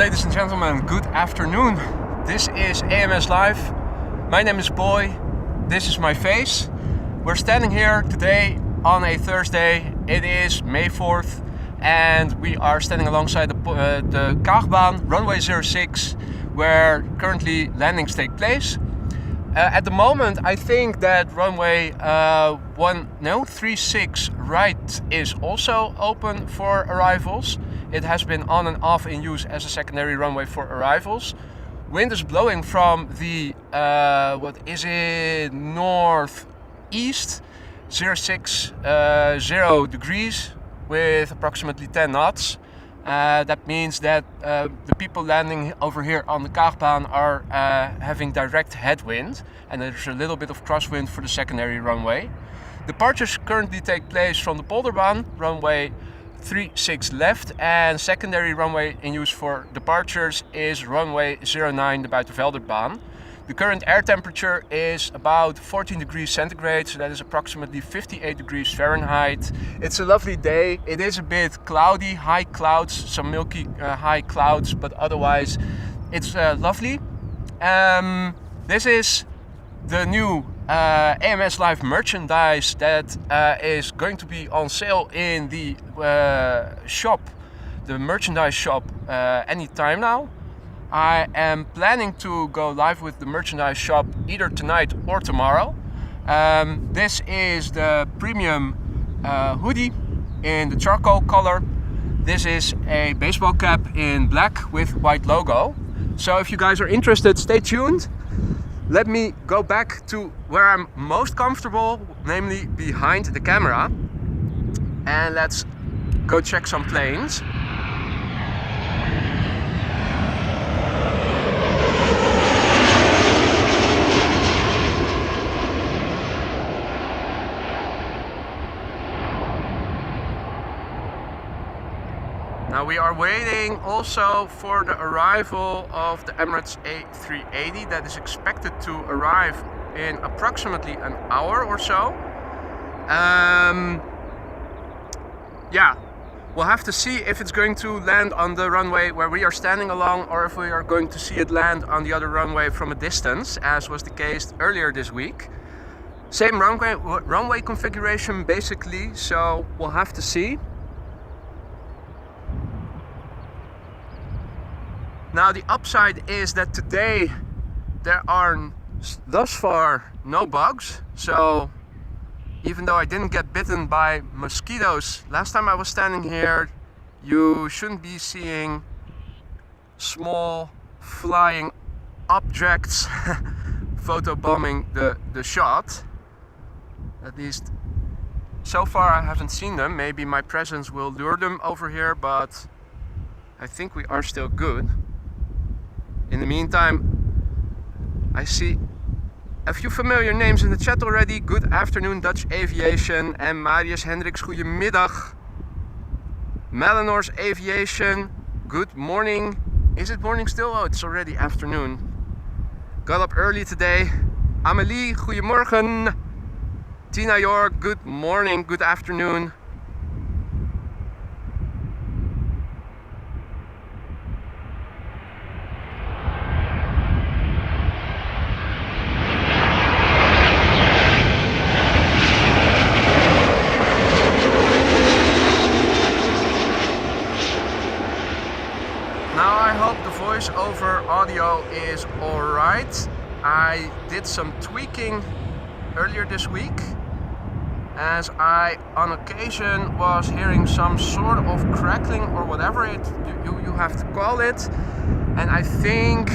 ladies and gentlemen, good afternoon. This is AMS Live. My name is Boy. This is my face. We're standing here today on a Thursday. It is May 4th and we are standing alongside the Cargolux runway 06 where currently landings take place. At the moment I think that runway 36 right is also open for arrivals. It has been on and off in use as a secondary runway for arrivals. Wind is blowing from the, northeast, 060 degrees with approximately 10 knots. That means that the people landing over here on the Cargolux are having direct headwind, and there's a little bit of crosswind for the secondary runway. Departures currently take place from the Polderbaan, runway 36 left, and secondary runway in use for departures is runway 09, the Buitenvelderbaan. The current air temperature is about 14 degrees centigrade, so that is approximately 58 degrees Fahrenheit. It's a lovely day. It is a bit cloudy, high clouds, some milky high clouds, but otherwise it's lovely. This is the new AMS Live merchandise that is going to be on sale in the shop, the merchandise shop, anytime now. I am planning to go live with the merchandise shop either tonight or tomorrow. This is the premium hoodie in the charcoal color. This is a baseball cap in black with white logo. So if you guys are interested, stay tuned. Let me go back to where I'm most comfortable, namely behind the camera, and let's go check some planes. Now we are waiting also for the arrival of the Emirates A380 that is expected to arrive in approximately an hour or so. Yeah, we'll have to see if it's going to land on the runway where we are standing along, or if we are going to see it land on the other runway from a distance, as was the case earlier this week. Same runway configuration basically, so we'll have to see. Now the upside is that today there are thus far no bugs, so even though I didn't get bitten by mosquitoes last time I was standing here, you shouldn't be seeing small flying objects photobombing the shot. At least so far I haven't seen them. Maybe my presence will lure them over here, but I think we are still good. In the meantime, I see a few familiar names in the chat already. Good afternoon, Dutch Aviation. And Marius Hendricks, goedemiddag. Melanor's Aviation, good morning. Is it morning still? Oh, it's already afternoon. Got up early today. Amelie, goedemorgen. Tina York, good morning, good afternoon. Over audio is alright. I did some tweaking earlier this week, as I on occasion was hearing some sort of crackling or whatever you have to call it, and I think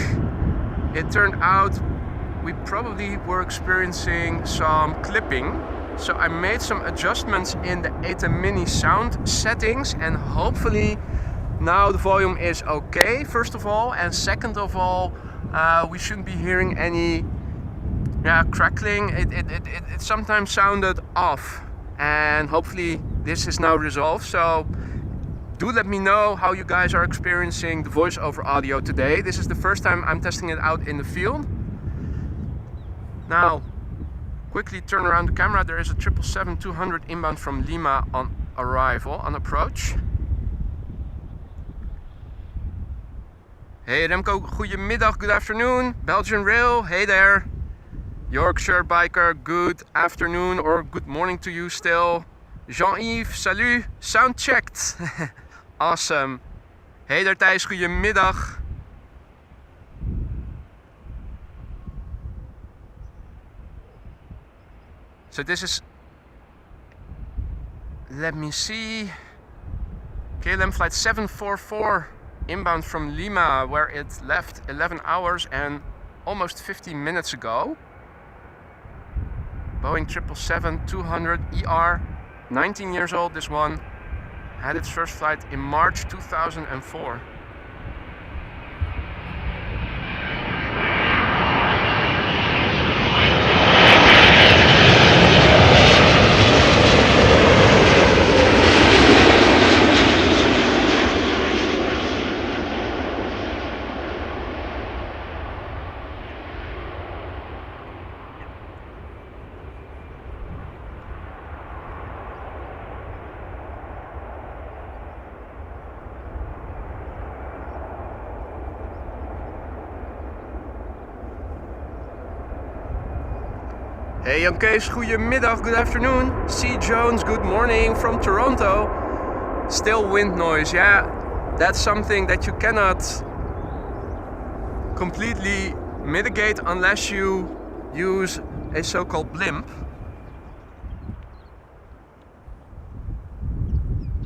it turned out we probably were experiencing some clipping. So I made some adjustments in the ATEM Mini sound settings, and hopefully now the volume is okay, first of all, and second of all, we shouldn't be hearing any crackling. It sometimes sounded off, and hopefully this is now resolved. So do let me know how you guys are experiencing the voice over audio today. This is the first time I'm testing it out in the field. Now, quickly turn around the camera. There is a 777-200 inbound from Lima on arrival, on approach. Hey Remco, goedemiddag, good afternoon. Belgian Rail, hey there. Yorkshire biker, good afternoon or good morning to you still. Jean-Yves, salut, sound checked. Awesome. Hey there Thijs, goedemiddag. So this is, let me see, KLM flight 744 inbound from Lima, where it left 11 hours and almost 15 minutes ago. Boeing 777-200 ER, 19 years old this one, had its first flight in March 2004. Hey Jan Kees, goedemiddag, good afternoon. C. Jones, good morning from Toronto. Still wind noise, yeah. That's something that you cannot completely mitigate unless you use a so-called blimp.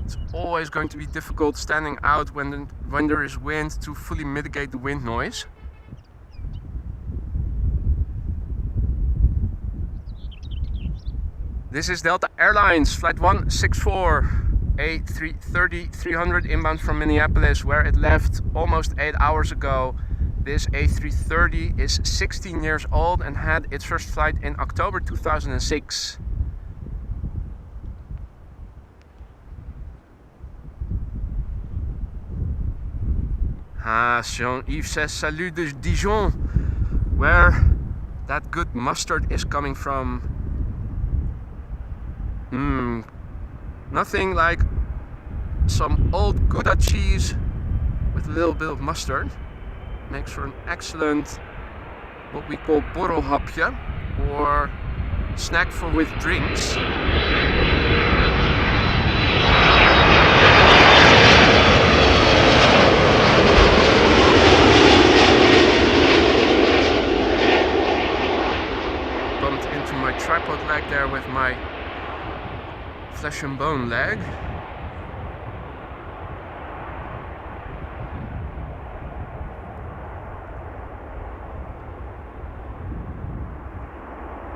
It's always going to be difficult standing out when there is wind to fully mitigate the wind noise. This is Delta Airlines, flight 164, A330-300 inbound from Minneapolis, where it left almost 8 hours ago. This A330 is 16 years old and had its first flight in October 2006. Jean-Yves says, salut de Dijon, where that good mustard is coming from. Nothing like some old Gouda cheese with a little bit of mustard. Makes for an excellent, what we call borrelhapje, or snack for with drinks. Bumped into my tripod leg there with my flesh and bone leg.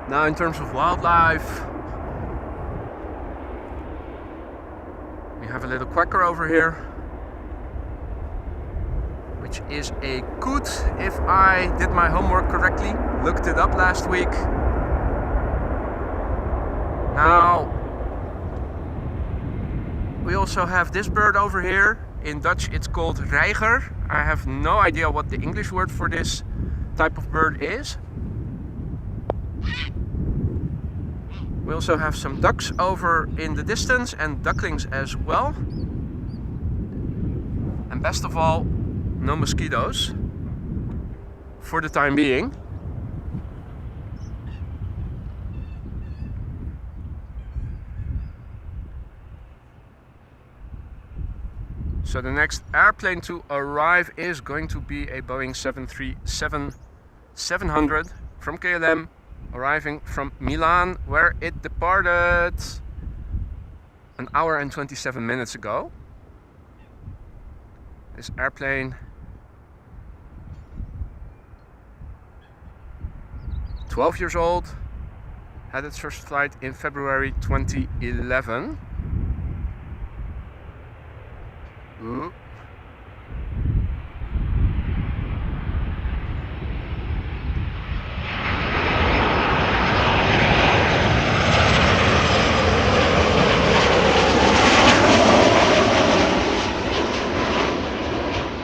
Now in terms of wildlife, we have a little quacker over here, which is a coot if I did my homework correctly. Looked it up last week. Now we also have this bird over here. In Dutch it's called reiger. I have no idea what the English word for this type of bird is. We also have some ducks over in the distance and ducklings as well. And best of all, no mosquitoes for the time being. So the next airplane to arrive is going to be a Boeing 737-700 from KLM, arriving from Milan, where it departed an hour and 27 minutes ago. This airplane, 12 years old, had its first flight in February 2011. Ooh.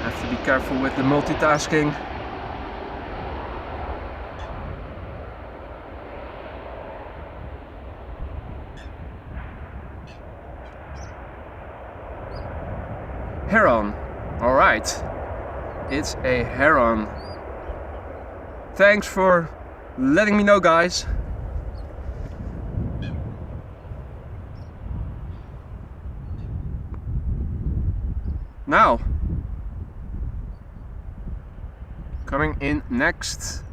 Have to be careful with the multitasking. Heron, all right. It's a heron. Thanks for letting me know, guys. Now, coming in next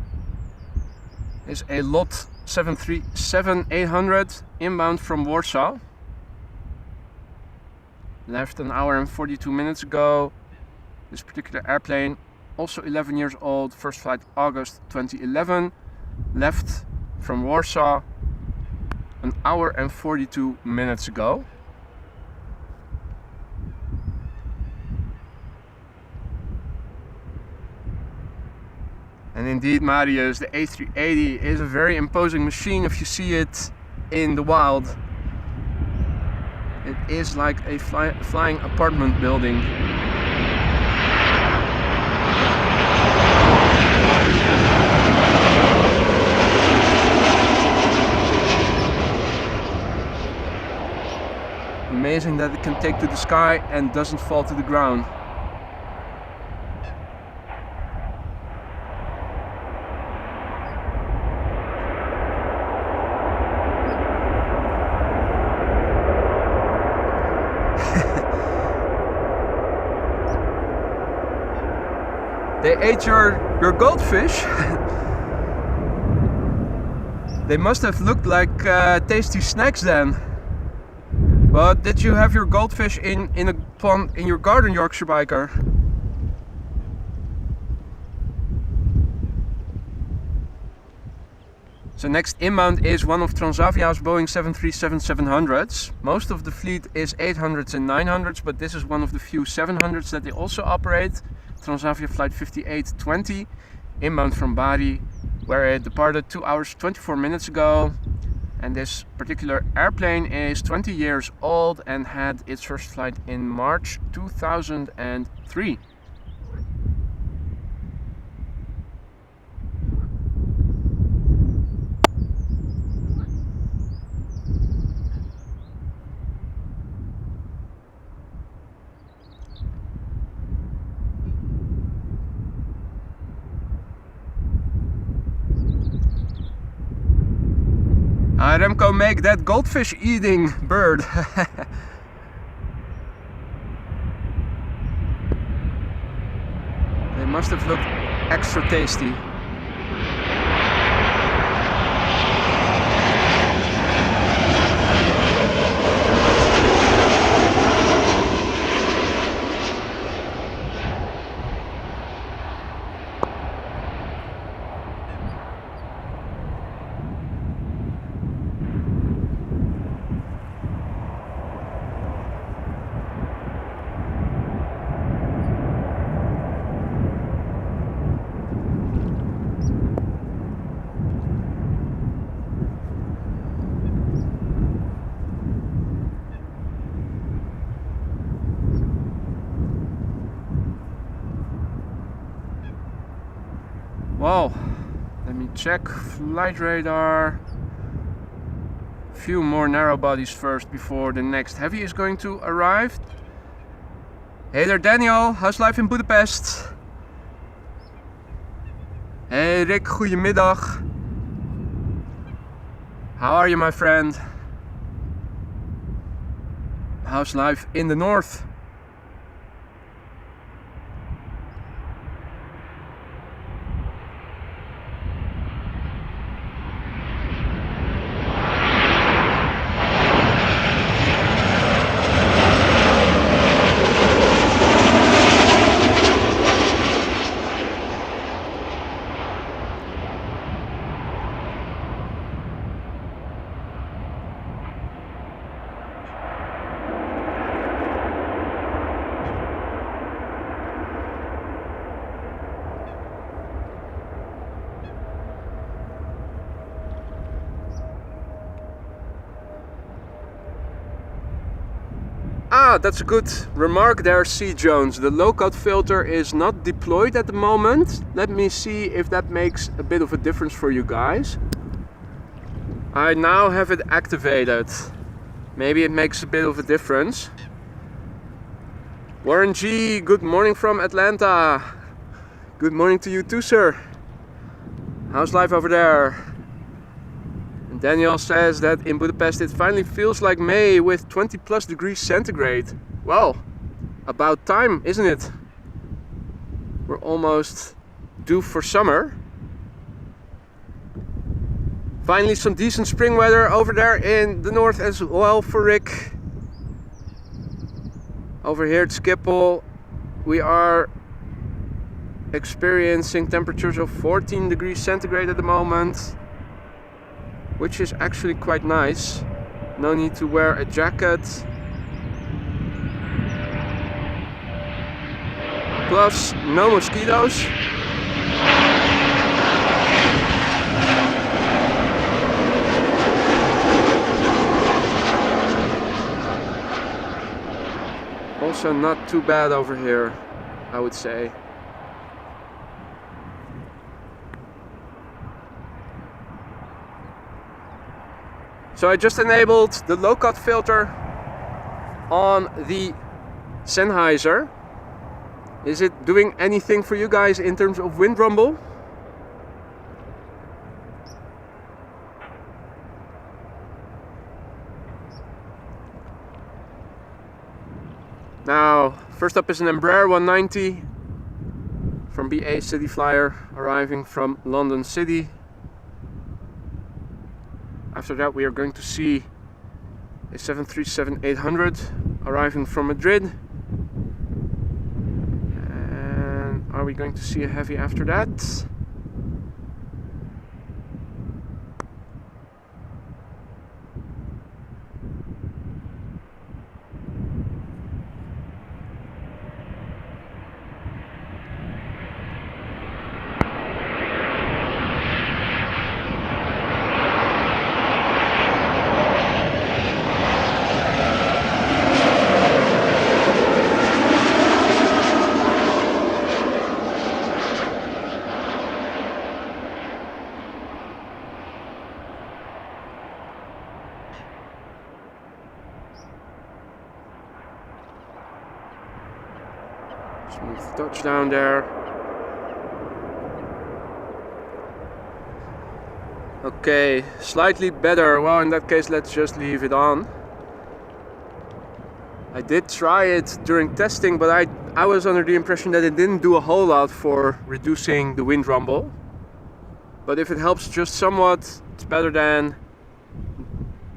is a lot 737-800 inbound from Warsaw. Left an hour and 42 minutes ago. This particular airplane, also 11 years old, first flight August 2011. Left from Warsaw an hour and 42 minutes ago. And indeed, Marius, the A380 is a very imposing machine if you see it in the wild. It is like a flying apartment building. Amazing that it can take to the sky and doesn't fall to the ground. They ate your goldfish. They must have looked like tasty snacks then. But did you have your goldfish in a pond in your garden, Yorkshire biker? So next inbound is one of Transavia's Boeing 737-700s. Most of the fleet is 800s and 900s, but this is one of the few 700s that they also operate. Transavia flight 5820, inbound from Bari, where it departed 2 hours 24 minutes ago. And this particular airplane is 20 years old and had its first flight in March 2003. Remco, make that goldfish eating bird. They must have looked extra tasty. Wow, let me check flight radar. Few more narrow bodies first before the next heavy is going to arrive. Hey there Daniel, how's life in Budapest? Hey Rick, goedemiddag. How are you, my friend? How's life in the north? Ah, that's a good remark there, C. Jones. The low-cut filter is not deployed at the moment. Let me see if that makes a bit of a difference for you guys. I now have it activated. Maybe it makes a bit of a difference. Warren G, good morning from Atlanta. Good morning to you too, sir. How's life over there? And Daniel says that in Budapest it finally feels like May with 20 plus degrees centigrade. Well, about time, isn't it? We're almost due for summer. Finally some decent spring weather over there in the north as well for Rick. Over here at Schiphol we are experiencing temperatures of 14 degrees centigrade at the moment, which is actually quite nice. No need to wear a jacket. Plus no mosquitoes. Also not too bad over here, I would say. So I just enabled the low cut filter on the Sennheiser. Is it doing anything for you guys in terms of wind rumble? Now, first up is an Embraer 190 from BA City Flyer arriving from London City. After that we are going to see a 737-800 arriving from Madrid. And are we going to see a heavy after that? Smooth touchdown there. Okay, slightly better. Well, in that case, let's just leave it on. I did try it during testing, but I was under the impression that it didn't do a whole lot for reducing the wind rumble. But if it helps just somewhat, it's better than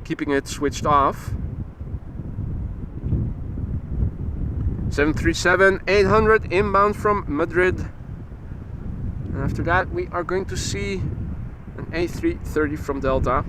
keeping it switched off. 737-800 inbound from Madrid. And after that we are going to see an A330 from Delta.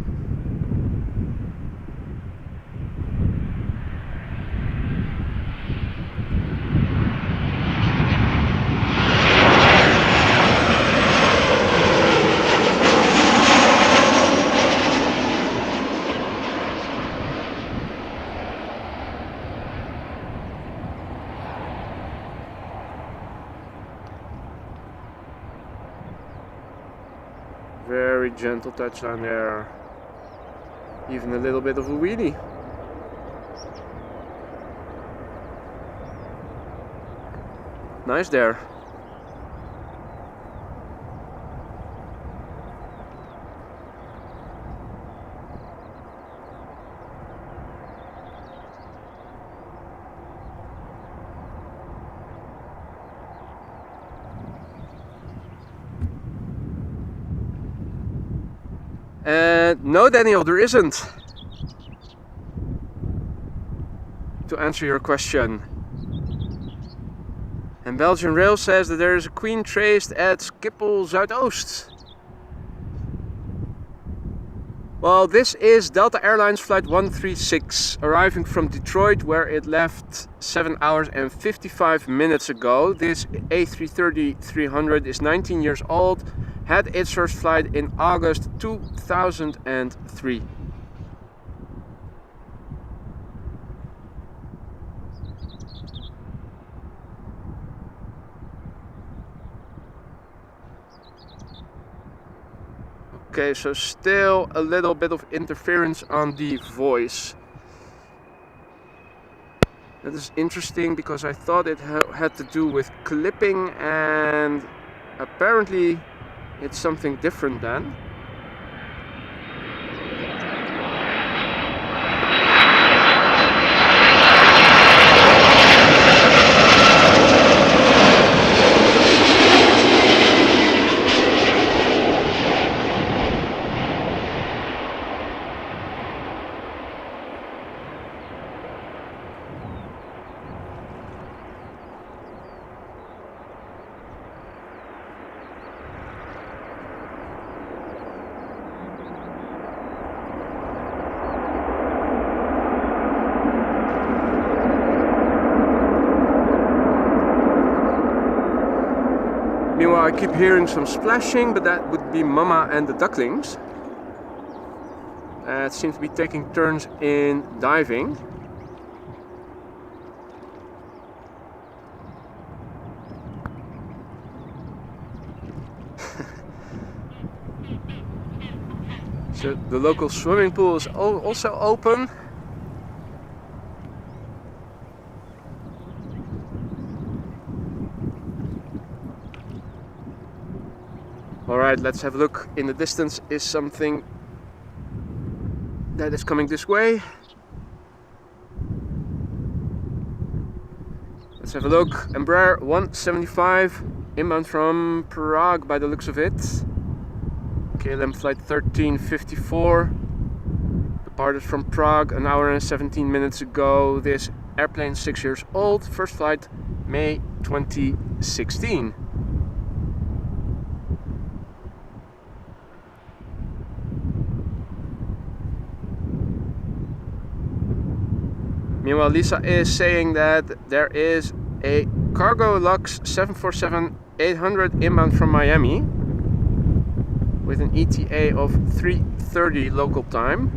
Very gentle touchdown there. Even a little bit of a wheelie. Nice there. No, Daniel, there isn't. To answer your question. And Belgian Rail says that there is a Queen traced at Schiphol Zuidoost. Well, this is Delta Airlines flight 136, arriving from Detroit, where it left 7 hours and 55 minutes ago. This A330-300 is 19 years old. Had its first flight in August 2003. Okay, so still a little bit of interference on the voice. That is interesting because I thought it had to do with clipping and apparently it's something different then. Meanwhile, I keep hearing some splashing, but that would be Mama and the ducklings. It seems to be taking turns in diving. So the local swimming pool is also open. Alright, let's have a look. In the distance is something that is coming this way. Let's have a look. Embraer 175, inbound from Prague by the looks of it. KLM flight 1354. Departed from Prague an hour and 17 minutes ago. This airplane 6 years old. First flight May 2016. Meanwhile, Lisa is saying that there is a Cargolux B747-800 inbound from Miami with an ETA of 3:30 local time.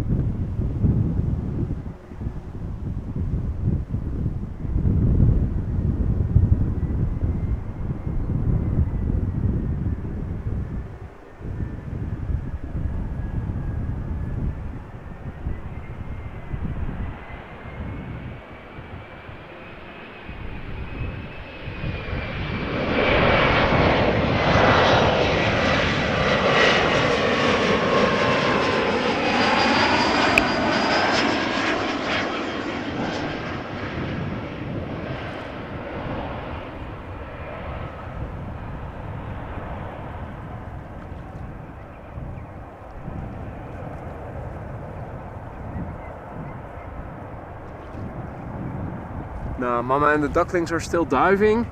Now, Mama and the ducklings are still diving.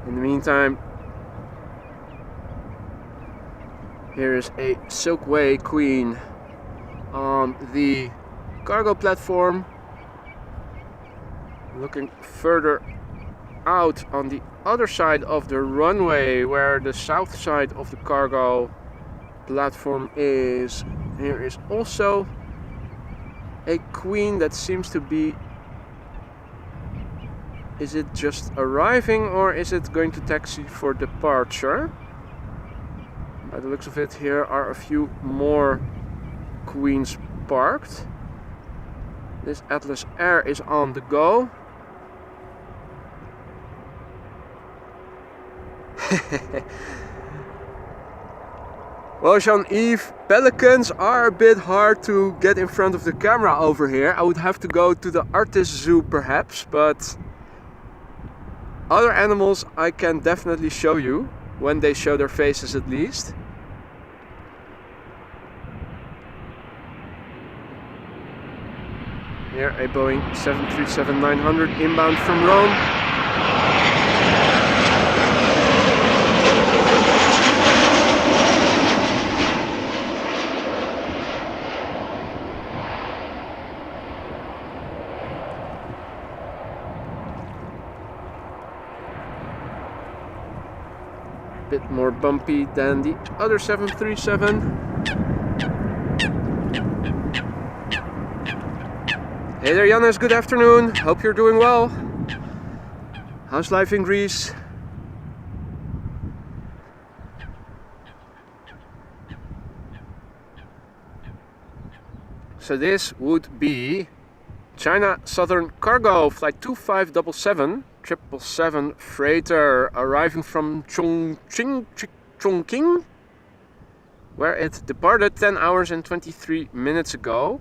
In the meantime, here is a Silkway Queen on the cargo platform. Looking further out on the other side of the runway, where the south side of the cargo platform is, here is also a Queen that seems to be, is it just arriving or is it going to taxi for departure? By the looks of it, here are a few more Queens parked. This Atlas Air is on the go. Well, Jean-Yves, pelicans are a bit hard to get in front of the camera over here. I would have to go to the artist zoo perhaps, but other animals I can definitely show you, when they show their faces at least. Here a Boeing 737-900 inbound from Rome. Bit more bumpy than the other 737. Hey there, Jannes, good afternoon. Hope you're doing well. How's life in Greece? So this would be China Southern Cargo flight 2577 777 freighter arriving from Chongqing, where it departed 10 hours and 23 minutes ago.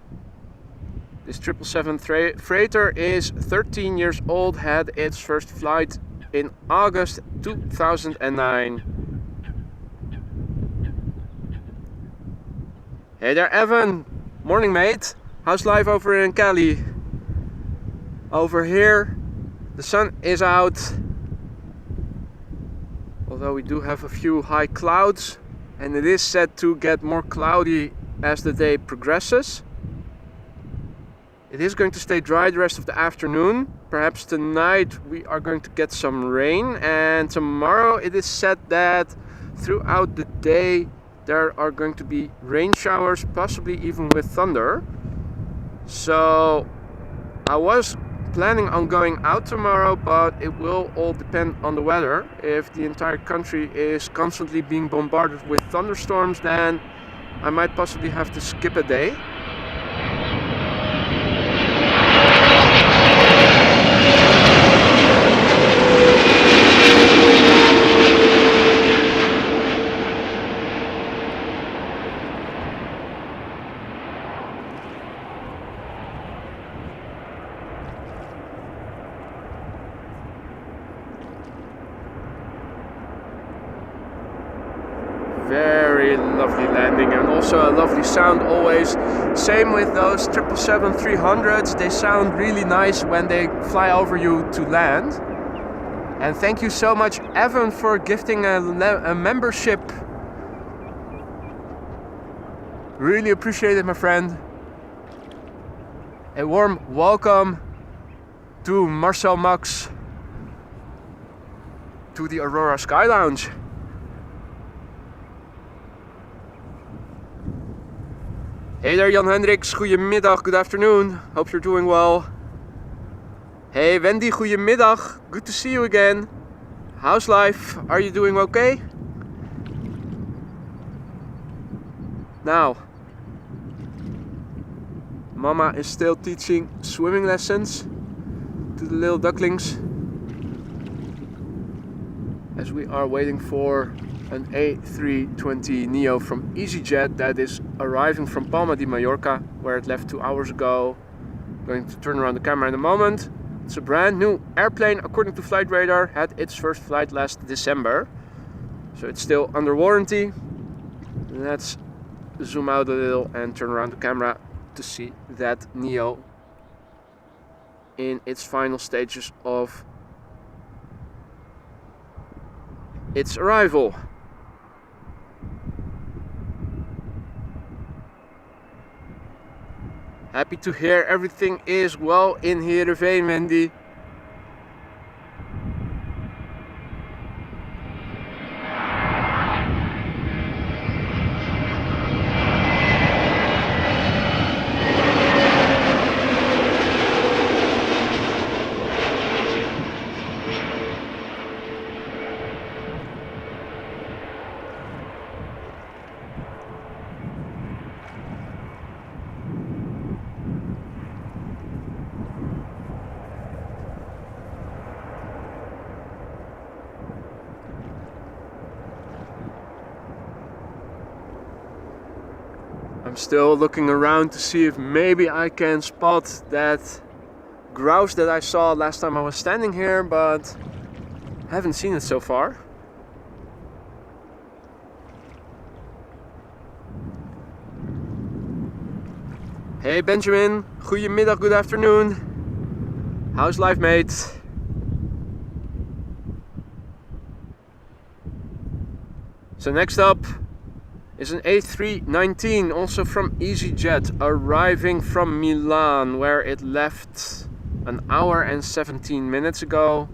This 777 freighter is 13 years old, had its first flight in August 2009. Hey there, Evan. Morning, mate. How's life over in Cali? Over here, the sun is out, although we do have a few high clouds, and it is set to get more cloudy as the day progresses. It is going to stay dry the rest of the afternoon. Perhaps tonight we are going to get some rain, and tomorrow it is said that throughout the day there are going to be rain showers, possibly even with thunder. So I was planning on going out tomorrow, but it will all depend on the weather. If the entire country is constantly being bombarded with thunderstorms, then I might possibly have to skip a day. Very lovely landing, and also a lovely sound always. Same with those 777-300s, they sound really nice when they fly over you to land. And thank you so much, Evan, for gifting a membership. Really appreciate it, my friend. A warm welcome to Marcel Max to the Aurora Sky Lounge. Hey there, Jan Hendricks, goedemiddag, good afternoon, hope you're doing well. Hey Wendy, goedemiddag, good to see you again. How's life? Are you doing okay? Now, Mama is still teaching swimming lessons to the little ducklings as we are waiting for an A320neo from EasyJet that is arriving from Palma de Mallorca, where it left 2 hours ago. Going to turn around the camera in a moment. It's a brand new airplane, according to Flight Radar, had its first flight last December, so it's still under warranty. Let's zoom out a little and turn around the camera to see that neo in its final stages of its arrival. Happy to hear everything is well in Heerenveen, Wendy. I'm still looking around to see if maybe I can spot that grouse that I saw last time I was standing here, but haven't seen it so far. Hey Benjamin, goedemiddag, good afternoon. How's life, mate? So next up is an A319, also from EasyJet, arriving from Milan, where it left an hour and 17 minutes ago.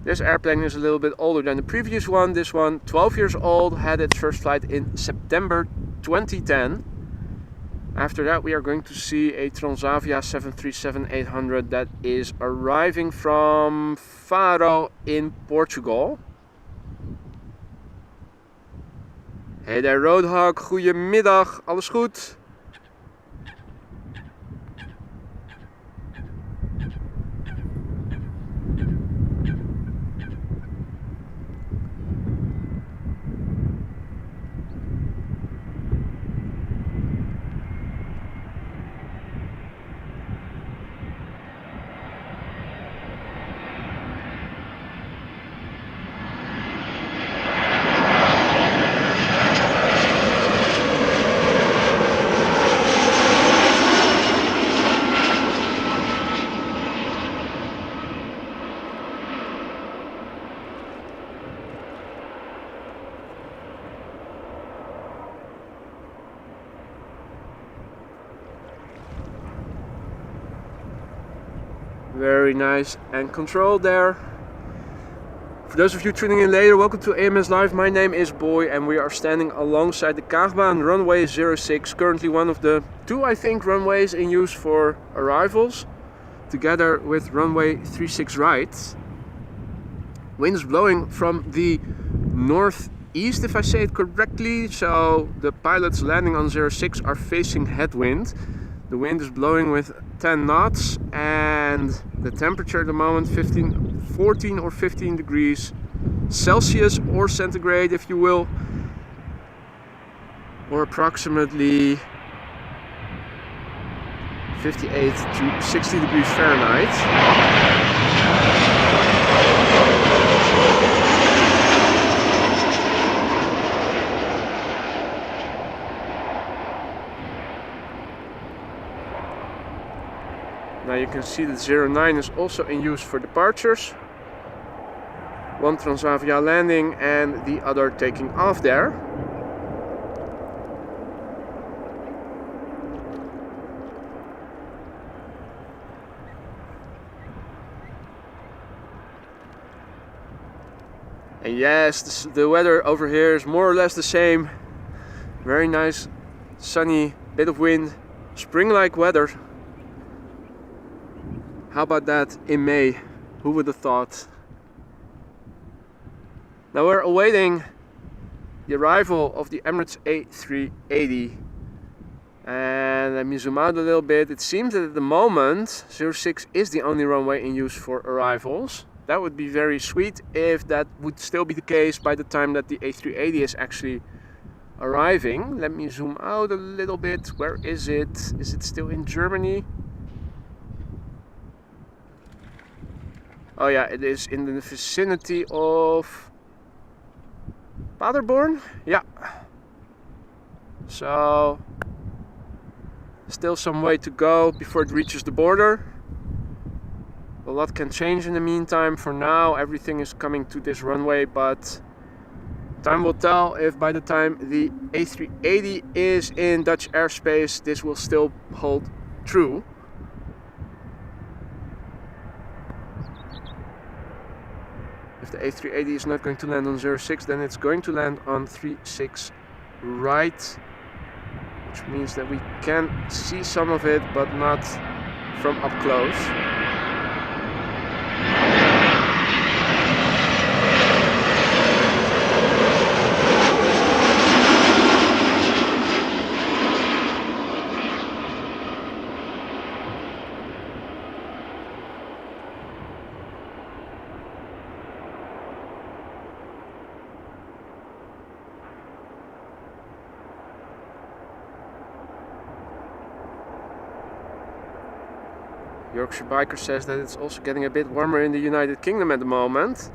This airplane is a little bit older than the previous one. This one, 12 years old, had its first flight in September 2010. After that we are going to see a Transavia 737-800 that is arriving from Faro in Portugal. Hey there Roadhog, goedemiddag, alles goed? Very nice and controlled there. For those of you tuning in later, welcome to AMS Live. My name is Boy and we are standing alongside the Kaagbaan runway 06, currently one of the two, I think, runways in use for arrivals, together with runway 36 right. Wind is blowing from the northeast, if I say it correctly, so the pilots landing on 06 are facing headwind. The wind is blowing with 10 knots and the temperature at the moment 14 or 15 degrees Celsius or centigrade, if you will, or approximately 58 to 60 degrees Fahrenheit. Now you can see that 09 is also in use for departures. One Transavia landing and the other taking off there. And yes, the weather over here is more or less the same. Very nice, sunny, bit of wind, spring-like weather. How about that in May? Who would have thought? Now we're awaiting the arrival of the Emirates A388. And let me zoom out a little bit. It seems that at the moment 06 is the only runway in use for arrivals. That would be very sweet if that would still be the case by the time that the A380 is actually arriving. Let me zoom out a little bit. Where is it? Is it still in Germany? Oh yeah, it is in the vicinity of Paderborn. Yeah. So still some way to go before it reaches the border. A lot can change in the meantime. For now, everything is coming to this runway, but time will tell if by the time the A380 is in Dutch airspace, this will still hold true. If the A380 is not going to land on 06, then it's going to land on 36 right, which means that we can see some of it, but not from up close. Yorkshire Biker says that it's also getting a bit warmer in the United Kingdom at the moment.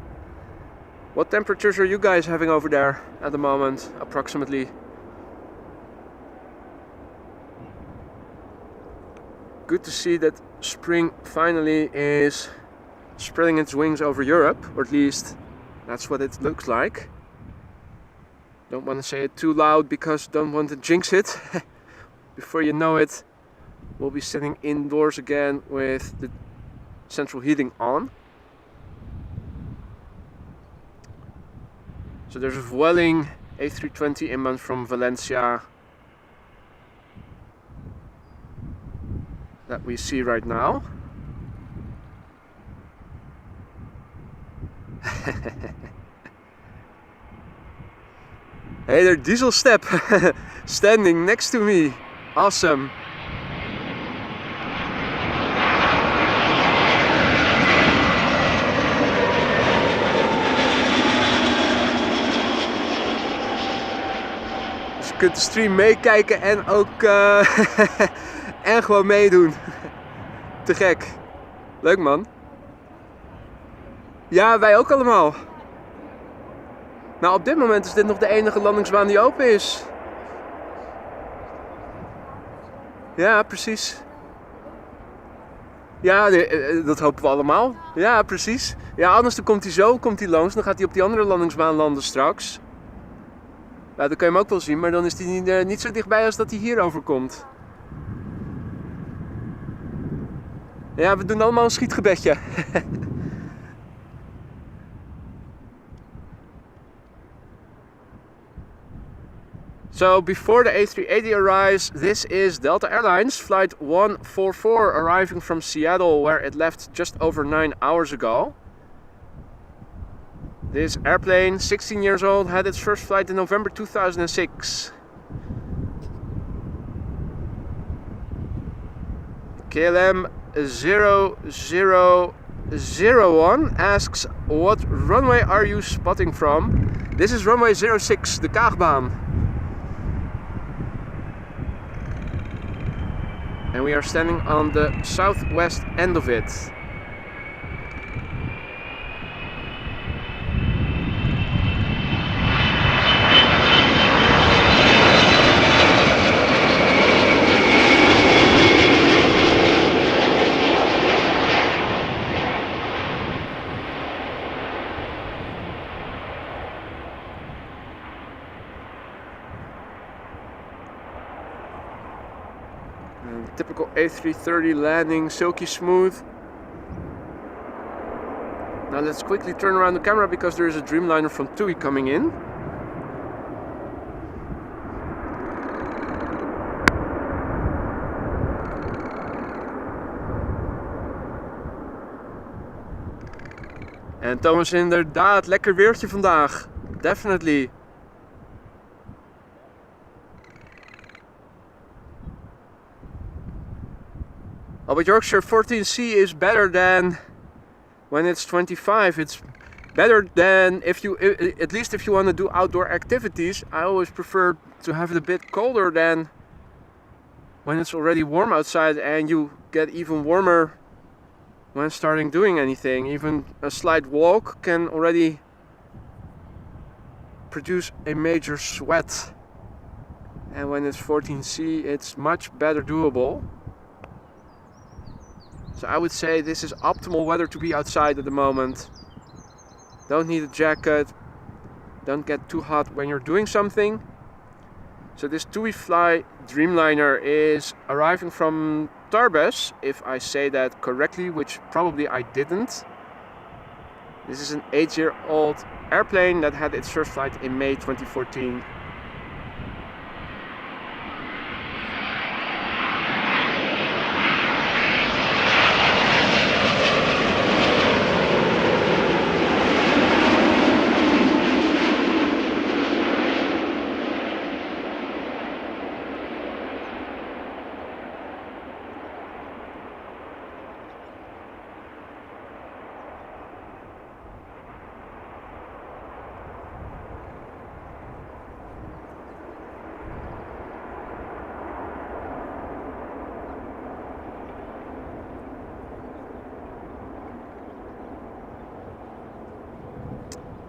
What temperatures are you guys having over there at the moment, approximately? Good to see that spring finally is spreading its wings over Europe, or at least that's what it looks like. Don't want to say it too loud because don't want to jinx it. Before you know it, we'll be sitting indoors again with the central heating on. So there's a Vueling A320 inbound from Valencia that we see right now. Hey there, Diesel Step, standing next to me. Awesome. Dus je kunt de stream meekijken en ook en gewoon meedoen. Te gek. Leuk man. Ja, wij ook allemaal. Nou, op dit moment is dit nog de enige landingsbaan die open is. Ja, precies. Ja, dat hopen we allemaal. Ja, precies. Ja, anders dan komt hij langs. Dan gaat hij op die andere landingsbaan landen straks. Ja, dan kan je hem ook wel zien, maar dan is hij niet zo dichtbij als dat hij hier overkomt. Ja, we doen allemaal een schietgebedje. So before the A380 arrives, this is Delta Airlines flight 144 arriving from Seattle, where it left just over 9 hours ago. This airplane, 16 years old, had its first flight in November 2006. KLM 0001 asks, what runway are you spotting from? This is runway 06, the Kaagbaan. And we are standing on the southwest end of it. Typical A330 landing, silky smooth. Now let's quickly turn around the camera because there is a Dreamliner from TUI coming in. En Thomas, inderdaad, lekker weertje vandaag. Definitely. Oh, but Yorkshire 14C is better than when it's 25. It's better than if you, at least if you want to do outdoor activities. I always prefer to have it a bit colder than when it's already warm outside, and you get even warmer when starting doing anything. Even a slight walk can already produce a major sweat. And when it's 14C, it's much better doable. So I would say this is optimal weather to be outside at the moment. Don't need a jacket. Don't get too hot when you're doing something. So this TUI Fly Dreamliner is arriving from Tarbes, if I say that correctly, which probably I didn't. This is an 8-year-old airplane that had its first flight in May 2014.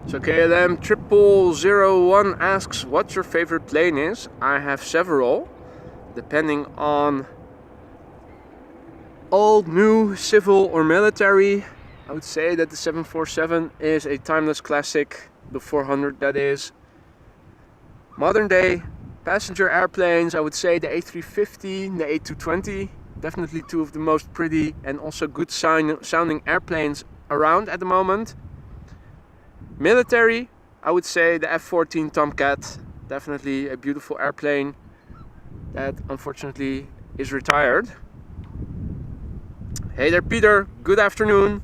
So KLM 0001 asks what your favorite plane is. I have several, depending on old, new, civil or military. I would say that the 747 is a timeless classic, the 400 that is. Modern day passenger airplanes, I would say the A350, the A220, definitely two of the most pretty and also good sounding airplanes around at the moment. Military, I would say the F-14 Tomcat, definitely a beautiful airplane that unfortunately is retired. Hey there Peter, good afternoon.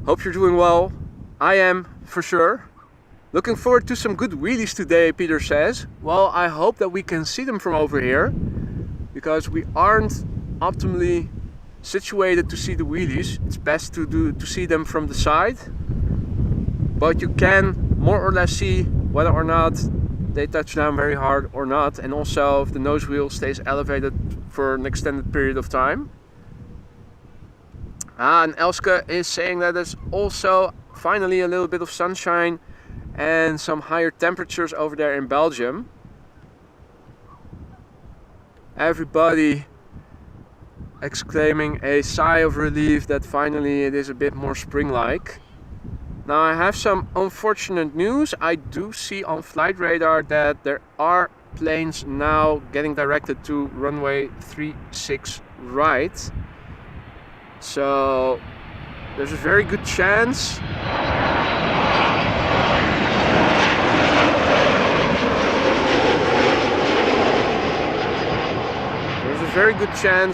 Hope you're doing well. I am, for sure. Looking forward to some good wheelies today, Peter says. Well, I hope that we can see them from over here, because we aren't optimally situated to see the wheelies. It's best to see them from the side. But you can more or less see whether or not they touch down very hard or not, and also if the nose wheel stays elevated for an extended period of time. And Elske is saying that there's also finally a little bit of sunshine and some higher temperatures over there in Belgium. Everybody exclaiming a sigh of relief that finally it is a bit more spring-like. Now I have some unfortunate news. I do see on flight radar that there are planes now getting directed to runway 36 right. So there's a very good chance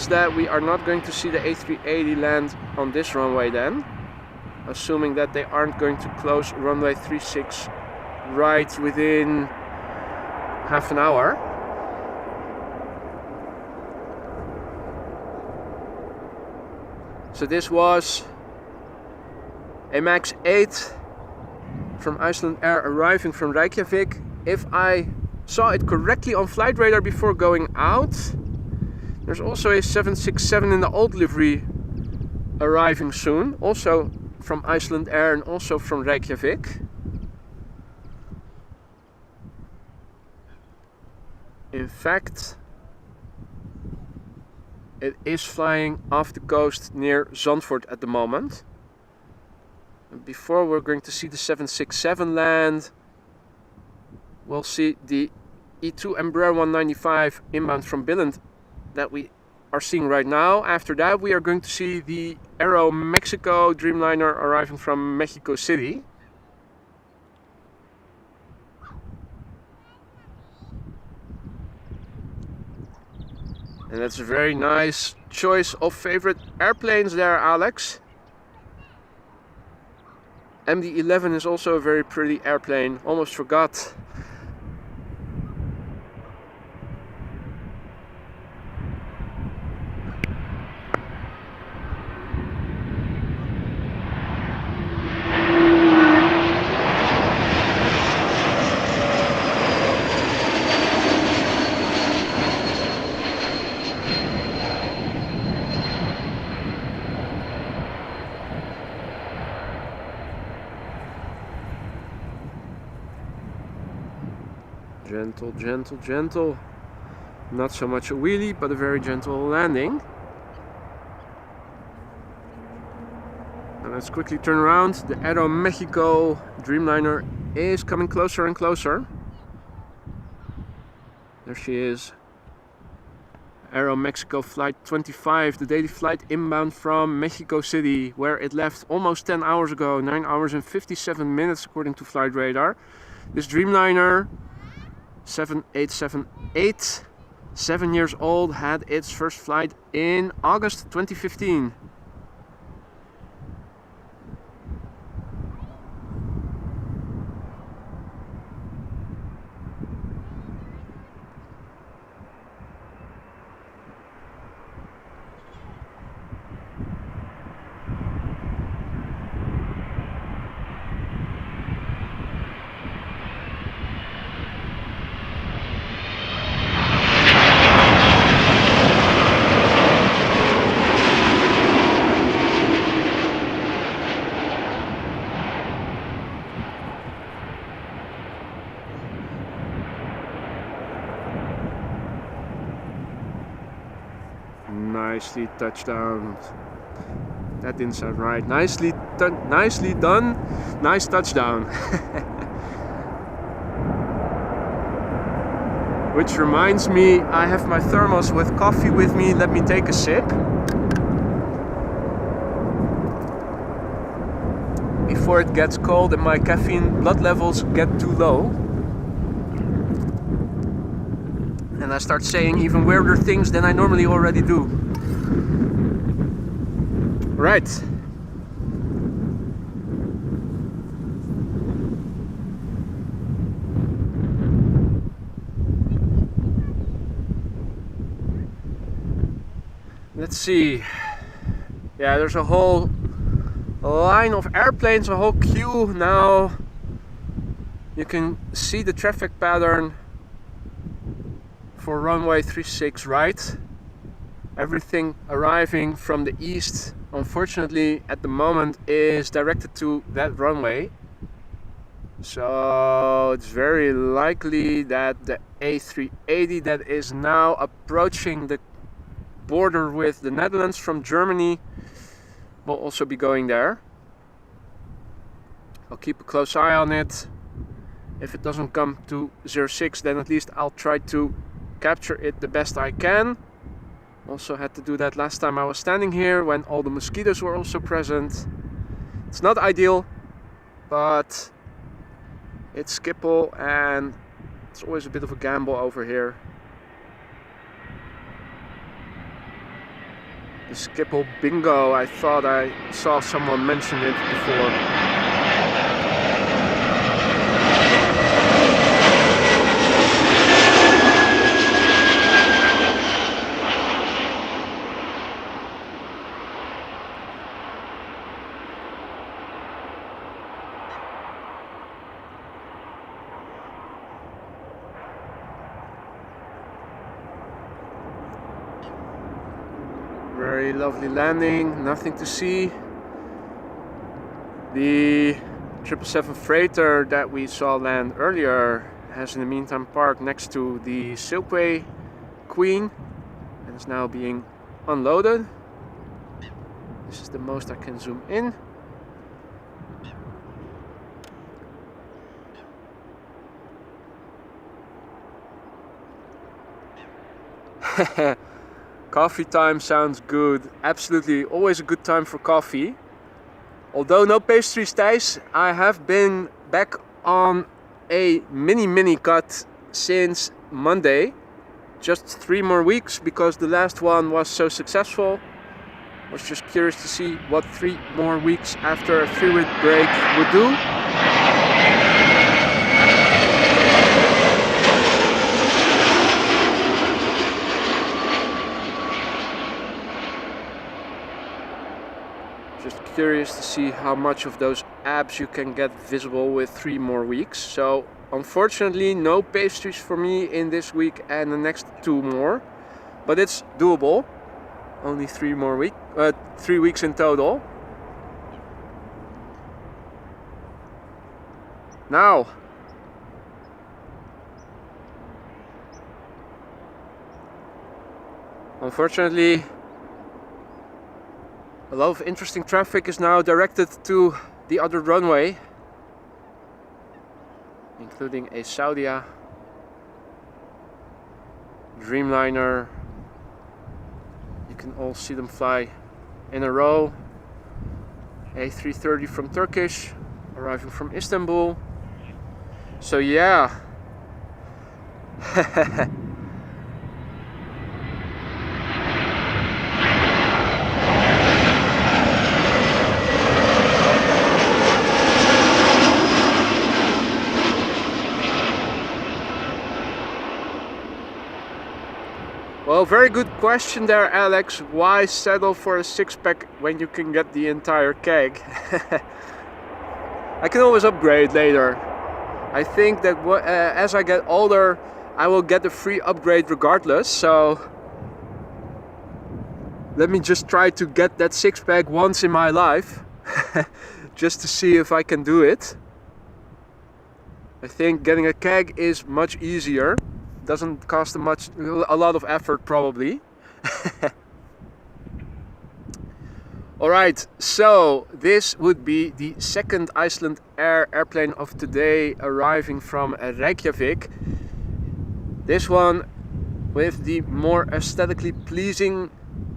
that we are not going to see the A380 land on this runway then, assuming that they aren't going to close runway 36 right within half an hour. So this was a MAX 8 from Icelandair arriving from Reykjavik. If I saw it correctly on flight radar before going out, there's also a 767 in the old livery arriving soon, also from Icelandair and also from Reykjavik. In fact, it is flying off the coast near Zandvoort at the moment. And before we're going to see the 767 land, we'll see the E2 Embraer 195 inbound from Billund that we are seeing right now. After that, we are going to see the Aero Mexico Dreamliner arriving from Mexico City. And that's a very nice choice of favorite airplanes there, Alex. MD-11 is also a very pretty airplane, almost forgot. Gentle, gentle, gentle. Not so much a wheelie, but a very gentle landing. And let's quickly turn around. The Aero Mexico Dreamliner is coming closer and closer. There she is. Aero Mexico Flight 25, the daily flight inbound from Mexico City, where it left almost 10 hours ago, 9 hours and 57 minutes according to flight radar. This Dreamliner 7878, 7 years old, had its first flight in August 2015. Nicely touchdown. That didn't sound right. Nicely done. Nice touchdown. Which reminds me, I have my thermos with coffee with me. Let me take a sip before it gets cold and my caffeine blood levels get too low. And I start saying even weirder things than I normally already do. Right. Let's see. Yeah, there's a whole line of airplanes, a whole queue now. You can see the traffic pattern for runway 36 right. Everything arriving from the east, unfortunately at the moment, is directed to that runway. So it's very likely that the A380 that is now approaching the border with the Netherlands from Germany will also be going there. I'll keep a close eye on it. If it doesn't come to 06, then at least I'll try to capture it the best I can. Also had to do that last time I was standing here when all the mosquitoes were also present. It's not ideal, but it's Schiphol and it's always a bit of a gamble over here. The Schiphol bingo, I thought I saw someone mention it before. Very lovely landing, nothing to see. The 777 freighter that we saw land earlier has in the meantime parked next to the Silkway Queen and is now being unloaded. This is the most I can zoom in. Coffee time sounds good. Absolutely, always a good time for coffee. Although no pastries, Thijs, I have been back on a mini cut since Monday. Just 3 more weeks because the last one was so successful. Was just curious to see what 3 more weeks after a 3-week break would do. Just curious to see how much of those abs you can get visible with 3 more weeks. So unfortunately no pastries for me in this week and the next 2 more, but it's doable. Only 3 weeks in total. Now unfortunately a lot of interesting traffic is now directed to the other runway, including a Saudia, Dreamliner. You can all see them fly in a row. A330 from Turkish, arriving from Istanbul. So yeah. Well, very good question there, Alex. Why settle for a 6-pack when you can get the entire keg? I can always upgrade later. I think that as I get older, I will get a free upgrade regardless. So let me just try to get that 6-pack once in my life, just to see if I can do it. I think getting a keg is much easier. Doesn't cost a lot of effort probably. Alright, so this would be the second Icelandair airplane of today arriving from Reykjavik. This one with the more aesthetically pleasing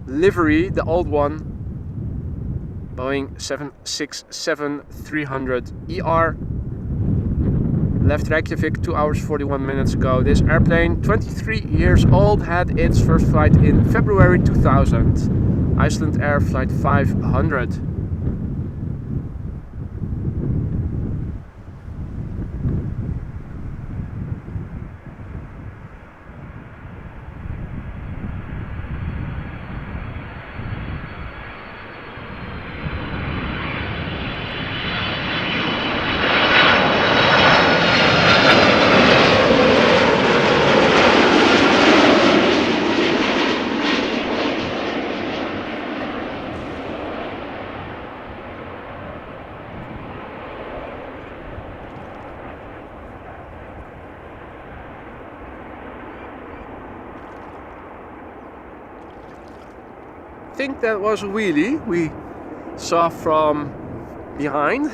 livery, the old one, Boeing 767-300ER. Left Reykjavik 2 hours 41 minutes ago. This airplane, 23 years old, had its first flight in February 2000. Icelandair Flight 500. I think that was a wheelie we saw from behind.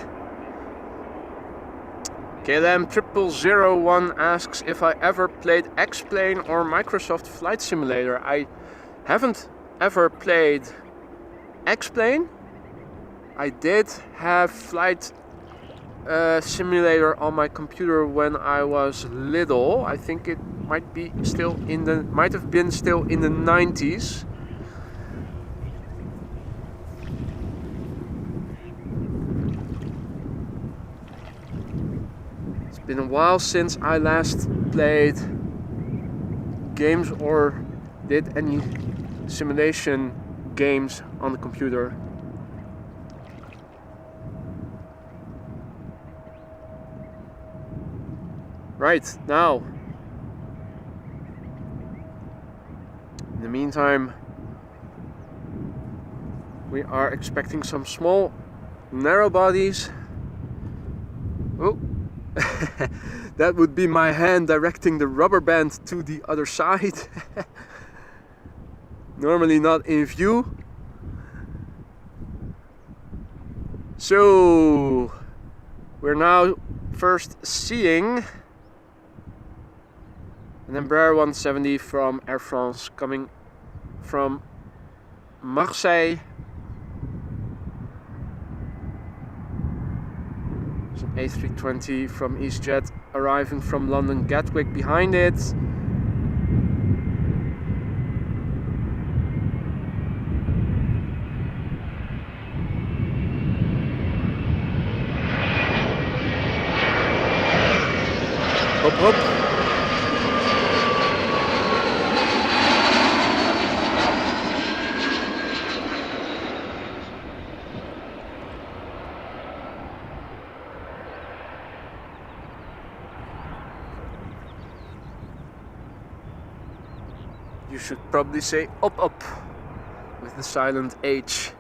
KLM 0001 asks if I ever played X-Plane or Microsoft Flight Simulator. I Haven't ever played X-Plane. I did have flight simulator on my computer when I was little. I think it might have been still in the 90s. It's been a while since I last played games or did any simulation games on the computer. Right, now, in the meantime, we are expecting some small narrow bodies. Oh, that would be my hand directing the rubber band to the other side. Normally not in view. So, we're now first seeing an Embraer 170 from Air France coming from Marseille. There's an A320 from EasyJet arriving from London Gatwick behind it. Hop, hop. You should probably say up up with the silent H.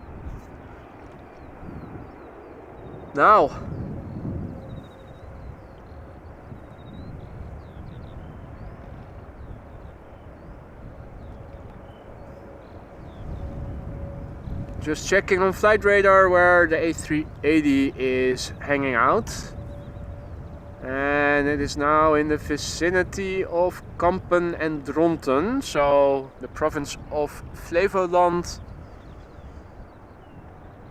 Now, just checking on flight radar where the A380 is hanging out. And it is now in the vicinity of Kampen and Dronten, so the province of Flevoland.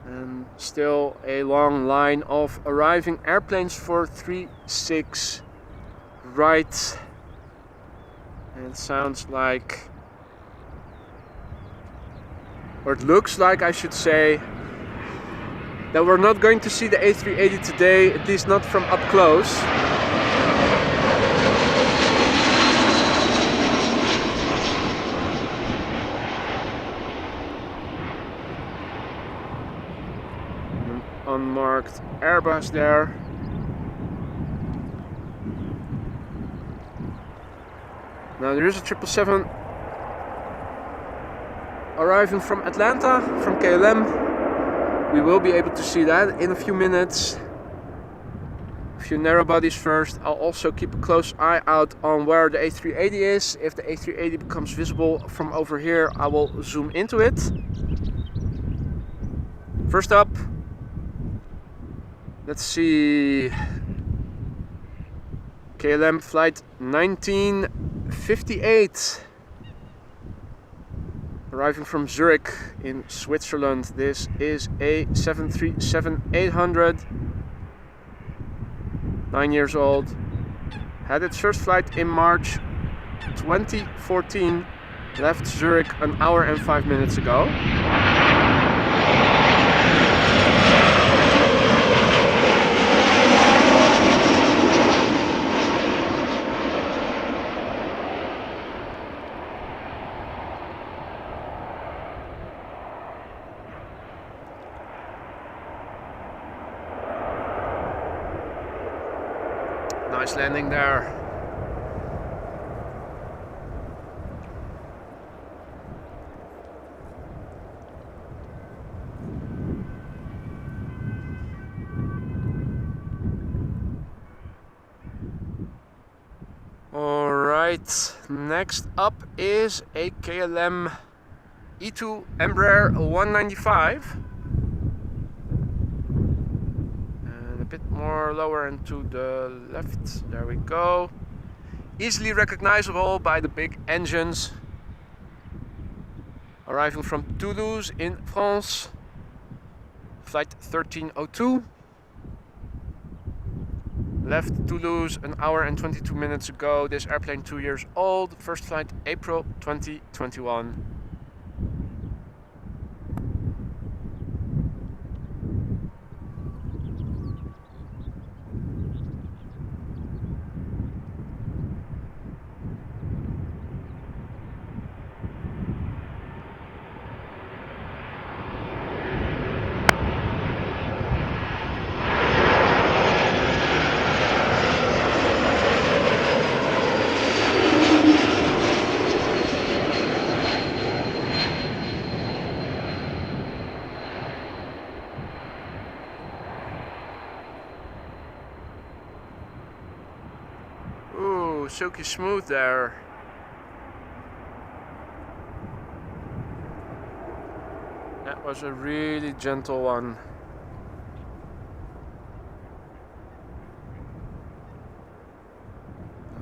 And still a long line of arriving airplanes for 36 right. And it sounds like, or it looks like, I should say, that we're not going to see the A380 today, at least not from up close. An unmarked Airbus there. Now there is a 777 arriving from Atlanta, from KLM. We will be able to see that in a few minutes. A few narrow bodies first. I'll also keep a close eye out on where the A380 is. If the A380 becomes visible from over here, I will zoom into it. First up, let's see, KLM flight 1958. Arriving from Zurich in Switzerland. This is a 737-800, 9 years old. Had its first flight in March 2014. Left Zurich an hour and 5 minutes ago. Nice landing there. All right, next up is a KLM E2 Embraer 195. Bit more lower and to the left. There we go. Easily recognizable by the big engines. arriving from Toulouse in France, flight 1302. Left Toulouse an hour and 22 minutes ago. This airplane 2 years old. First flight April 2021. Silky smooth there. That was a really gentle one.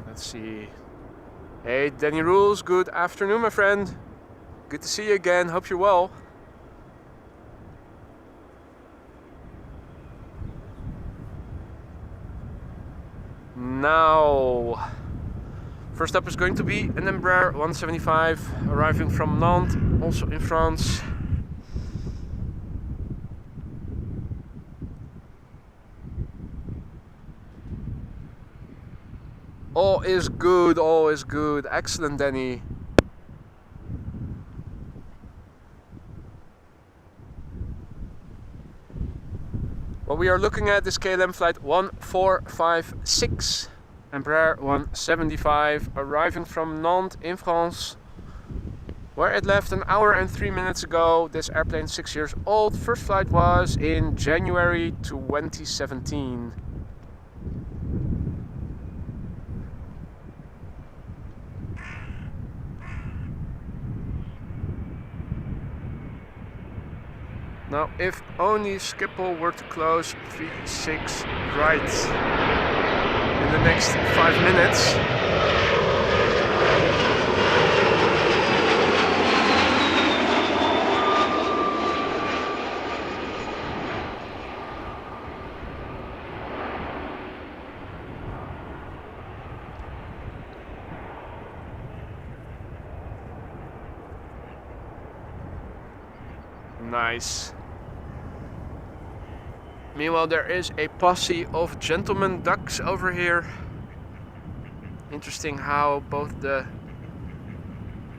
Let's see. Hey, Danny Rules, good afternoon, my friend. Good to see you again. Hope you're well. Now, first up is going to be an Embraer 175 arriving from Nantes, also in France. All is good, all is good. Excellent, Danny. What we are looking at is KLM flight 1456, Embraer 175, arriving from Nantes in France, where it left an hour and 3 minutes ago. This airplane 6 years old. First flight was in January 2017. Now, if only Schiphol were to close 36 right in the next 5 minutes. Nice. Meanwhile, there is a posse of gentlemen ducks over here. Interesting how both the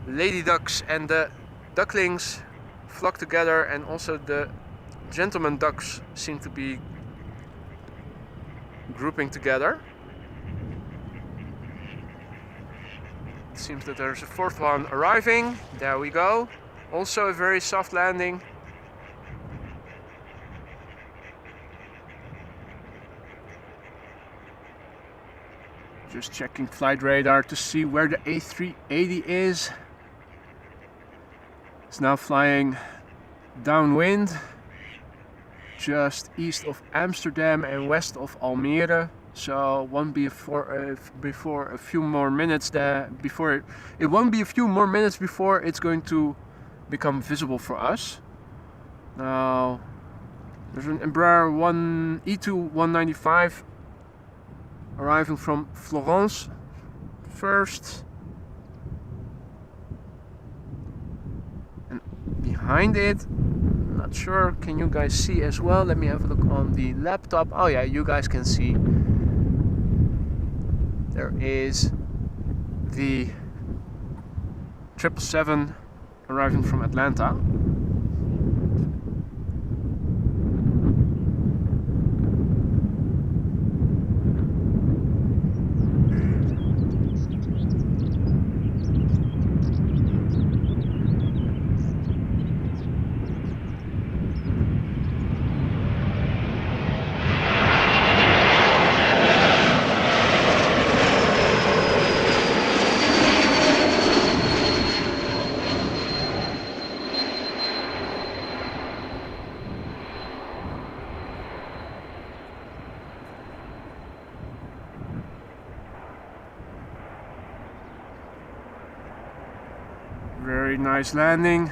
lady ducks and the ducklings flock together, and also the gentlemen ducks seem to be grouping together. It seems that there's a fourth one arriving. There we go. Also a very soft landing. Just checking flight radar to see where the A380 is. It's now flying downwind, just east of Amsterdam and west of Almere. So it won't be before a few more minutes before it's going to become visible for us. Now there's an Embraer E2-195 arriving from Florence first, and behind it, not sure, can you guys see as well? Let me have a look on the laptop. Oh yeah, you guys can see. There is the 777 arriving from Atlanta. Very nice landing.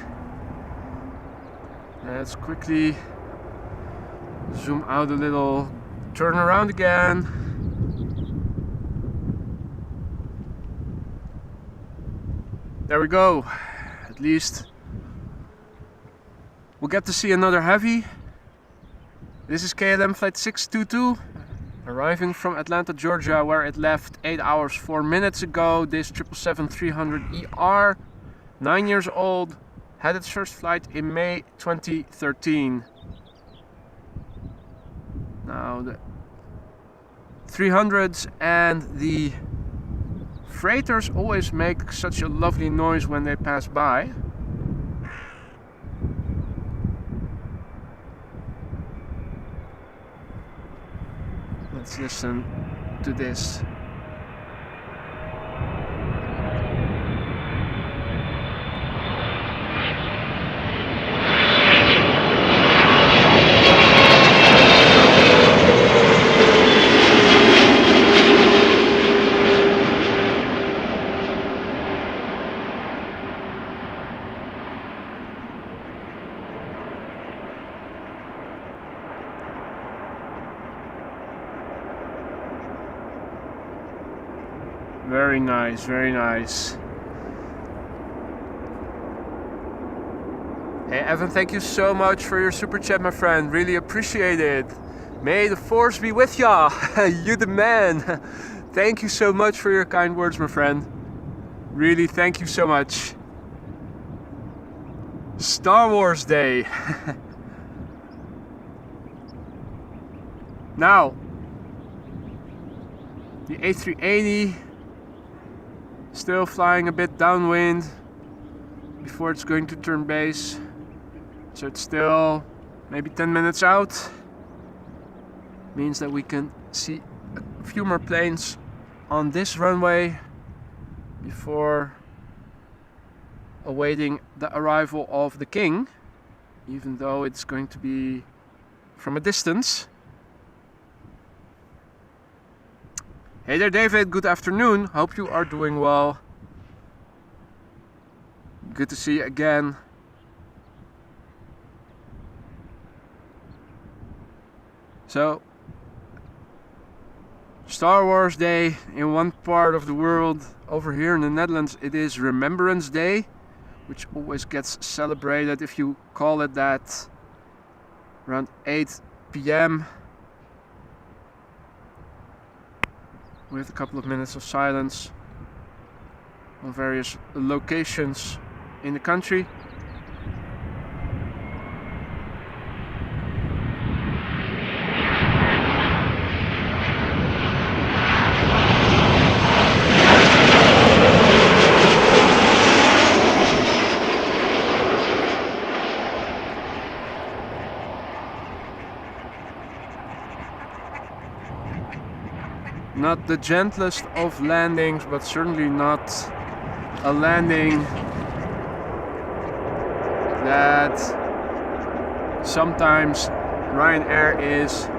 Let's quickly zoom out a little, turn around again. There we go. At least we'll get to see another heavy. This is KLM flight 622, arriving from Atlanta, Georgia, where it left 8 hours 4 minutes ago. This 777-300ER, 9 years old, had its first flight in May 2013. Now the 300s and the freighters always make such a lovely noise when they pass by. Let's listen to this. Very nice, very nice. Hey Evan, thank you so much for your super chat, my friend. Really appreciate it. May the force be with ya. You the man. Thank you so much for your kind words, my friend. Really, thank you so much. Star Wars Day. Now, the A380 still flying a bit downwind before it's going to turn base. So it's still maybe 10 minutes out. Means that we can see a few more planes on this runway before awaiting the arrival of the King, even though it's going to be from a distance. Hey there David, good afternoon. Hope you are doing well. Good to see you again. So, Star Wars Day in one part of the world. Over here in the Netherlands it is Remembrance Day, which always gets celebrated, if you call it that, around 8 p.m. with a couple of minutes of silence on various locations in the country. Not the gentlest of landings, but certainly not a landing that sometimes Ryanair is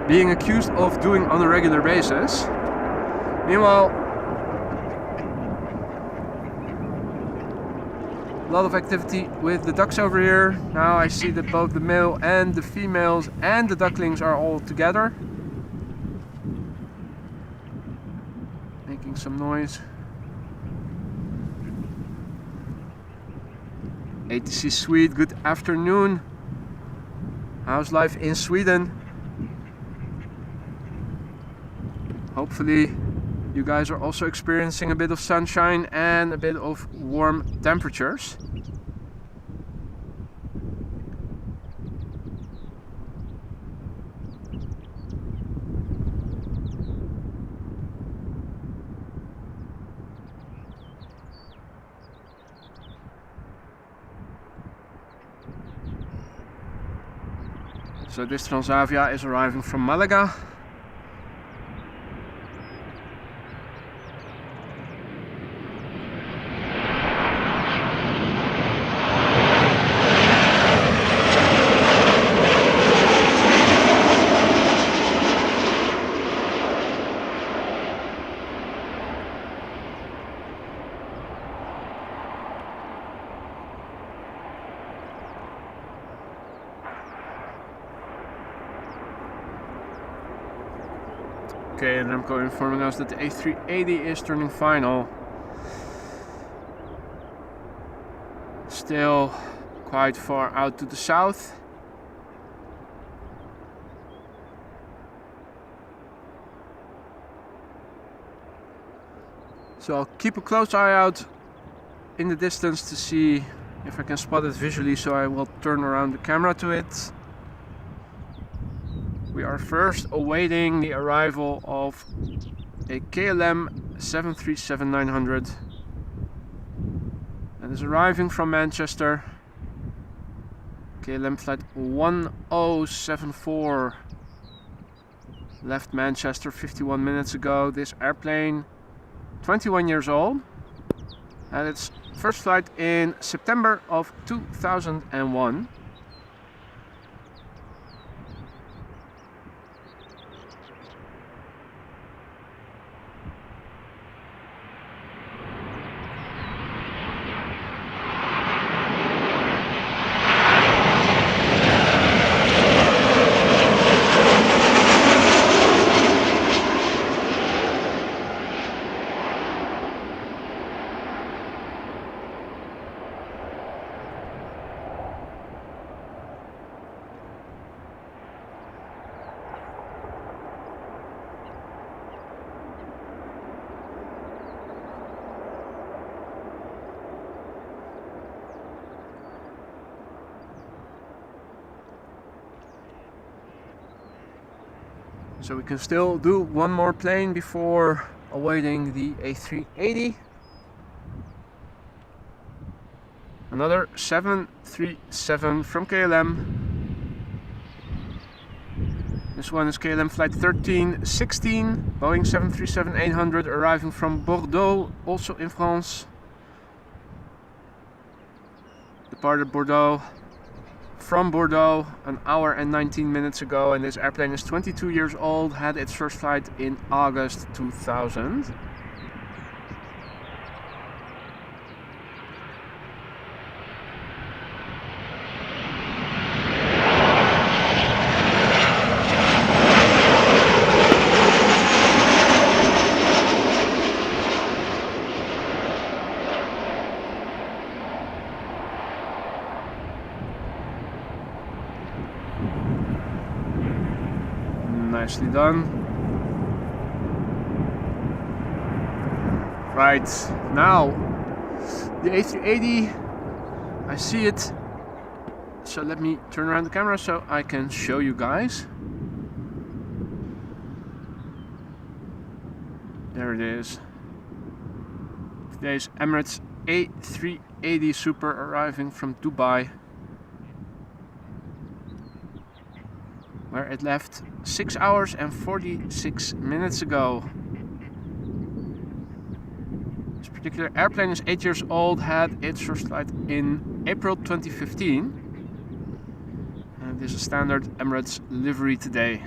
being accused of doing on a regular basis. Meanwhile, a lot of activity with the ducks over here. Now I see that both the male and the females and the ducklings are all together, making some noise. ATC Swede, good afternoon. How's life in Sweden? Hopefully you guys are also experiencing a bit of sunshine and a bit of warm temperatures. So this Transavia is arriving from Malaga. Okay, and Remco informing us that the A380 is turning final. Still quite far out to the south. So I'll keep a close eye out in the distance to see if I can spot it visually, so I will turn around the camera to it. We are first awaiting the arrival of a KLM 737-900 and is arriving from Manchester. KLM flight 1074 left Manchester 51 minutes ago. This airplane, 21 years old, had its first flight in September of 2001. So we can still do one more plane before awaiting the A380. Another 737 from KLM. This one is KLM flight 1316, Boeing 737-800, arriving from Bordeaux, also in France. Departed Bordeaux. From Bordeaux an hour and 19 minutes ago, and this airplane is 22 years old, had its first flight in August 2000. Nicely done. Right, now the A380, I see it, so let me turn around the camera so I can show you guys. There it is. Today's Emirates A380 Super arriving from Dubai, where it left 6 hours and 46 minutes ago. This particular airplane is 8 years old, had its first flight in April 2015. And this is standard Emirates livery today.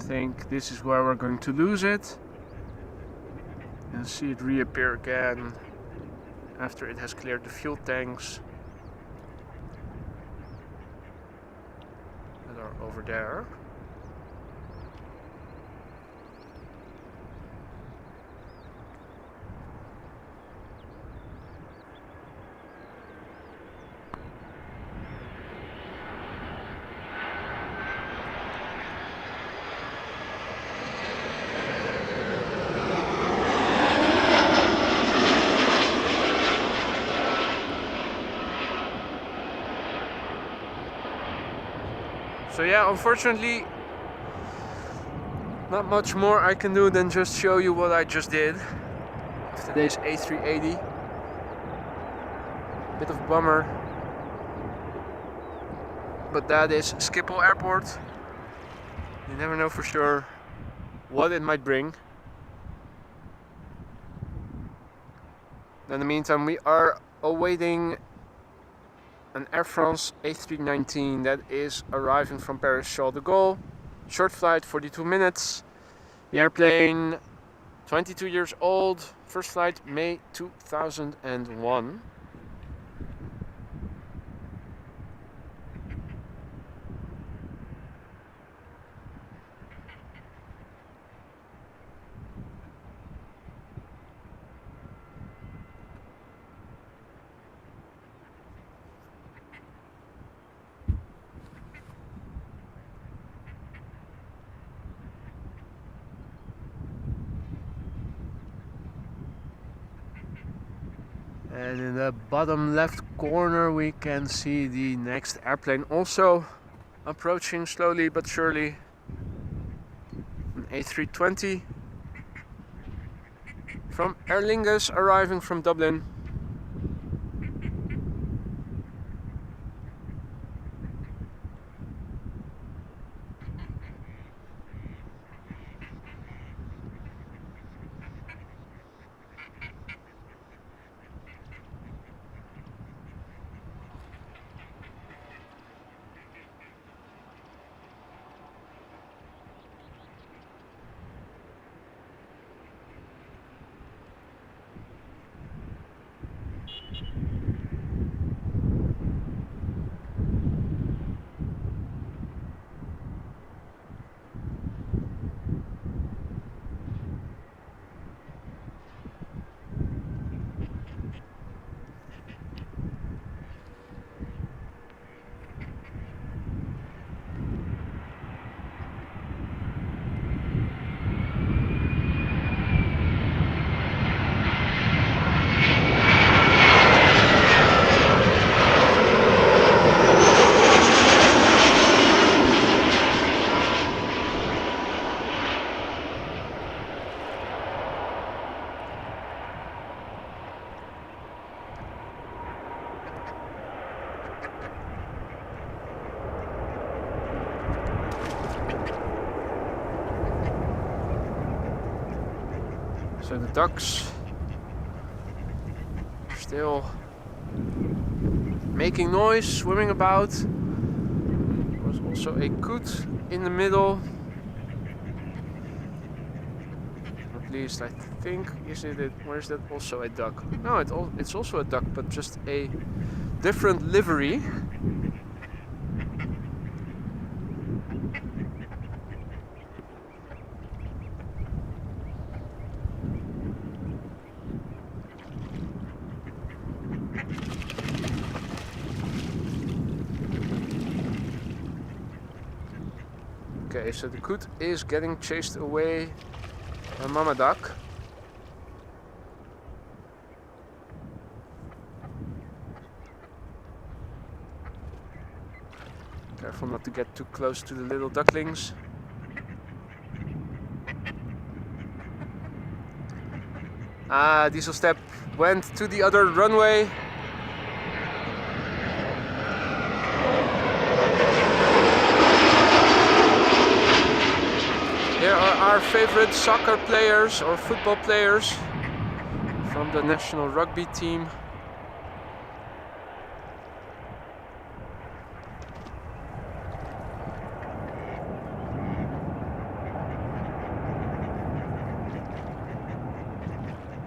think this is where we're going to lose it. And see it reappear again after it has cleared the fuel tanks that are over there. So yeah, unfortunately, not much more I can do than just show you what I just did of today's A380. Bit of a bummer, but that is Schiphol Airport. You never know for sure what it might bring. In the meantime, we are awaiting an Air France A319 that is arriving from Paris Charles de Gaulle. Short flight, 42 minutes. The airplane, 22 years old. First flight, May 2001. And in the bottom left corner we can see the next airplane also approaching slowly but surely. An A320 from Aer Lingus arriving from Dublin. So the ducks are still making noise, swimming about. There's also a coot in the middle. At least I think, where is that also a duck? No, it's also a duck, but just a different livery. Okay, so the coot is getting chased away by Mama Duck. Careful not to get too close to the little ducklings. Diesel Step went to the other runway. Here are our favorite soccer players or football players from the national rugby team.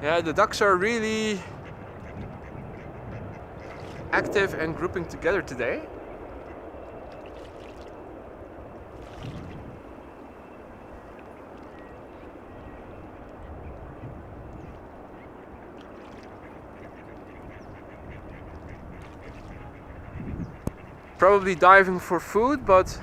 Yeah, the ducks are really active and grouping together today. Probably diving for food, but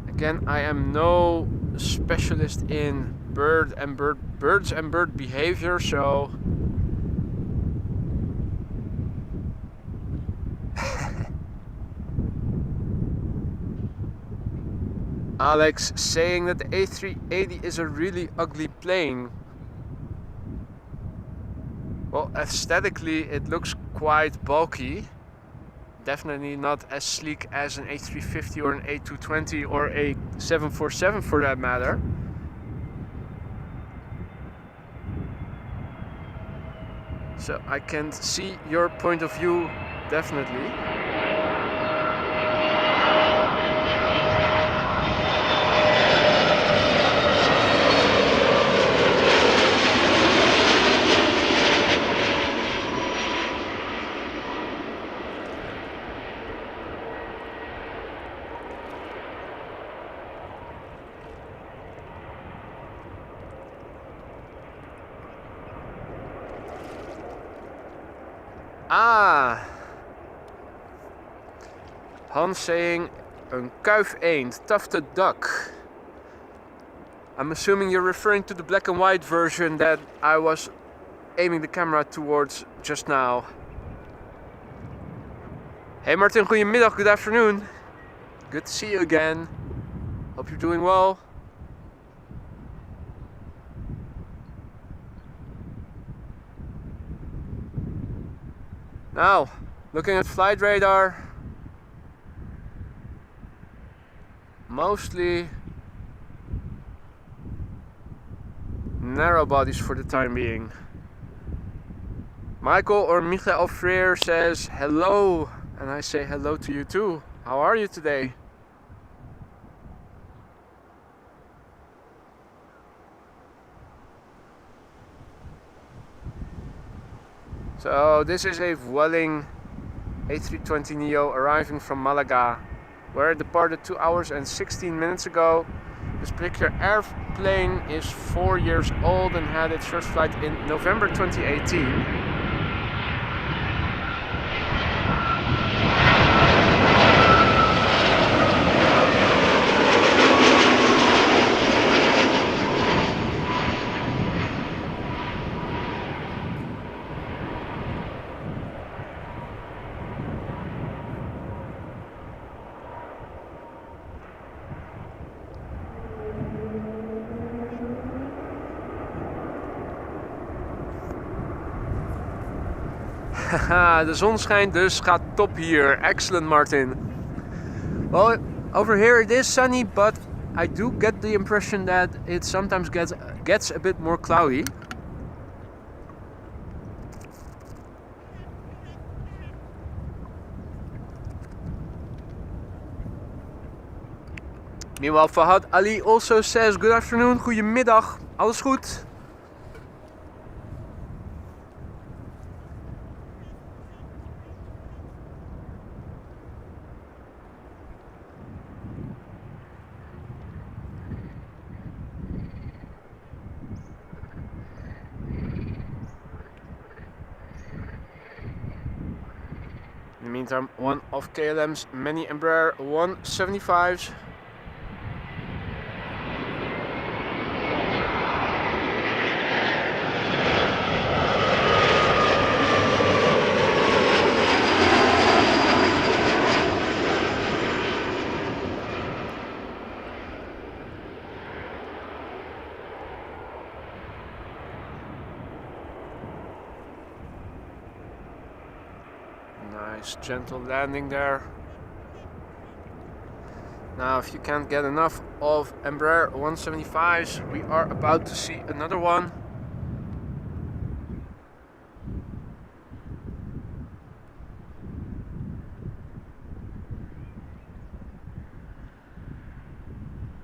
again, I am no specialist in birds and bird behavior, so Alex saying that the A380 is a really ugly plane. Well, aesthetically it looks quite bulky. Definitely not as sleek as an A350 or an A220 or a 747 for that matter. So I can see your point of view, definitely. Ah, Hans saying een kuifeend, tufted duck. I'm assuming you're referring to the black and white version that I was aiming the camera towards just now. Hey Martin, goedemiddag, good afternoon. Good to see you again. Hope you're doing well. Now, looking at flight radar, mostly narrow bodies for the time being. Michael or Michael Freer says hello, and I say hello to you too. How are you today? So this is a Vueling A320neo arriving from Malaga, where it departed 2 hours and 16 minutes ago. This particular airplane is 4 years old and had its first flight in November 2018. De zon schijnt, dus gaat top hier. Excellent, Martin. Well, over here it is sunny, but I do get the impression that it sometimes gets a bit more cloudy. Meanwhile, Fahad Ali also says, good afternoon, goedemiddag, alles goed? In the meantime, one of KLM's many Embraer 175s. Nice gentle landing there. Now, if you can't get enough of Embraer 175s, we are about to see another one.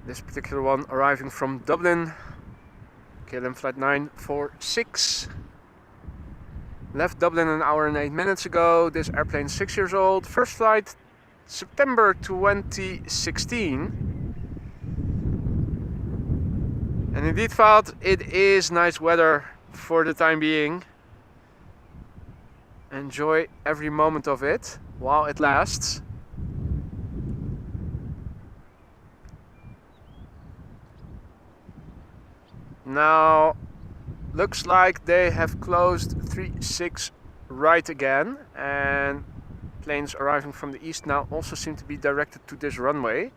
This particular one arriving from Dublin, KLM flight 946. Left Dublin an hour and 8 minutes ago. This airplane is 6 years old. First flight September 2016. And indeed, Vaad, it is nice weather for the time being. Enjoy every moment of it while it lasts. Now, looks like they have closed 36 right again, and planes arriving from the east now also seem to be directed to this runway.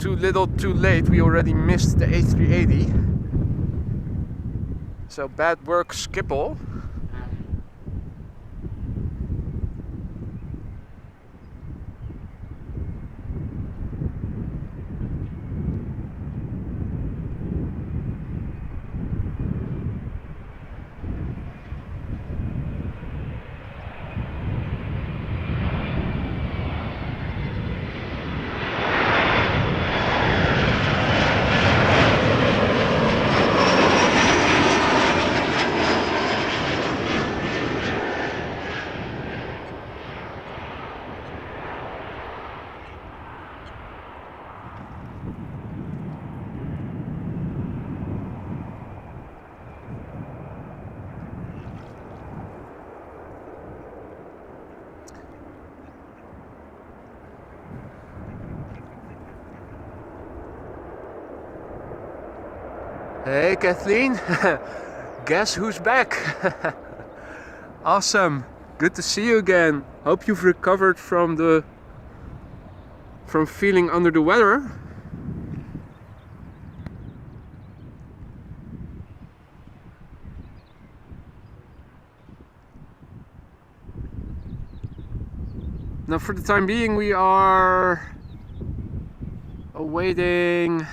Too little, too late. We already missed the A380. So bad work, Schiphol. Hey Kathleen, guess who's back? Awesome, good to see you again. Hope you've recovered from feeling under the weather. Now for the time being we are awaiting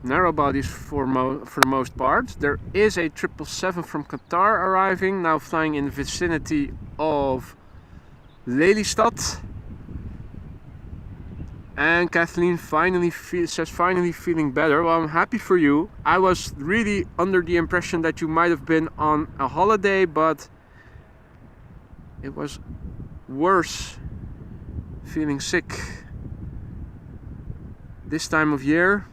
narrow bodies for the most part. There is a 777 from Qatar arriving, now flying in the vicinity of Lelystad. And Kathleen says finally feeling better. Well, I'm happy for you. I was really under the impression that you might have been on a holiday, but it was worse feeling sick this time of year.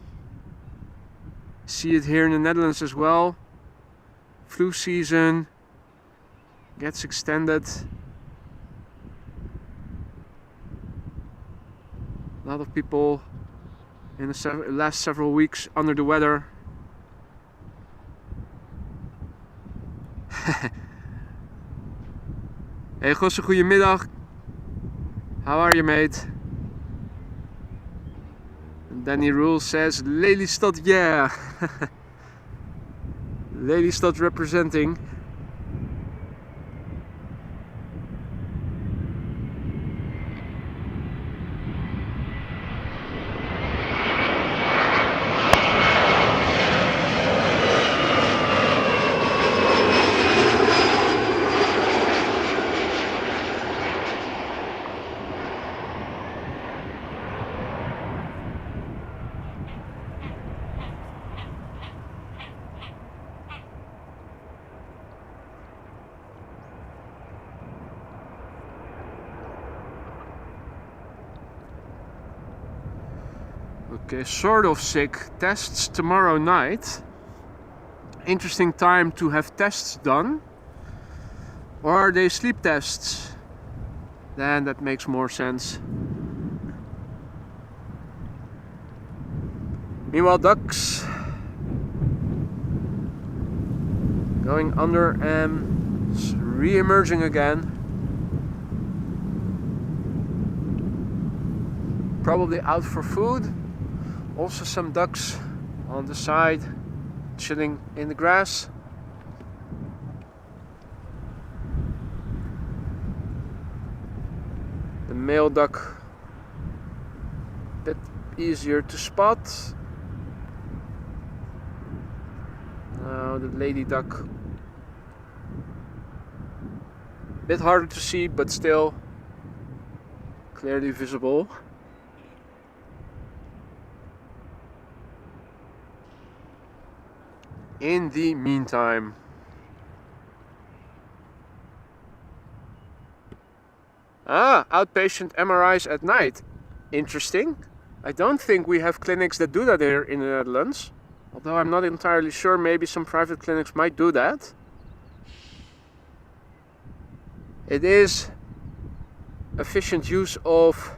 See it here in the Netherlands as well. Flu season gets extended. A lot of people in the last several weeks under the weather. Hey Gosse, goedemiddag. How are you, mate? Danny Rule says Lelystad, yeah. Lelystad representing. Okay, sort of sick. Tests tomorrow night. Interesting time to have tests done. Or are they sleep tests? Then that makes more sense. Meanwhile, ducks going under and re-emerging again. Probably out for food. Also some ducks on the side chilling in the grass. The male duck a bit easier to spot. Now the lady duck a bit harder to see, but still clearly visible. In the meantime, outpatient MRIs at night. Interesting. I don't think we have clinics that do that here in the Netherlands. Although I'm not entirely sure, maybe some private clinics might do that. It is efficient use of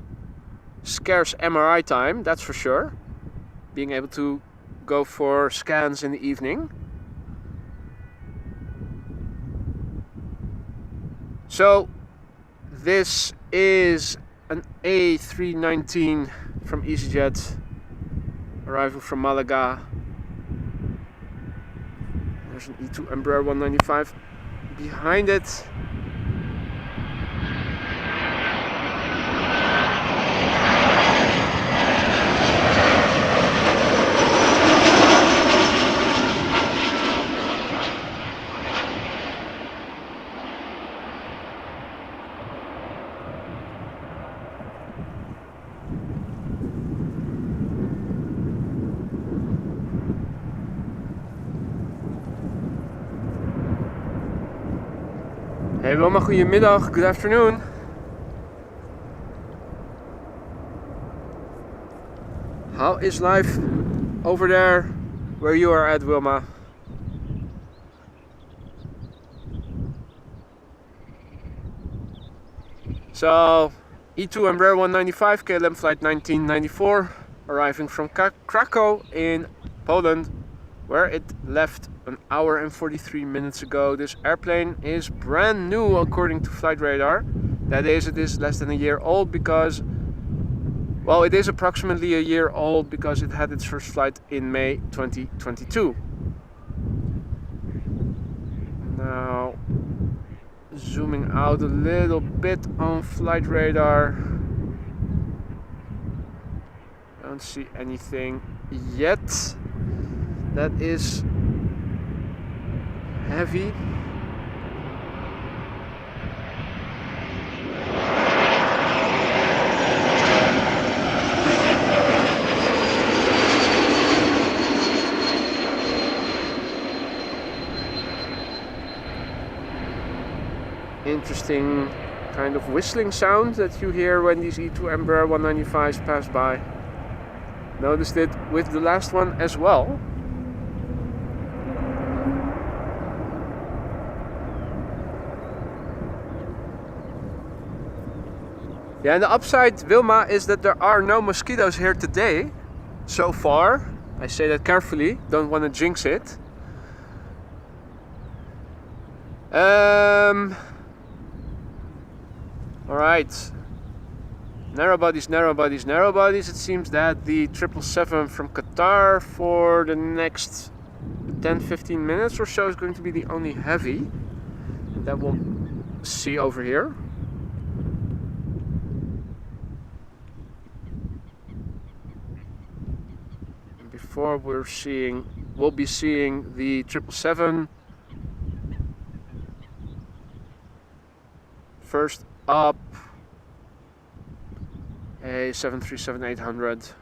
scarce MRI time, that's for sure. Being able to go for scans in the evening. So this is an A319 from EasyJet arriving from Malaga. There's an E2 Embraer 195 behind it. Hey Wilma, goedemiddag, good afternoon. How is life over there where you are at, Wilma? So, E2 Embraer 195, KLM flight 1994, arriving from Krakow in Poland, where it left an hour and 43 minutes ago. This airplane is brand new according to flight radar. That is, it is less than a year old because, well, it is approximately a year old because it had its first flight in May 2022. Now, zooming out a little bit on flight radar. Don't see anything yet. That is heavy. Interesting kind of whistling sound that you hear when these E2 Embraer 195s pass by. Noticed it with the last one as well. Yeah, and the upside, Wilma, is that there are no mosquitoes here today, so far. I say that carefully, don't want to jinx it. Alright. Narrow bodies, narrow bodies, narrow bodies. It seems that the 777 from Qatar for the next 10-15 minutes or so is going to be the only heavy that we'll see over here. Before we'll be seeing the 777. First up, a 737-800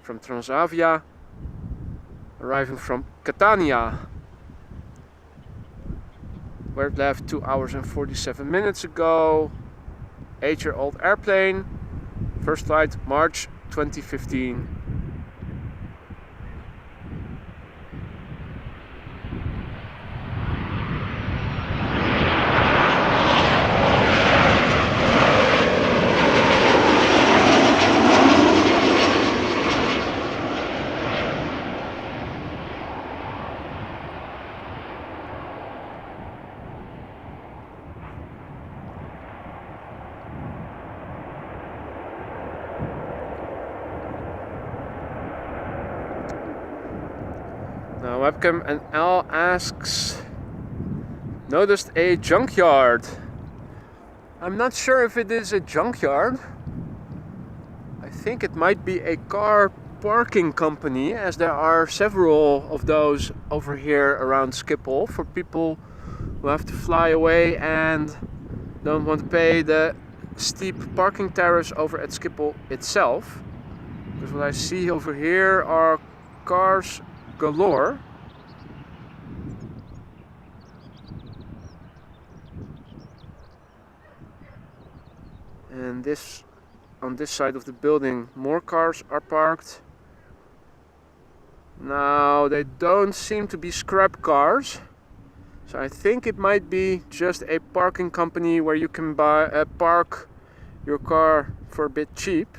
from Transavia, arriving from Catania, where it left 2 hours and 47 minutes ago. 8-year-old airplane, first flight March 2015. Now webcam and L asks, noticed a junkyard. I'm not sure if it is a junkyard. I think it might be a car parking company, as there are several of those over here around Schiphol for people who have to fly away and don't want to pay the steep parking terrace over at Schiphol itself, because what I see over here are cars galore. And on this side of the building, more cars are parked. Now, they don't seem to be scrap cars, so I think it might be just a parking company where you can park your car for a bit cheap.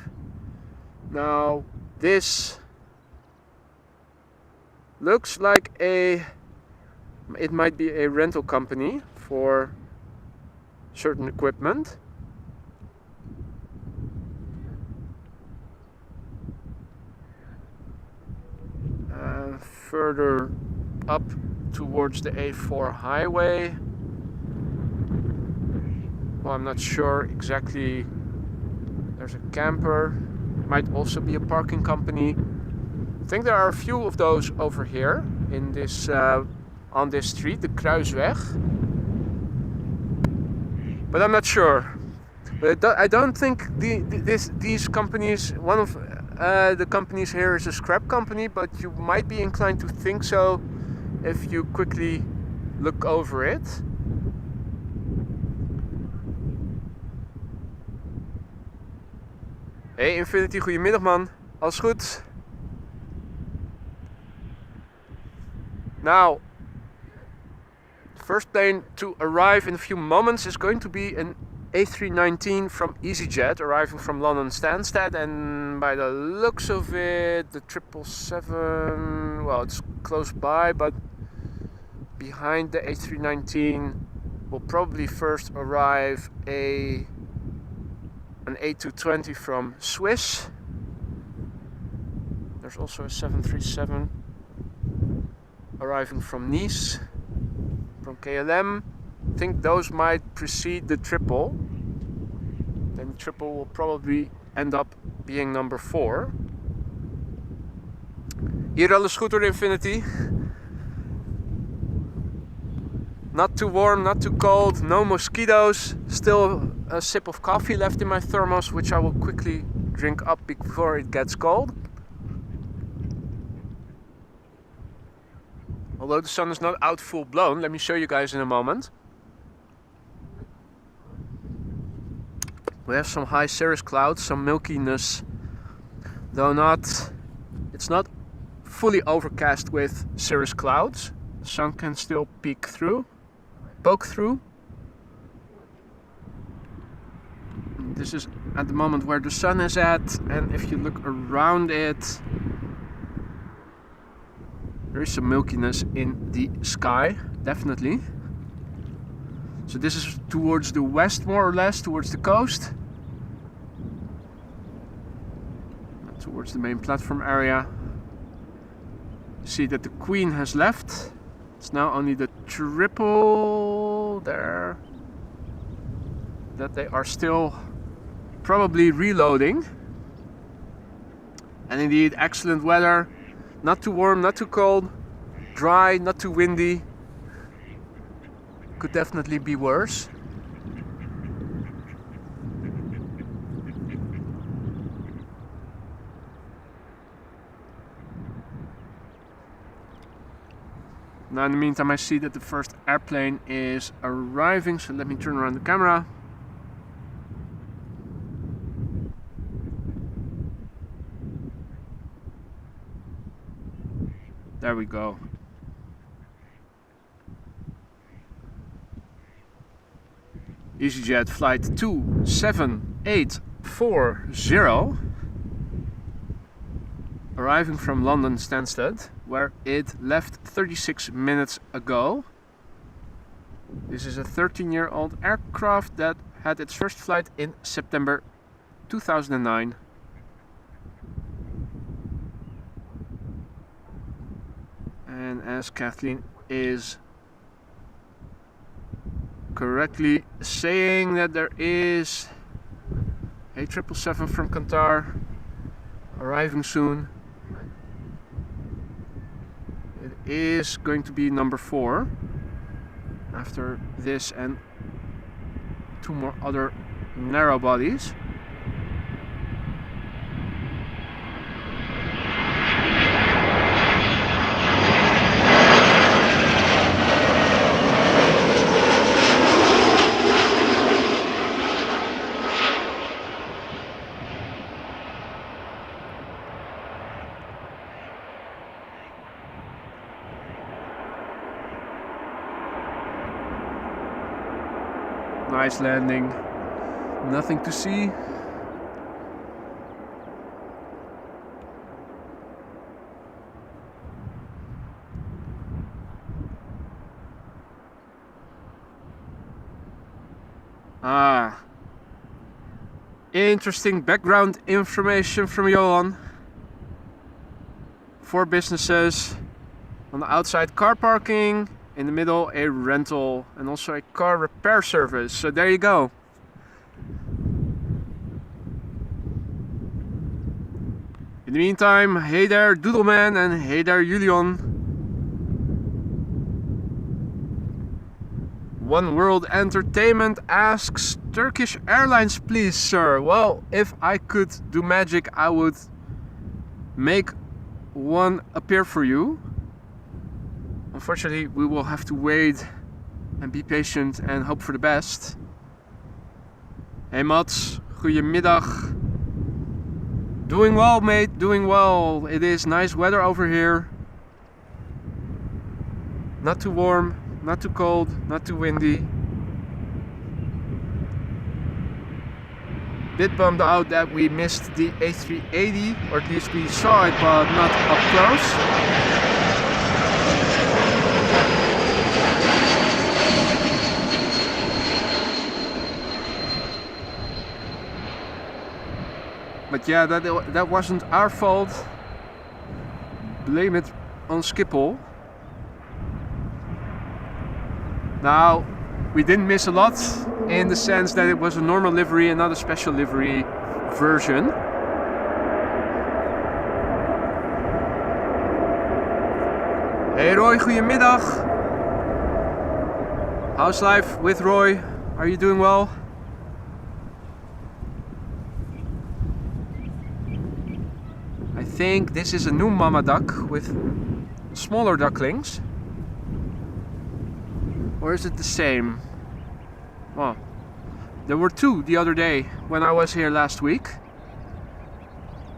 Now, this looks like it might be a rental company for certain equipment. Further up towards the A4 highway, well, I'm not sure exactly. There's a camper, might also be a parking company. I think there are a few of those over here in this on this street, the Kruisweg, but I'm not sure. But I don't think these companies, one of the companies here is a scrap company, but you might be inclined to think so if you quickly look over it. Hey Infinity, goedemiddag man. Alles goed? Now, the first plane to arrive in a few moments is going to be an A319 from EasyJet, arriving from London Stansted, and by the looks of it, the 777, well, it's close by, but behind the A319 will probably first arrive an A220 from Swiss. There's also a 737 arriving from Nice, from KLM. I think those might precede the triple. Then the triple will probably end up being number 4. Hier alles goed hoor, Infinity. Not too warm, not too cold, no mosquitoes. Still a sip of coffee left in my thermos, which I will quickly drink up before it gets cold. Although the sun is not out full blown, let me show you guys in a moment. We have some high cirrus clouds, some milkiness, though it's not fully overcast with cirrus clouds. The sun can still poke through. This is at the moment where the sun is at, and if you look around it, there is some milkiness in the sky, definitely. So this is towards the west, more or less, towards the coast. Towards the main platform area. You see that the Queen has left. It's now only the triple there. That they are still probably reloading. And indeed, excellent weather. Not too warm, not too cold. Dry, not too windy. Could definitely be worse. Now in the meantime I see that the first airplane is arriving, so let me turn around the camera. There we go. EasyJet flight 27840, arriving from London Stansted, where it left 36 minutes ago. This is a 13-year-old aircraft that had its first flight in September 2009. And as Kathleen is correctly saying, that there is a 777 from Qatar arriving soon. It is going to be number 4 after this and 2 more other narrow bodies. Nice landing, nothing to see. Interesting background information from Johan. 4 businesses, on the outside car parking, in the middle a rental, and also a car repair service. So there you go. In the meantime, hey there Doodleman and hey there Julian. One World Entertainment asks, Turkish Airlines please sir. Well, if I could do magic I would make one appear for you. Unfortunately we will have to wait and be patient and hope for the best. Hey Mats, goedemiddag. Doing well mate, doing well. It is nice weather over here. Not too warm, not too cold, not too windy. Bit bummed out that we missed the A380, or at least we saw it but not up close. But yeah, that wasn't our fault. Blame it on Schiphol. Now, we didn't miss a lot in the sense that it was a normal livery and not a special livery version. Hey Roy, goedemiddag. How's life with Roy? Are you doing well? I think this is a new mama duck with smaller ducklings. Or is it the same? Well, there were 2 the other day when I was here last week.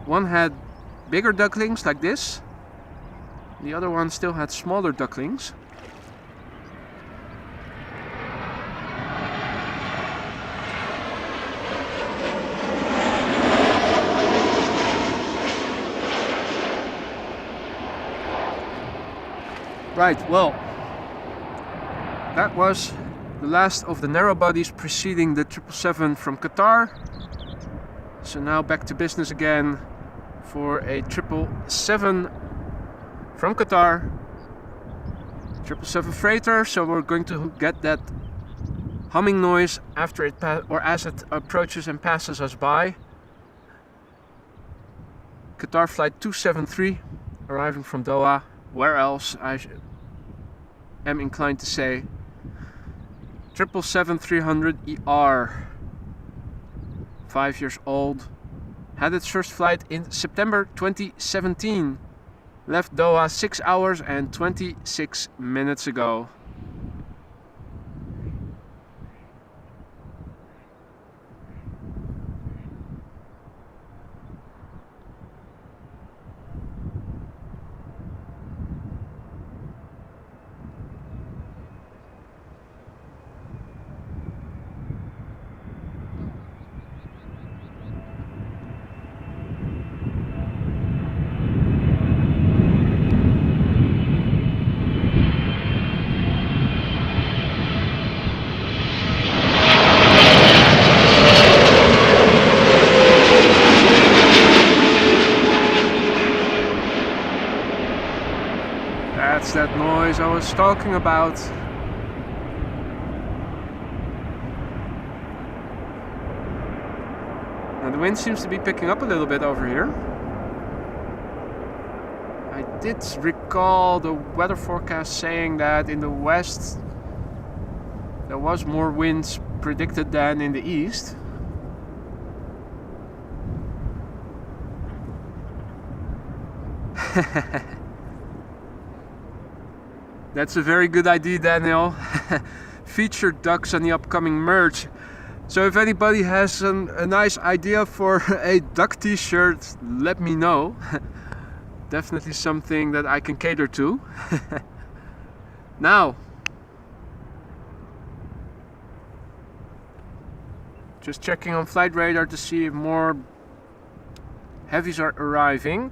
One had bigger ducklings like this. The other one still had smaller ducklings. Right, well, that was the last of the narrow bodies preceding the 777 from Qatar. So now back to business again for a 777 from Qatar. 777 freighter, so we're going to get that humming noise after it or as it approaches and passes us by. Qatar flight 273 arriving from Doha. Where else, I am inclined to say. 777-300ER, 5 years old, had its first flight in September 2017, left Doha 6 hours and 26 minutes ago. That's that noise I was talking about. Now the wind seems to be picking up a little bit over here. I did recall the weather forecast saying that in the west there was more winds predicted than in the east. That's a very good idea, Daniel. Feature ducks on the upcoming merch. So if anybody has a nice idea for a duck t-shirt, let me know. Definitely something that I can cater to. Now, just checking on flight radar to see if more heavies are arriving.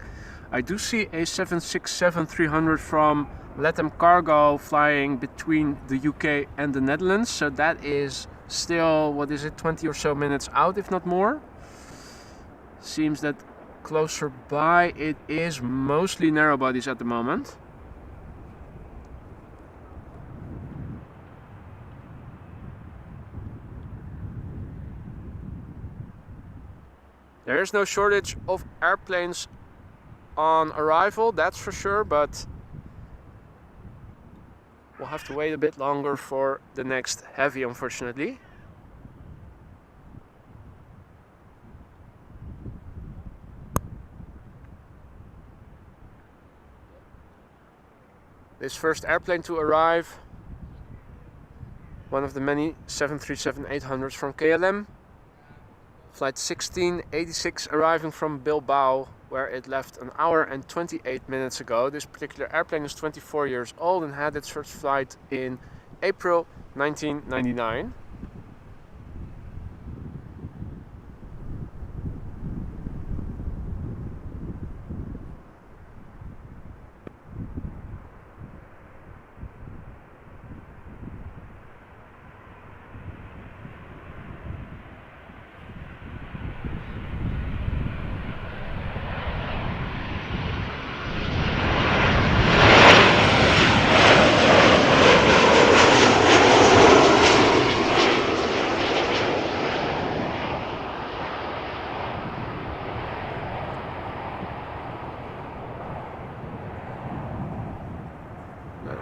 I do see a 767-300 from Latam Cargo flying between the UK and the Netherlands, so that is still, what is it, 20 or so minutes out, if not more. Seems that closer by it is mostly narrow bodies at the moment. There is no shortage of airplanes on arrival, that's for sure, but we'll have to wait a bit longer for the next heavy, unfortunately. This first airplane to arrive, one of the many 737-800s from KLM. Flight 1686 arriving from Bilbao, where it left an hour and 28 minutes ago. This particular airplane is 24 years old and had its first flight in April 1999.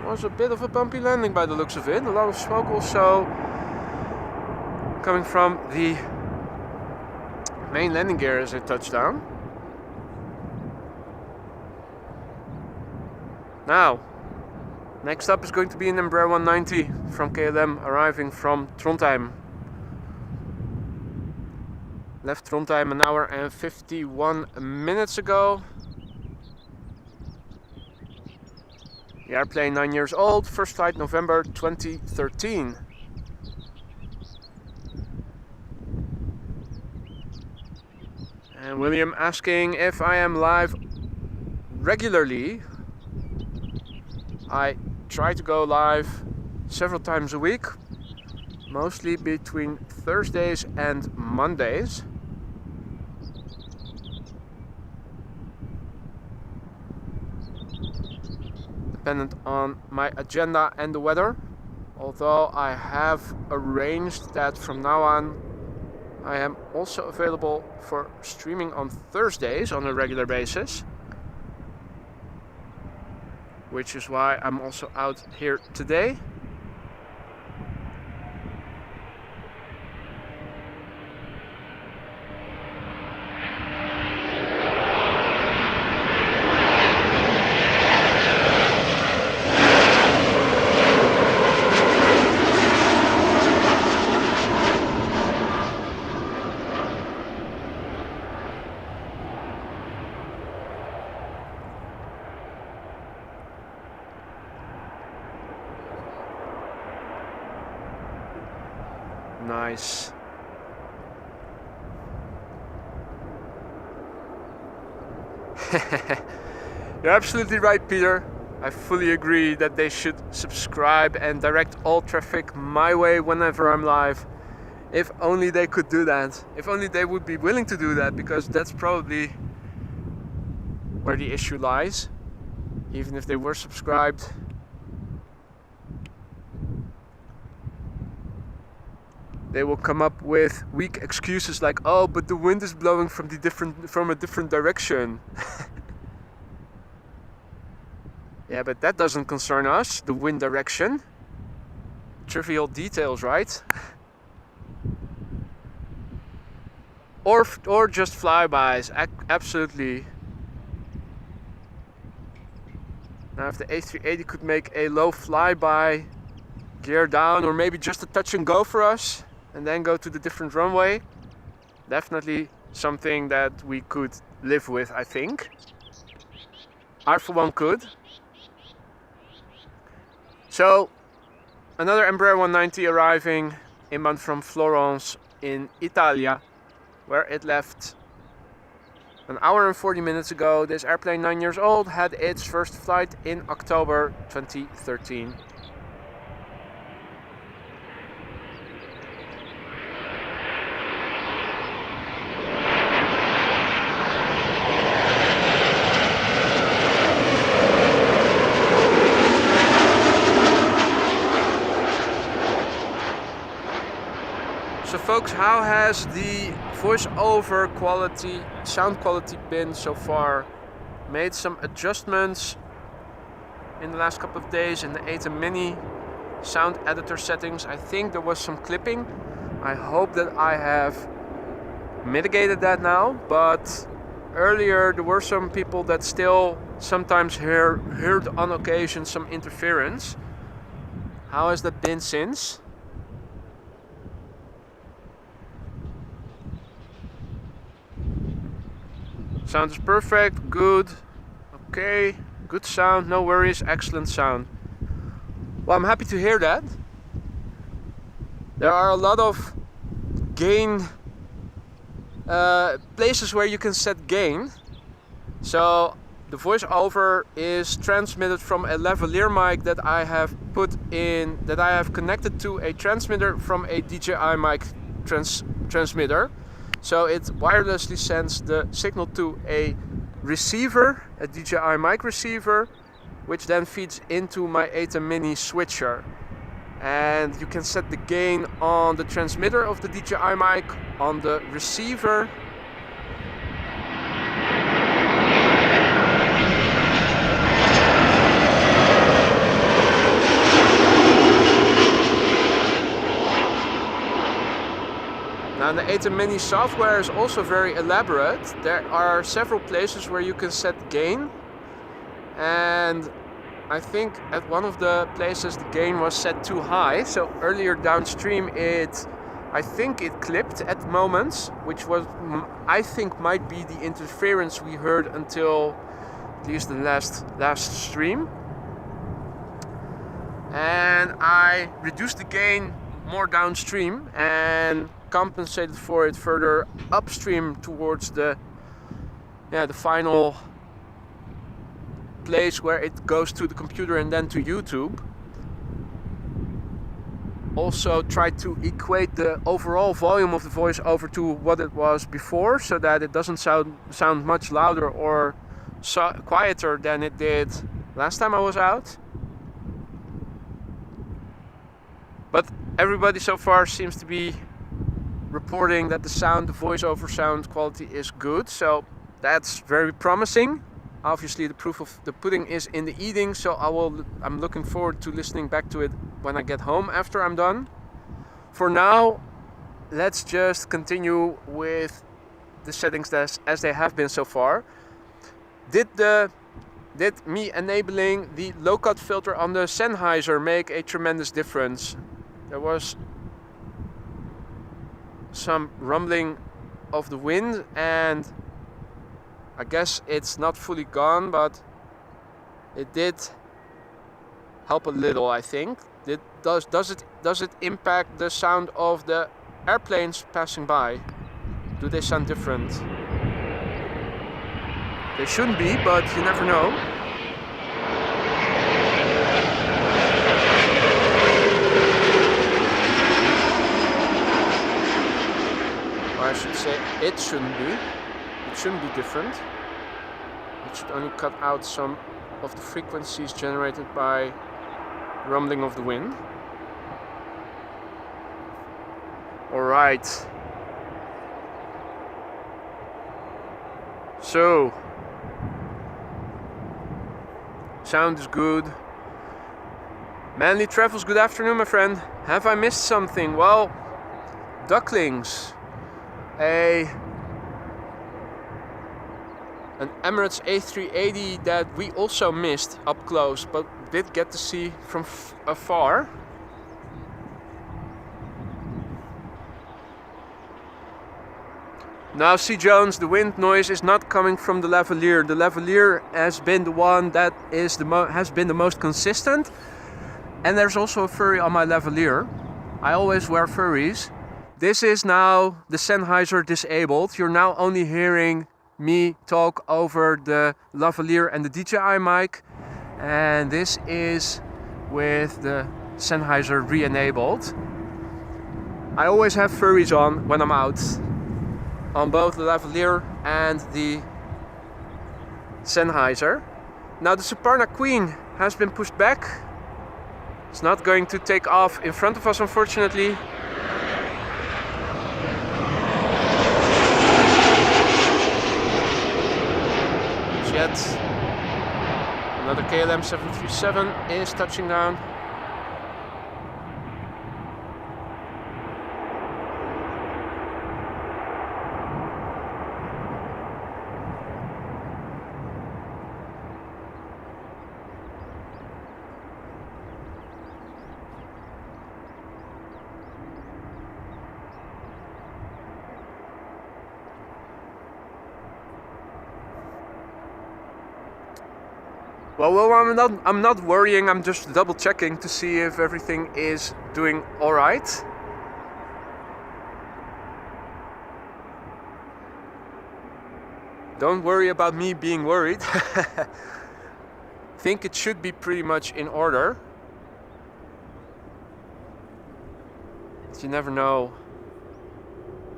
Was a bit of a bumpy landing by the looks of it. A lot of smoke also coming from the main landing gear as it touched down. Now, next up is going to be an Embraer 190 from KLM arriving from Trondheim. Left Trondheim an hour and 51 minutes ago. The airplane 9 years old, first flight November 2013. And William asking if I am live regularly. I try to go live several times a week, mostly between Thursdays and Mondays. Dependent on my agenda and the weather, although I have arranged that from now on I am also available for streaming on Thursdays on a regular basis, which is why I'm also out here today. Nice. You're absolutely right, Peter. I fully agree that they should subscribe and direct all traffic my way whenever I'm live. If only they could do that. If only they would be willing to do that, because that's probably where the issue lies. Even if they were subscribed, they will come up with weak excuses like, oh, but the wind is blowing from a different direction. Yeah, but that doesn't concern us, the wind direction. Trivial details, right? or just flybys, absolutely. Now if the A380 could make a low flyby, gear down, or maybe just a touch and go for us and then go to the different runway, definitely something that we could live with, I think. I for one could. So another Embraer 190 arriving inbound from Florence in Italia, where it left an hour and 40 minutes ago. This airplane, 9 years old, had its first flight in October 2013. So folks, how has the voice-over quality, sound quality been so far? Made some adjustments in the last couple of days in the ATEM Mini sound editor settings. I think there was some clipping. I hope that I have mitigated that now, but earlier there were some people that still sometimes heard on occasion some interference. How has that been since? Sound is perfect, good, okay, good sound, no worries, excellent sound. Well, I'm happy to hear that. There are a lot of gain places where you can set gain. So the voiceover is transmitted from a lavalier mic that I have connected to a transmitter from a DJI mic transmitter. So it wirelessly sends the signal to a receiver, a DJI mic receiver, which then feeds into my ATEM Mini switcher. And you can set the gain on the transmitter of the DJI mic, on the receiver. Now the ATEM Mini software is also very elaborate. There are several places where you can set gain, and I think at one of the places the gain was set too high. So earlier downstream I think it clipped at moments, which was, I think, might be the interference we heard until at least the last stream. And I reduced the gain more downstream and compensated for it further upstream towards the final place where it goes to the computer and then to YouTube. Also tried to equate the overall volume of the voice over to what it was before, so that it doesn't sound much louder or quieter than it did last time I was out. But everybody so far seems to be reporting that the voiceover sound quality is good, so that's very promising. Obviously the proof of the pudding is in the eating, so I'm looking forward to listening back to it when I get home after I'm done. For now, let's just continue with the settings as they have been so far. Did me enabling the low cut filter on the Sennheiser make a tremendous difference? There was some rumbling of the wind, and I guess it's not fully gone, but it did help a little, I think. Does it impact the sound of the airplanes passing by? Do they sound different? They shouldn't be, but you never know. Or I should say, it shouldn't be. It shouldn't be different. It should only cut out some of the frequencies generated by rumbling of the wind. Alright. So, sound is good. Manly Travels, good afternoon, my friend. Have I missed something? Well, ducklings. A an Emirates A380 that we also missed up close, but did get to see from afar. Now see Jones, the wind noise is not coming from the lavalier. The lavalier has been the one that is has been the most consistent. And there's also a furry on my lavalier. I always wear furries. This is now the Sennheiser disabled. You're now only hearing me talk over the lavalier and the DJI mic. And this is with the Sennheiser re-enabled. I always have furries on when I'm out, on both the lavalier and the Sennheiser. Now the Suparna Queen has been pushed back. It's not going to take off in front of us, unfortunately. Yet another KLM 737 is touching down. Well, I'm not worrying, I'm just double checking to see if everything is doing alright. Don't worry about me being worried. I think it should be pretty much in order. But you never know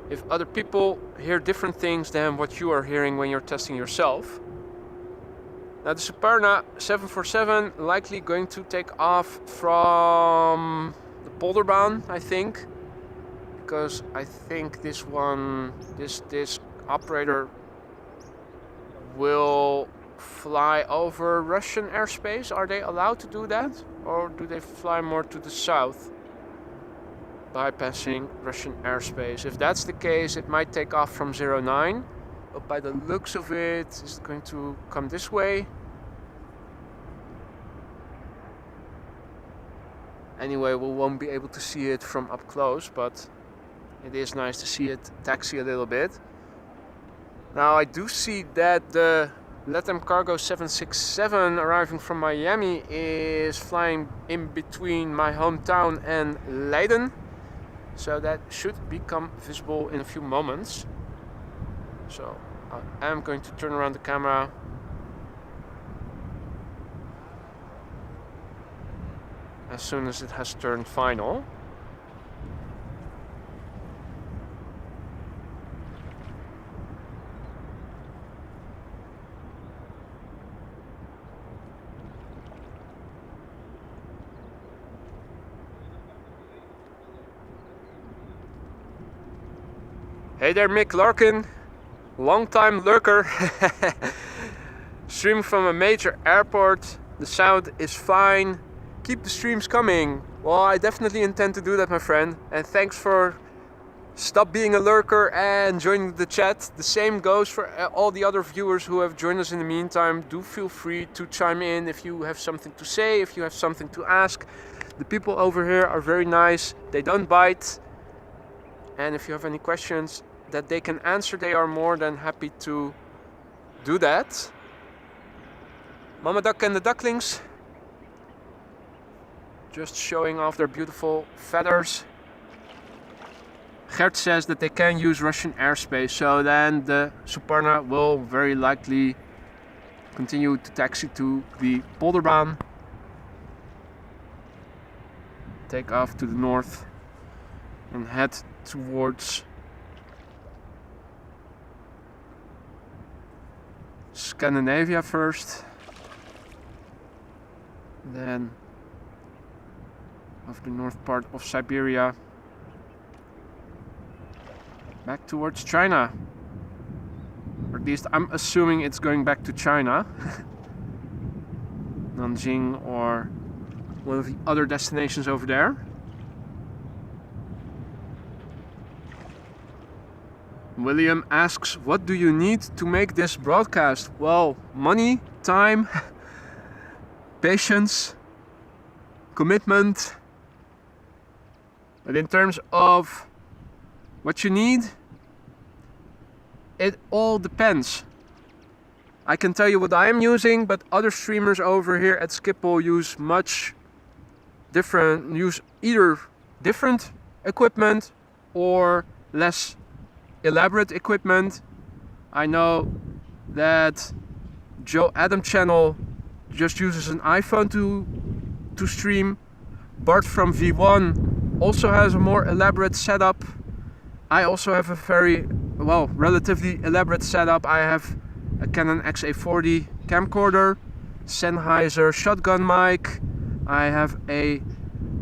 if other people hear different things than what you are hearing when you're testing yourself. Now the Suparna 747 likely going to take off from the Polderbaan, I think, because I think this operator will fly over Russian airspace. Are they allowed to do that, or do they fly more to the south, bypassing Russian airspace? If that's the case, it might take off from 09. But by the looks of it, is it going to come this way? Anyway, we won't be able to see it from up close, but it is nice to see it taxi a little bit. Now I do see that the Latam Cargo 767 arriving from Miami is flying in between my hometown and Leiden. So that should become visible in a few moments. So I am going to turn around the camera. As soon as it has turned final. Hey there, Mick Larkin, long-time lurker. Stream from a major airport. The sound is fine. Keep the streams coming. Well, I definitely intend to do that, my friend. And thanks for stop being a lurker and joining the chat. The same goes for all the other viewers who have joined us in the meantime. Do feel free to chime in if you have something to say, if you have something to ask. The people over here are very nice. They don't bite. And if you have any questions that they can answer, they are more than happy to do that. Mama Duck and the ducklings just showing off their beautiful feathers. Gert says that they can use Russian airspace, so then the Suparna will very likely continue to taxi to the Polderbaan, take off to the north and head towards Scandinavia first, then of the north part of Siberia back towards China, or at least I'm assuming it's going back to China. Nanjing or one of the other destinations over there. William asks, what do you need to make this broadcast? Well, money, time, patience, commitment. But in terms of what you need, it all depends. I can tell you what I am using, but other streamers over here at Schiphol use either different equipment or less elaborate equipment. I know that Joe Adam channel just uses an iPhone to stream. Bart from V1 also has a more elaborate setup. I also have a relatively elaborate setup. I have a Canon XA40 camcorder, Sennheiser shotgun mic. I have a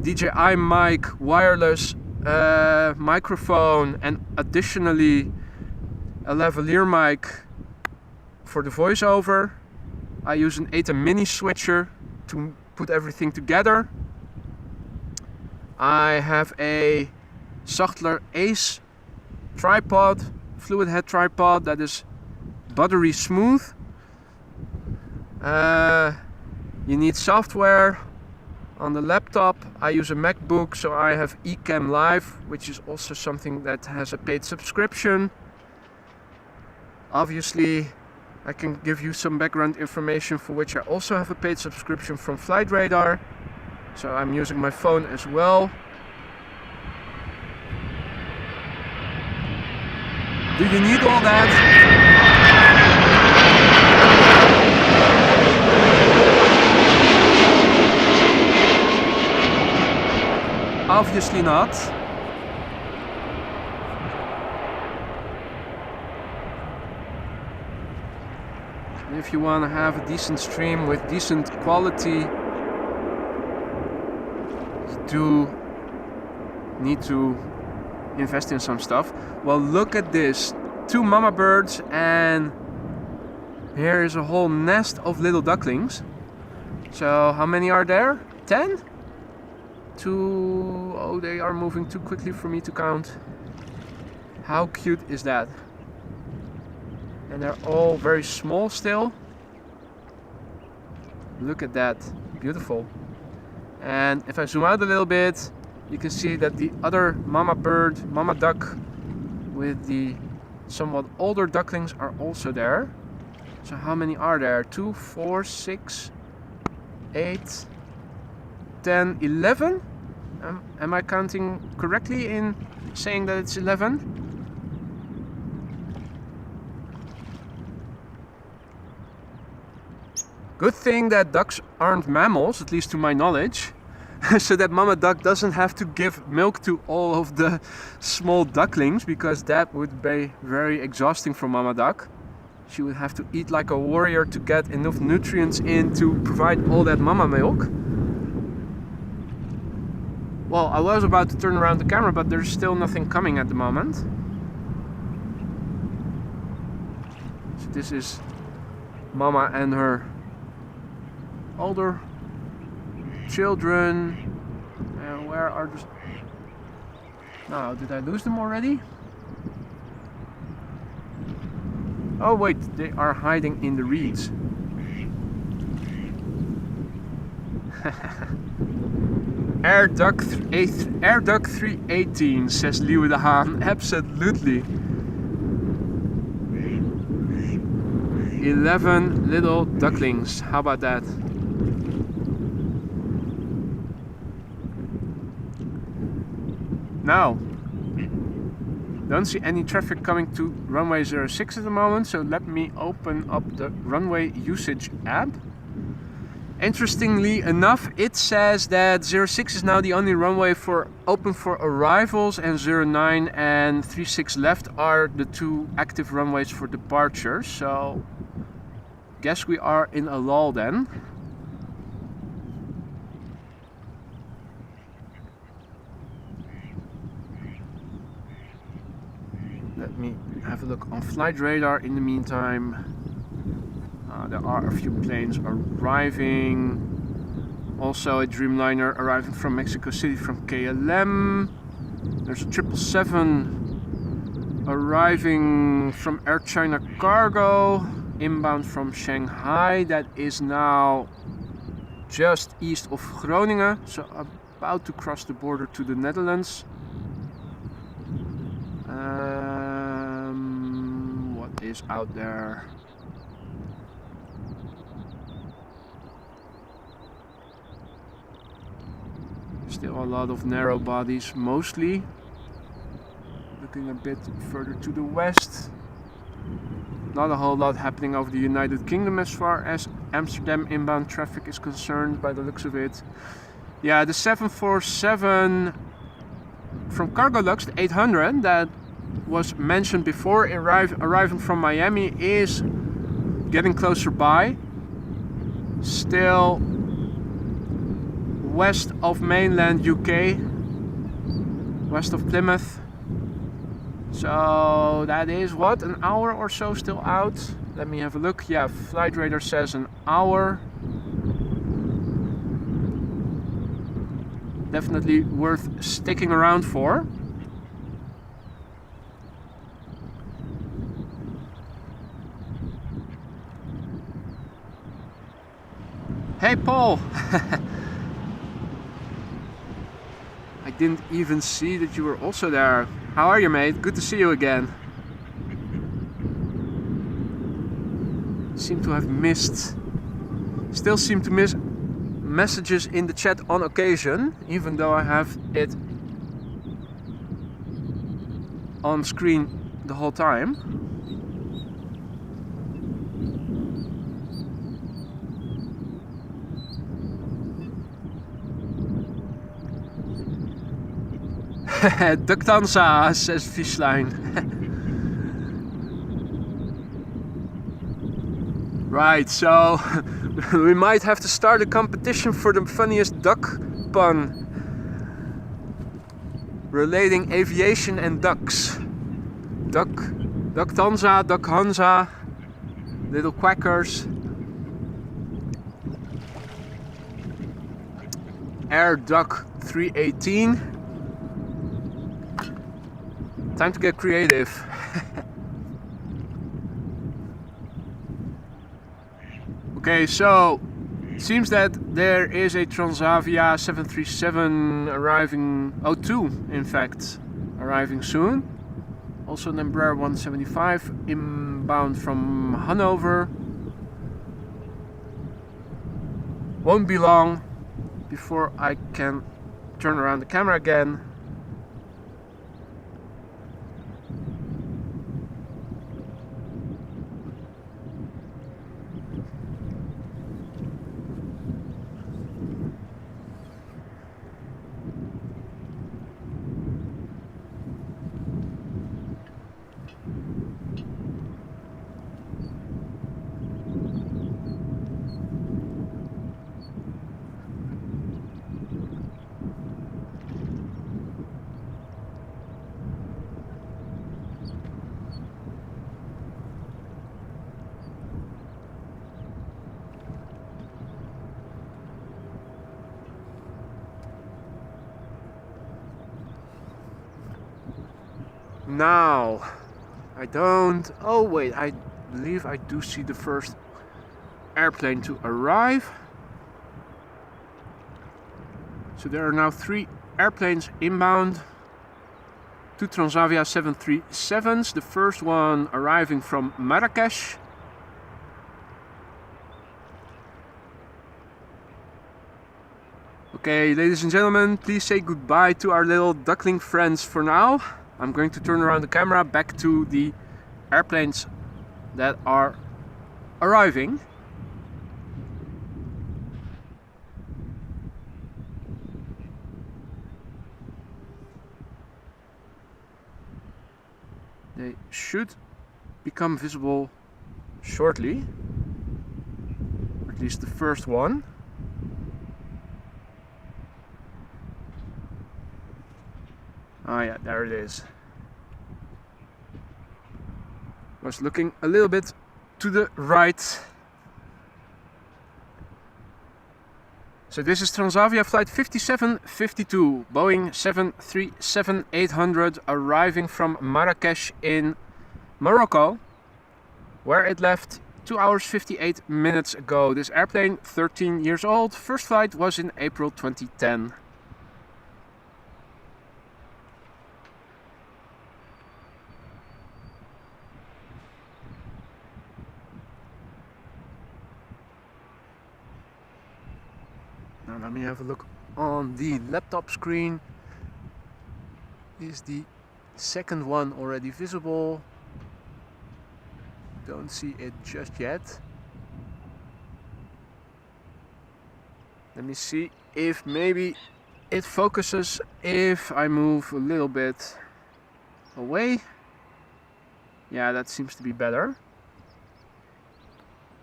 DJI mic wireless microphone, and additionally a lavalier mic for the voiceover. I use an ATEM mini switcher to put everything together. I have a Sachtler Ace tripod, fluid head tripod that is buttery smooth. You need software. On the laptop I use a MacBook, so I have Ecamm Live, which is also something that has a paid subscription. Obviously I can give you some background information for which I also have a paid subscription from Flight Radar, so I'm using my phone as well. Do you need all that? Obviously not. If you want to have a decent stream with decent quality, you do need to invest in some stuff. Well, look at this. 2 mama birds, and here is a whole nest of little ducklings. So how many are there? 10? 2. Oh, they are moving too quickly for me to count. How cute is that? And they're all very small still. Look at that, beautiful. And if I zoom out a little bit, you can see that the other mama duck with the somewhat older ducklings are also there. So how many are there? 2, 4, 6, 8, 10, 11? Am I counting correctly in saying that it's 11? Good thing that ducks aren't mammals, at least to my knowledge, so that mama duck doesn't have to give milk to all of the small ducklings, because that would be very exhausting for mama duck. She would have to eat like a warrior to get enough nutrients in to provide all that mama milk. Well, I was about to turn around the camera, but there's still nothing coming at the moment. So this is mama and her older children. And where are the... Now, did I lose them already? Oh wait, they are hiding in the reeds. Air Duck 318, says Liewe de Haan. Absolutely. 11 little ducklings. How about that? Now, don't see any traffic coming to runway 06 at the moment, so let me open up the runway usage app. Interestingly enough, it says that 06 is now the only runway open for arrivals, and 09 and 36 left are the 2 active runways for departures. So, guess we are in a lull then. Let me have a look on Flight Radar in the meantime. There are a few planes arriving. Also a Dreamliner arriving from Mexico City from KLM. There's a 777 arriving from Air China Cargo, inbound from Shanghai. That is now just east of Groningen, so about to cross the border to the Netherlands. What is out there? Still a lot of narrow bodies, mostly. Looking a bit further to the west. Not a whole lot happening over the United Kingdom as far as Amsterdam inbound traffic is concerned, by the looks of it. Yeah, the 747 from Cargolux, the 800, that was mentioned before, arriving from Miami, is getting closer by. Still west of mainland UK, west of Plymouth. So that is what, an hour or so still out. Let me have a look. Yeah, Flight Radar says an hour. Definitely worth sticking around for. Hey Paul! I didn't even see that you were also there. How are you, mate? Good to see you again. Seem to have missed, still seem to miss messages in the chat on occasion, even though I have it on screen the whole time. Ductanza, says Fishline. Right, so we might have to start a competition for the funniest duck pun relating aviation and ducks. Ductanza, Duckhansa, little quackers. Air Duck 318. Time to get creative. Okay, so it seems that there is a Transavia 737 arriving, 02 in fact, arriving soon. Also an Embraer 175 inbound from Hanover. Won't be long before I can turn around the camera again. Now, I don't... Oh wait, I believe I do see the first airplane to arrive. So there are now 3 airplanes inbound. 2 Transavia 737s. The first one arriving from Marrakesh. Okay, ladies and gentlemen, please say goodbye to our little duckling friends for now. I'm going to turn around the camera back to the airplanes that are arriving. They should become visible shortly, or at least the first one. Oh yeah, there it is. Was looking a little bit to the right. So this is Transavia flight 5752, Boeing 737-800, arriving from Marrakesh in Morocco, where it left 2 hours 58 minutes ago. This airplane, 13 years old, first flight was in April 2010. Now let me have a look on the laptop screen. Is the second one already visible? Don't see it just yet. Let me see if maybe it focuses if I move a little bit away. Yeah, that seems to be better.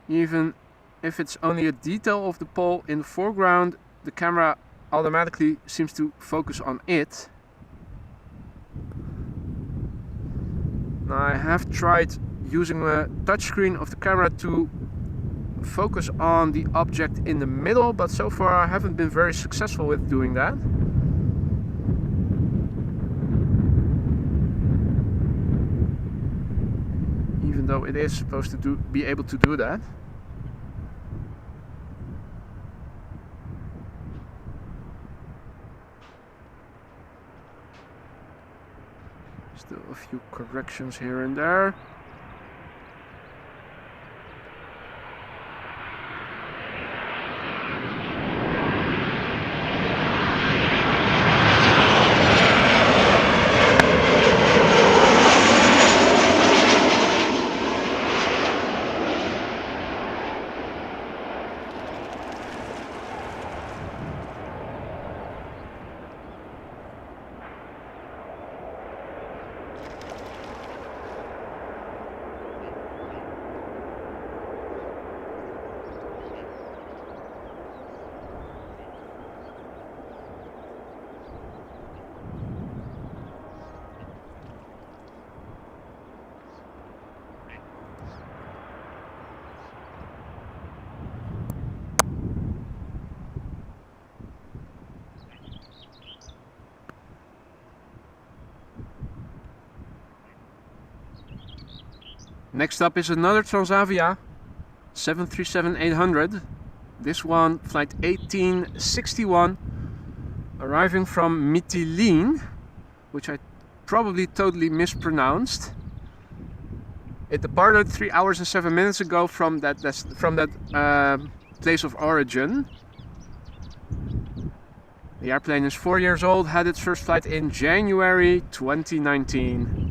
Even if it's only a detail of the pole in the foreground, the camera automatically seems to focus on it. Now I have tried using the touchscreen of the camera to focus on the object in the middle, but so far I haven't been very successful with doing that. Even though it is supposed to be able to do that. Still a few corrections here and there. Next up is another Transavia 737-800. This one, flight 1861, arriving from Mytilene, which I probably totally mispronounced. It departed 3 hours and 7 minutes ago from that place of origin. The airplane is 4 years old, had its first flight in January 2019.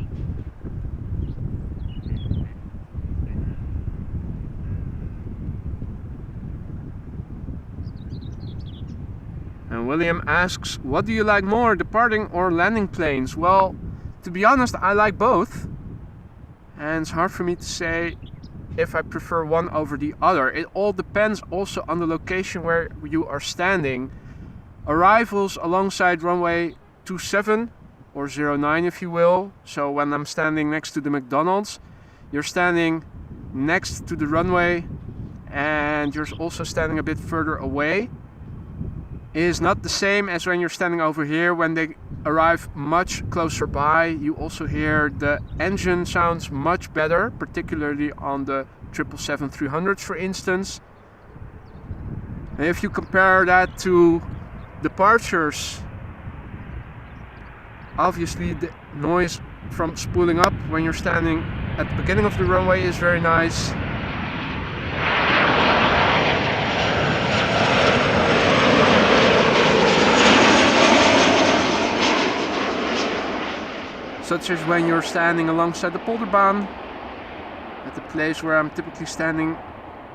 And William asks, what do you like more, departing or landing planes? Well, to be honest, I like both. And it's hard for me to say if I prefer one over the other. It all depends also on the location where you are standing. Arrivals alongside runway 27 or 09 if you will. So when I'm standing next to the McDonald's, you're standing next to the runway and you're also standing a bit further away. Is not the same as when you're standing over here. When they arrive much closer by, you also hear the engine sounds much better, particularly on the 777-300s for instance. And if you compare that to departures, obviously the noise from spooling up when you're standing at the beginning of the runway is very nice. Such as when you're standing alongside the Polderbaan, at the place where I'm typically standing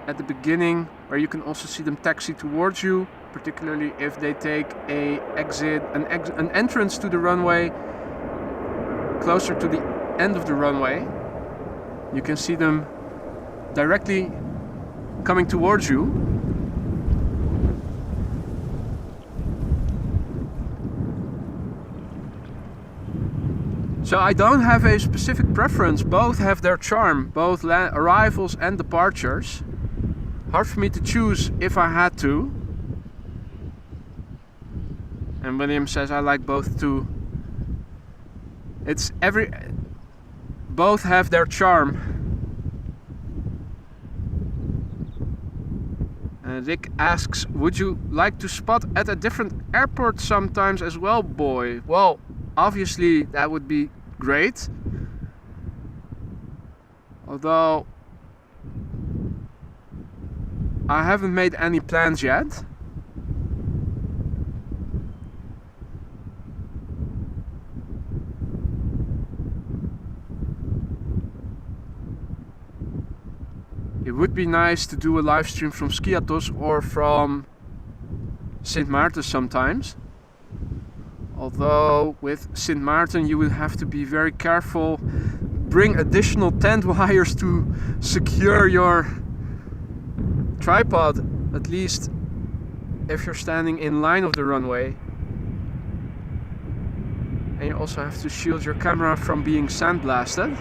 at the beginning, where you can also see them taxi towards you, particularly if they take an entrance to the runway closer to the end of the runway. You can see them directly coming towards you. So I don't have a specific preference. Both have their charm, both arrivals and departures. Hard for me to choose if I had to. And William says, I like both too. Both have their charm. Rick asks, would you like to spot at a different airport sometimes as well, boy? Well, obviously that would be great. Although I haven't made any plans yet. It would be nice to do a live stream from Skiathos or from Sint Maarten sometimes. Although with Sint Maarten you would have to be very careful. Bring additional tent wires to secure your tripod, at least if you're standing in line of the runway. And you also have to shield your camera from being sandblasted.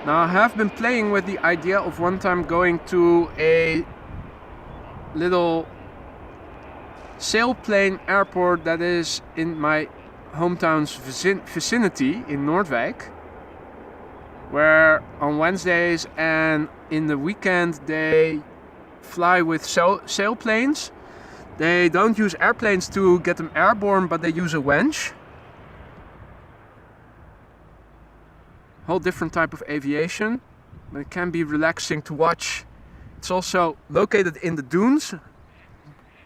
Now I have been playing with the idea of one time going to a little sailplane airport that is in my hometown's vicinity in Noordwijk, where on Wednesdays and in the weekend they fly with sailplanes. They don't use airplanes to get them airborne, but they use a winch. Whole different type of aviation, but it can be relaxing to watch. It's also located in the dunes,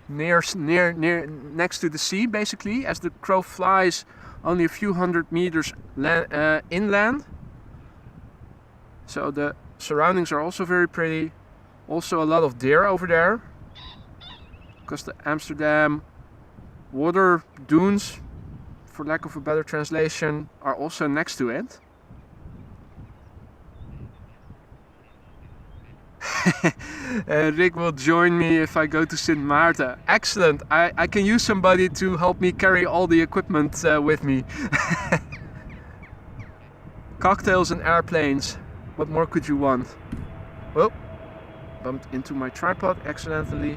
next to the sea, basically. As the crow flies, only a few hundred meters inland. So the surroundings are also very pretty. Also a lot of deer over there, because the Amsterdam water dunes, for lack of a better translation, are also next to it. Rick will join me if I go to Sint Maarten. Excellent. I can use somebody to help me carry all the equipment with me. Cocktails and airplanes. What more could you want? Oh, bumped into my tripod accidentally.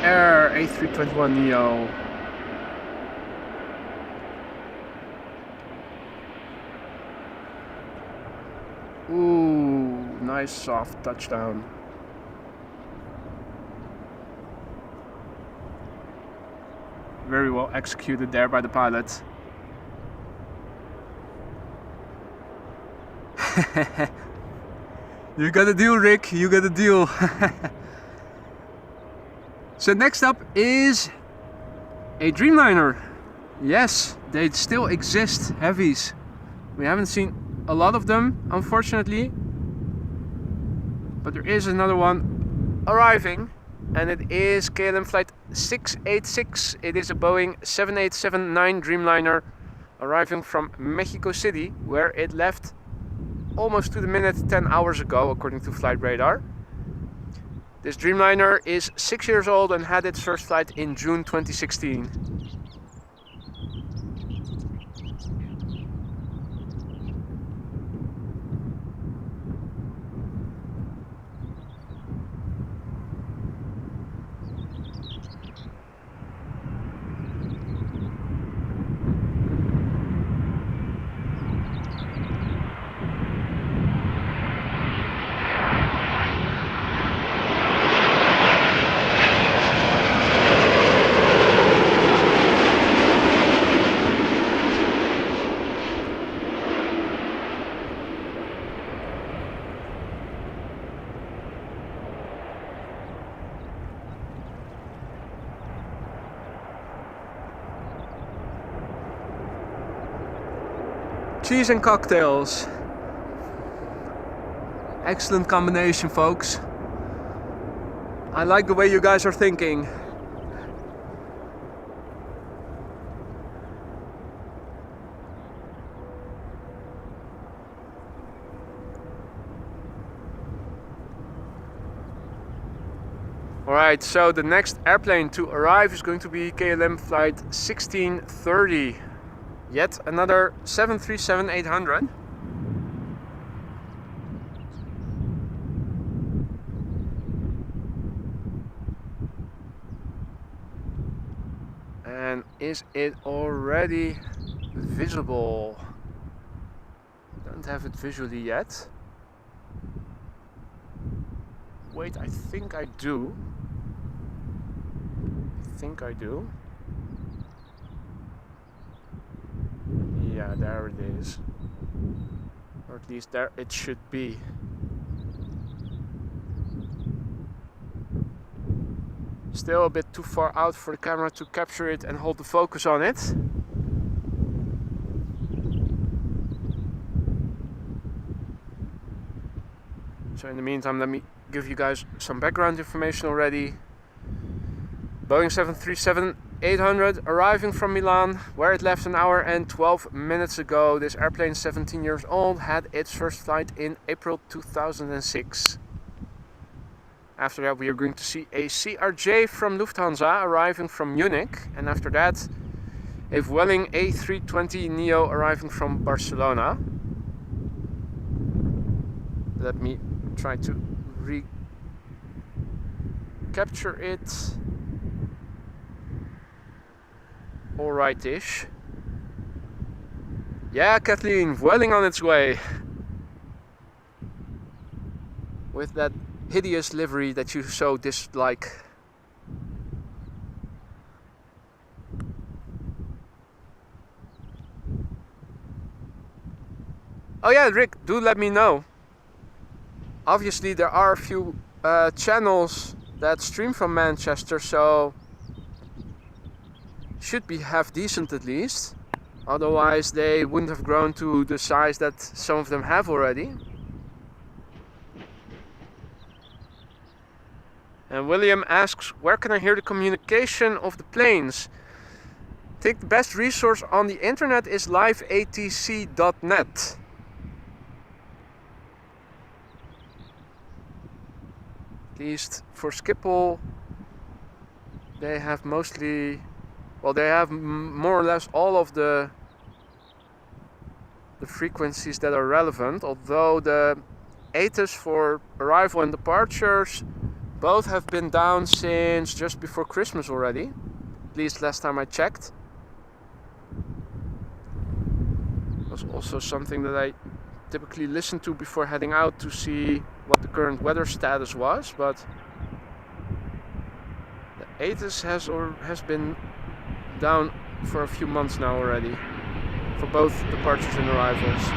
Air A321neo. Ooh, nice soft touchdown. Very well executed there by the pilot. You got a deal, Rick. You got a deal. So next up is a Dreamliner. Yes, they still exist, heavies. We haven't seen a lot of them, unfortunately. But there is another one arriving, and it is KLM flight 686. It is a Boeing 7879 Dreamliner arriving from Mexico City, where it left almost to the minute 10 hours ago, according to Flight Radar. This Dreamliner is 6 years old and had its first flight in June 2016. Cheese and cocktails. Excellent combination, folks. I like the way you guys are thinking. Alright, so the next airplane to arrive is going to be KLM flight 1630. Yet another 737-800. And is it already visible? Don't have it visually yet. Wait, I think I do. Yeah, there it is. Or at least there it should be. Still a bit too far out for the camera to capture it and hold the focus on it. So in the meantime, let me give you guys some background information already. Boeing 737-800 arriving from Milan, where it left an hour and 12 minutes ago. This airplane, 17 years old, had its first flight in April 2006. After that, we are going to see a CRJ from Lufthansa arriving from Munich, and after that, a Vueling A320neo arriving from Barcelona. Let me try to recapture it. Alright-ish. Yeah, Kathleen, Vueling on its way. With that hideous livery that you so dislike. Oh yeah, Rick, do let me know. Obviously there are a few channels that stream from Manchester, so should be half decent at least. Otherwise they wouldn't have grown to the size that some of them have already. And William asks, where can I hear the communication of the planes? I think the best resource on the internet is liveatc.net. At least for Schiphol, they have mostly, well, they have more or less all of the frequencies that are relevant, although the ATIS for arrival and departures both have been down since just before Christmas already, at least last time I checked. It was also something that I typically listen to before heading out to see what the current weather status was, but the ATIS has been down for a few months now already, for both departures and arrivals.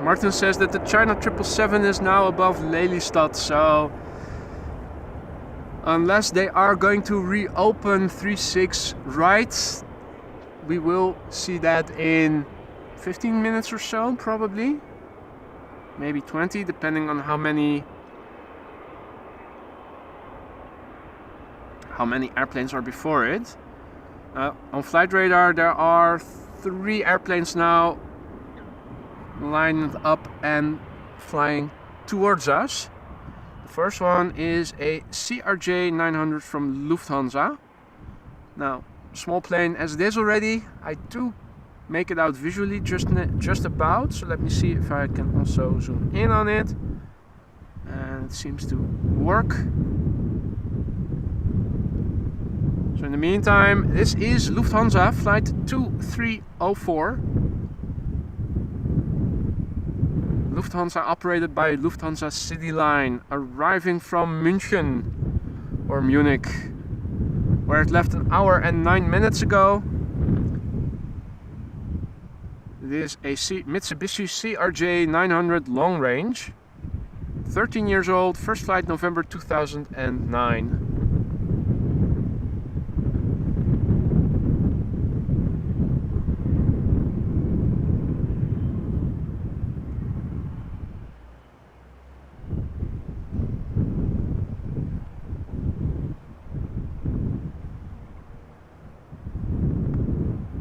Martin says that the China 777 is now above Lelystad, so unless they are going to reopen 36 right, we will see that in 15 minutes or so, probably. Maybe 20, depending on how many airplanes are before it. On flight radar there are 3 airplanes now lined up and flying towards us. The first one is a CRJ 900 from Lufthansa. Now, small plane as it is already, I do make it out visually just about, so let me see if I can also zoom in on it, and it seems to work. So in the meantime, this is Lufthansa flight 2304. Lufthansa operated by Lufthansa City Line, arriving from München or Munich, where it left an hour and 9 minutes ago. It is a Mitsubishi CRJ 900 long range, 13 years old, first flight November 2009.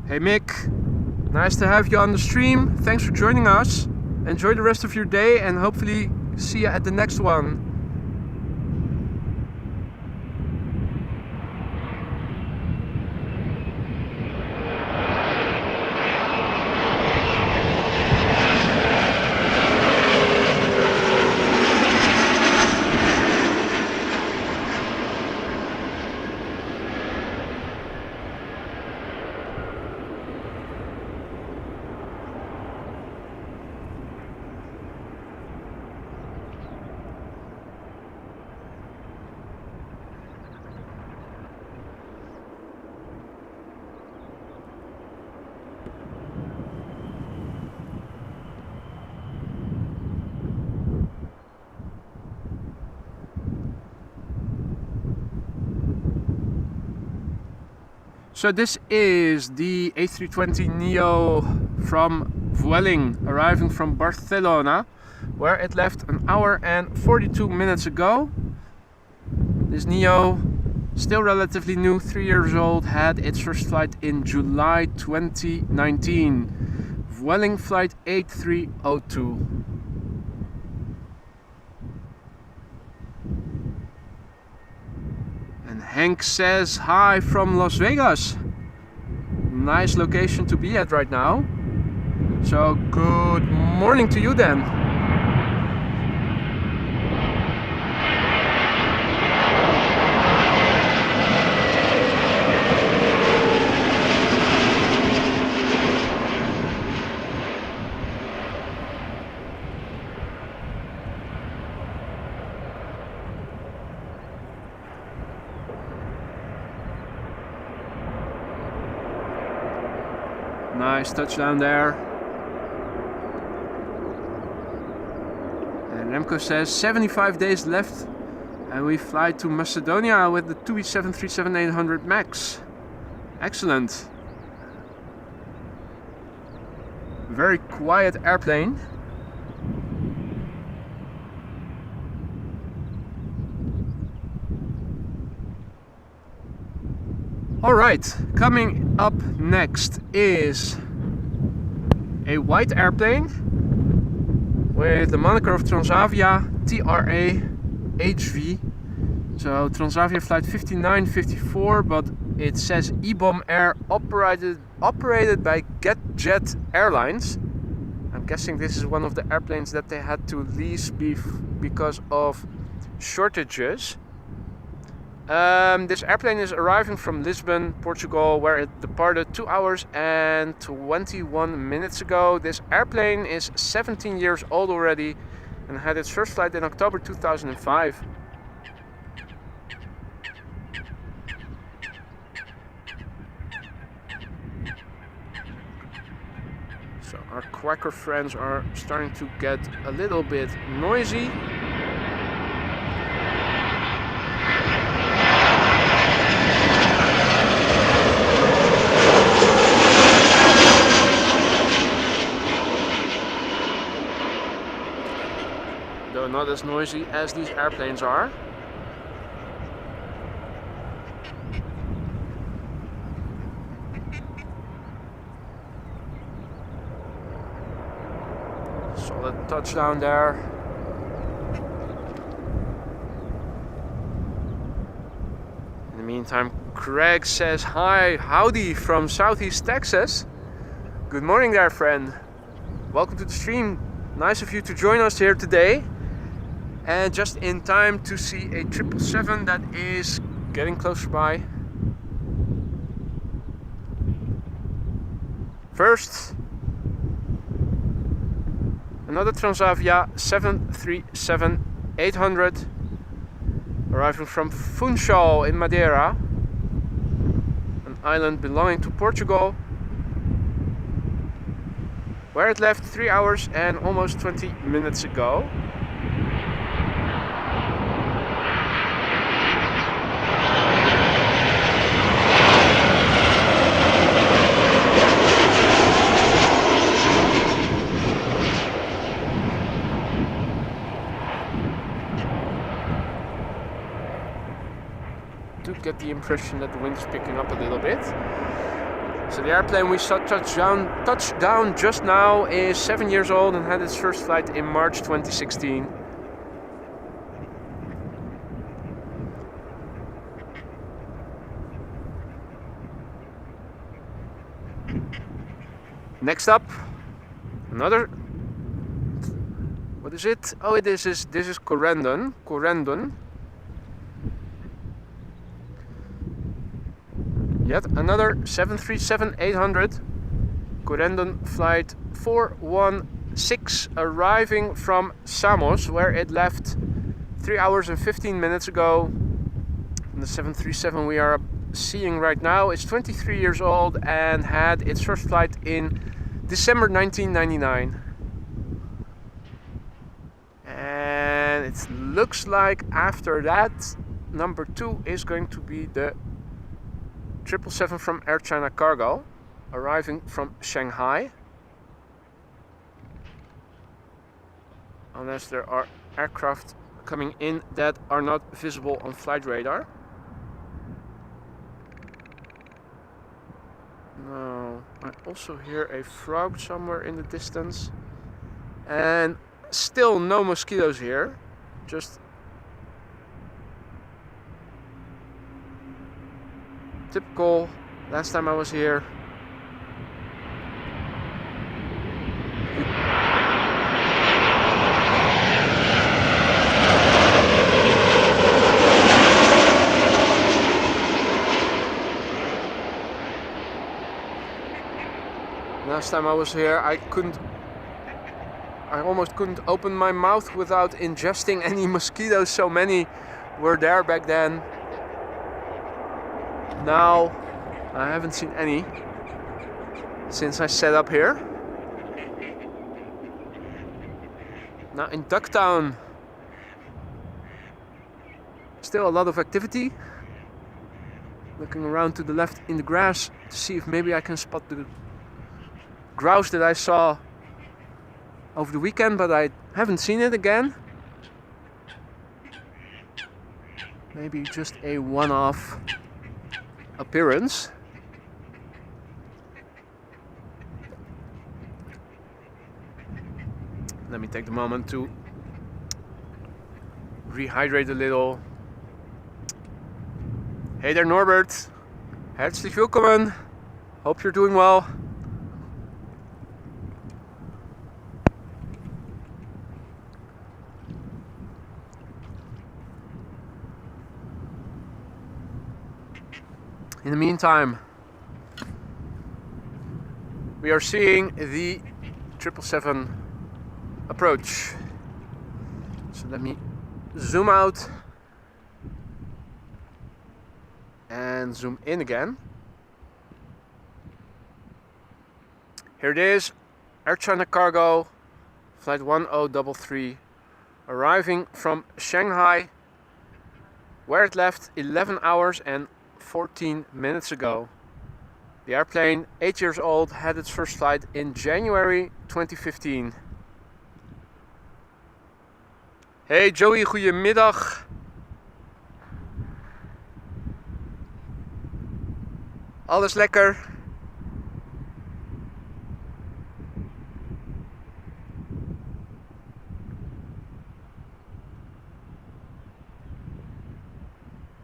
Hey Mick, nice to have you on the stream. Thanks for joining us. Enjoy the rest of your day and hopefully see you at the next one. So this is the A320neo from Vueling, arriving from Barcelona, where it left an hour and 42 minutes ago. This neo, still relatively new, 3 years old, had its first flight in July 2019. Vueling flight 8302. And Hank says hi from Las Vegas. Nice location to be at right now. So good morning to you then. Nice touchdown there. And Remco says 75 days left and we fly to Macedonia with the TUI 737-800 MAX. Excellent. Very quiet airplane. Alright, coming up next is a white airplane with the moniker of Transavia TRA HV. So Transavia flight 5954, but it says EBOM Air operated by GetJet Airlines. I'm guessing this is one of the airplanes that they had to lease because of shortages. This airplane is arriving from Lisbon, Portugal, where it departed 2 hours and 21 minutes ago. This airplane is 17 years old already and had its first flight in October 2005. So our quacker friends are starting to get a little bit noisy. Though not as noisy as these airplanes are. Solid touchdown there. In the meantime, Craig says hi, howdy from Southeast Texas. Good morning there, friend. Welcome to the stream. Nice of you to join us here today. And just in time to see a 777 that is getting closer by. First, another Transavia 737-800 arriving from Funchal in Madeira, an island belonging to Portugal, where it left 3 hours and almost 20 minutes ago. Get the impression that the wind is picking up a little bit. So the airplane we saw touchdown just now is 7 years old and had its first flight in March 2016. Next up, another. What is it? Oh, this is Corendon. Yet another 737-800 Corendon flight 416 arriving from Samos, where it left 3 hours and 15 minutes ago. And the 737 we are seeing right now is 23 years old and had its first flight in December 1999. And it looks like after that, number 2 is going to be the 777 from Air China Cargo, arriving from Shanghai. Unless there are aircraft coming in that are not visible on flight radar. No, I also hear a frog somewhere in the distance. And still no mosquitoes here, just typical last time I was here. Last time I was here, I almost couldn't open my mouth without ingesting any mosquitoes, so many were there back then. Now I haven't seen any since I set up here. Now in Ducktown, still a lot of activity. Looking around to the left in the grass to see if maybe I can spot the grouse that I saw over the weekend, but I haven't seen it again. Maybe just a one-off appearance. Let me take the moment to rehydrate a little. Hey there Norbert, herzlich willkommen. Hope you're doing well. In the meantime, we are seeing the 777 approach. So let me zoom out and zoom in again. Here it is, Air China Cargo, flight 1033, arriving from Shanghai, where it left 11 hours and 14 minutes ago. The airplane, 8 years old, had its first flight in January 2015. Hey Joey, goedemiddag. Alles lekker?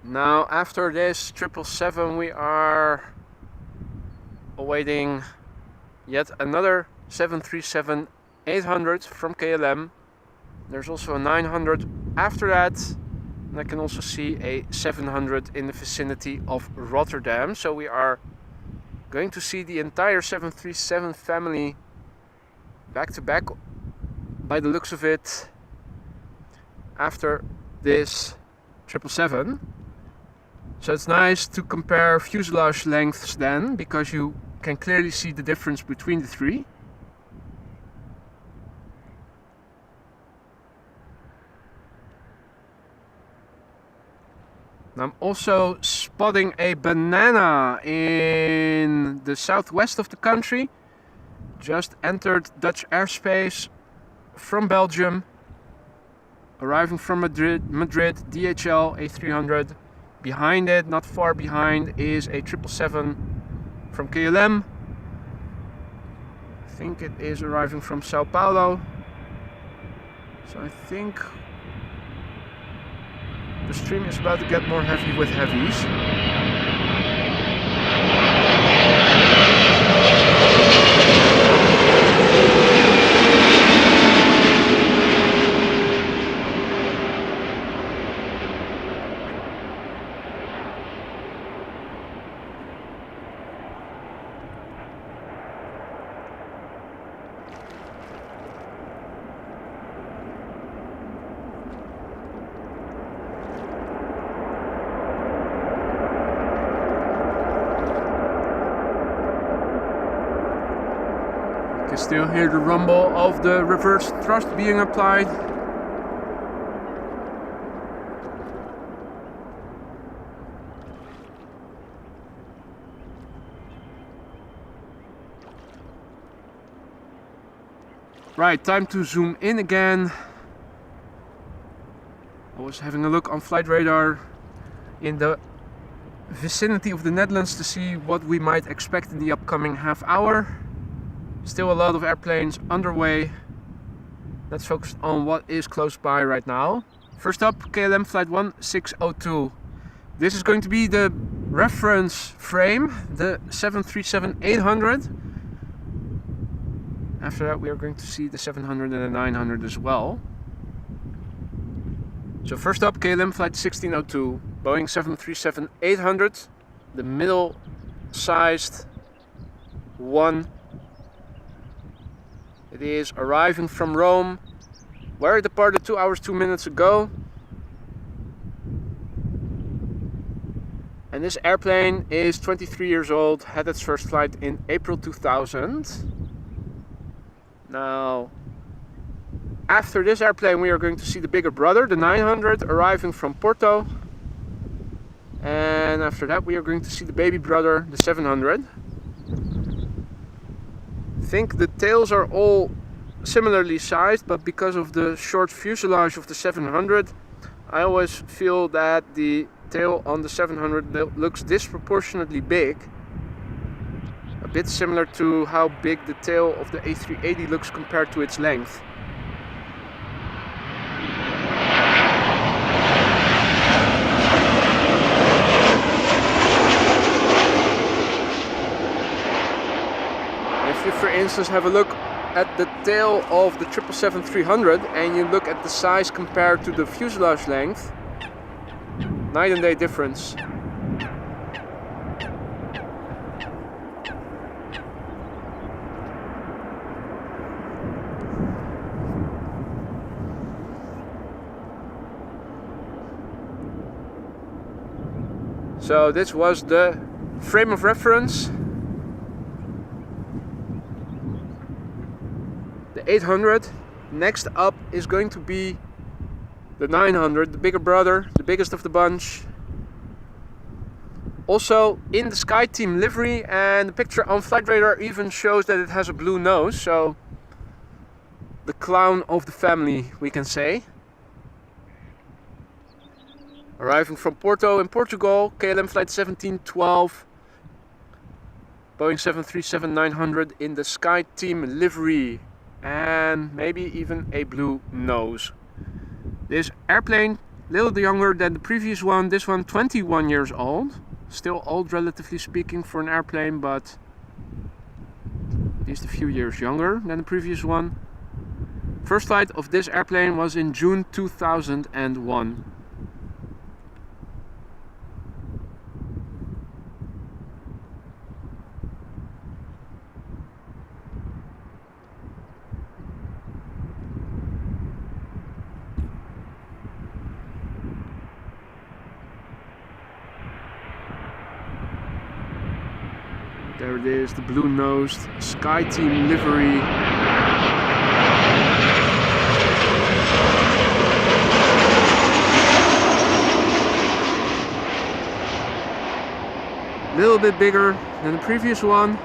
Now after this 777 we are awaiting yet another 737-800 from KLM. There's also a 900 after that, and I can also see a 700 in the vicinity of Rotterdam. So we are going to see the entire 737 family back to back by the looks of it after this 777. So it's nice to compare fuselage lengths then, because you can clearly see the difference between the three. I'm also spotting a banana in the southwest of the country. Just entered Dutch airspace from Belgium, arriving from Madrid, DHL A300. Behind it, not far behind, is a 777 from KLM. I think it is arriving from Sao Paulo. So I think the stream is about to get more heavy with heavies. You can still hear the rumble of the reverse thrust being applied. Right, time to zoom in again. I was having a look on flight radar in the vicinity of the Netherlands to see what we might expect in the upcoming half hour. Still a lot of airplanes underway. Let's focus on what is close by right now. First up, KLM flight 1602. This is going to be the reference frame, the 737-800. After that we are going to see the 700 and the 900 as well. So first up, KLM flight 1602, Boeing 737-800, the middle-sized one. It is arriving from Rome, where it departed 2 hours 2 minutes ago. And this airplane is 23 years old, had its first flight in April 2000. Now, after this airplane we are going to see the bigger brother, the 900, arriving from Porto. And after that we are going to see the baby brother, the 700. I think the tails are all similarly sized, but because of the short fuselage of the 700, I always feel that the tail on the 700 looks disproportionately big. A bit similar to how big the tail of the A380 looks compared to its length. If you, for instance, have a look at the tail of the 777-300 and you look at the size compared to the fuselage length, night and day difference. So this was the frame of reference. The 800. Next up is going to be the 900, the bigger brother, the biggest of the bunch. Also in the SkyTeam livery, and the picture on flight radar even shows that it has a blue nose, so the clown of the family, we can say. Arriving from Porto in Portugal, KLM flight 1712, Boeing 737-900 in the SkyTeam livery, and maybe even a blue nose. This airplane, a little younger than the previous one, this one 21 years old. Still old relatively speaking for an airplane, but at least a few years younger than the previous one. First flight of this airplane was in June 2001. There it is, the blue-nosed SkyTeam livery. A little bit bigger than the previous one.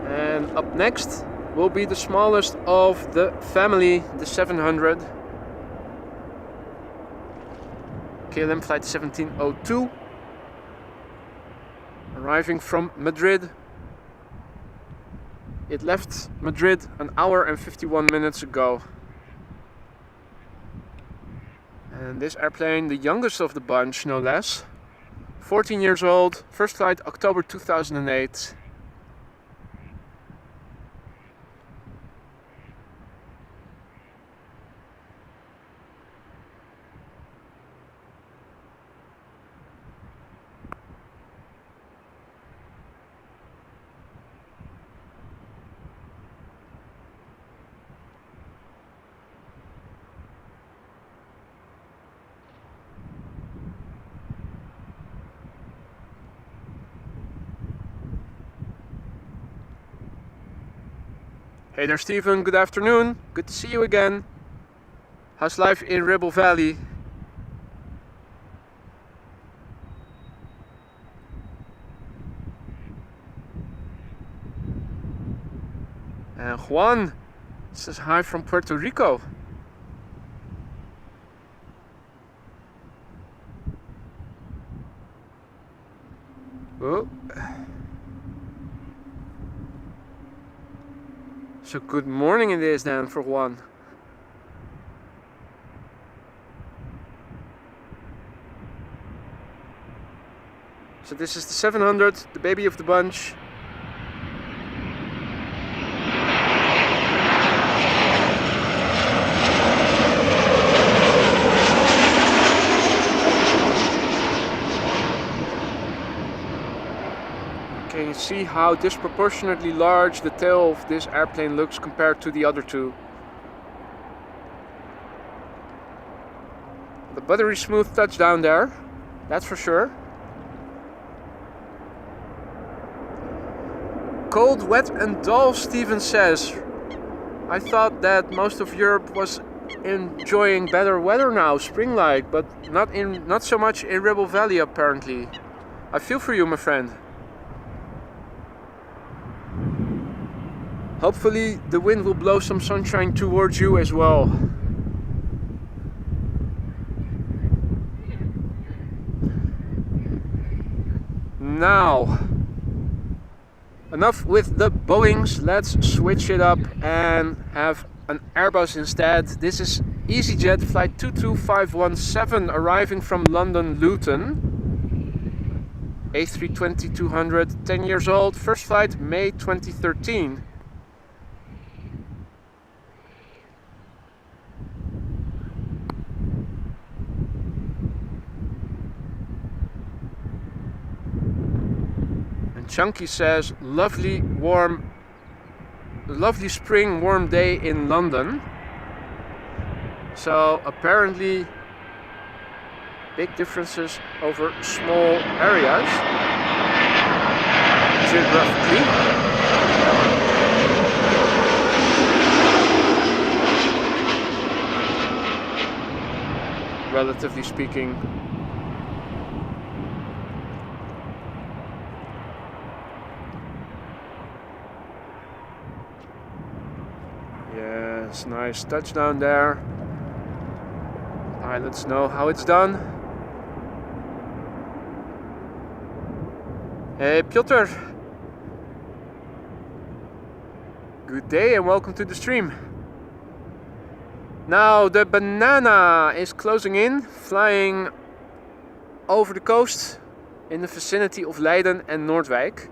And up next will be the smallest of the family, the 700. KLM flight 1702. Arriving from Madrid. It left Madrid an hour and 51 minutes ago. And this airplane, the youngest of the bunch, no less. 14 years old, first flight October 2008. Hey there, Stephen, good afternoon. Good to see you again. How's life in Ribble Valley? And Juan says hi from Puerto Rico. Oh. So good morning it is then for Juan. So this is the 700, the baby of the bunch. Can you see how disproportionately large the tail of this airplane looks compared to the other two? The buttery smooth touchdown there, that's for sure. Cold, wet and dull, Steven says. I thought that most of Europe was enjoying better weather now, spring-like, but not so much in Ribble Valley apparently. I feel for you, my friend. Hopefully the wind will blow some sunshine towards you as well. Now, enough with the Boeings, let's switch it up and have an Airbus instead. This is EasyJet flight 22517 arriving from London Luton. A320-200, 10 years old, first flight May 2013. Chunky says, lovely spring warm day in London. So apparently big differences over small areas geographically. Relatively speaking. Yes, nice touchdown there. Pilots know how it's done. Hey Piotr. Good day and welcome to the stream. Now the Banana is closing in, flying over the coast in the vicinity of Leiden and Noordwijk.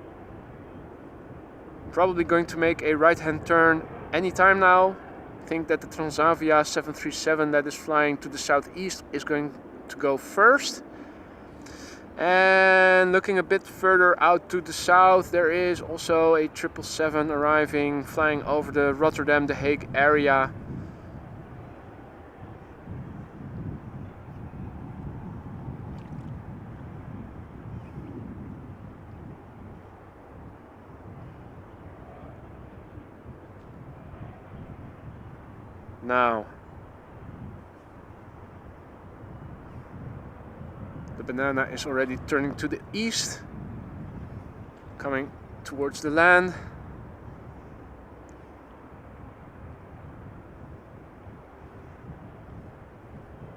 Probably going to make a right-hand turn anytime now. I think that the Transavia 737 that is flying to the southeast is going to go first. And looking a bit further out to the south, there is also a 777 arriving, flying over the Rotterdam, The Hague area. Now, the Banana is already turning to the east, coming towards the land.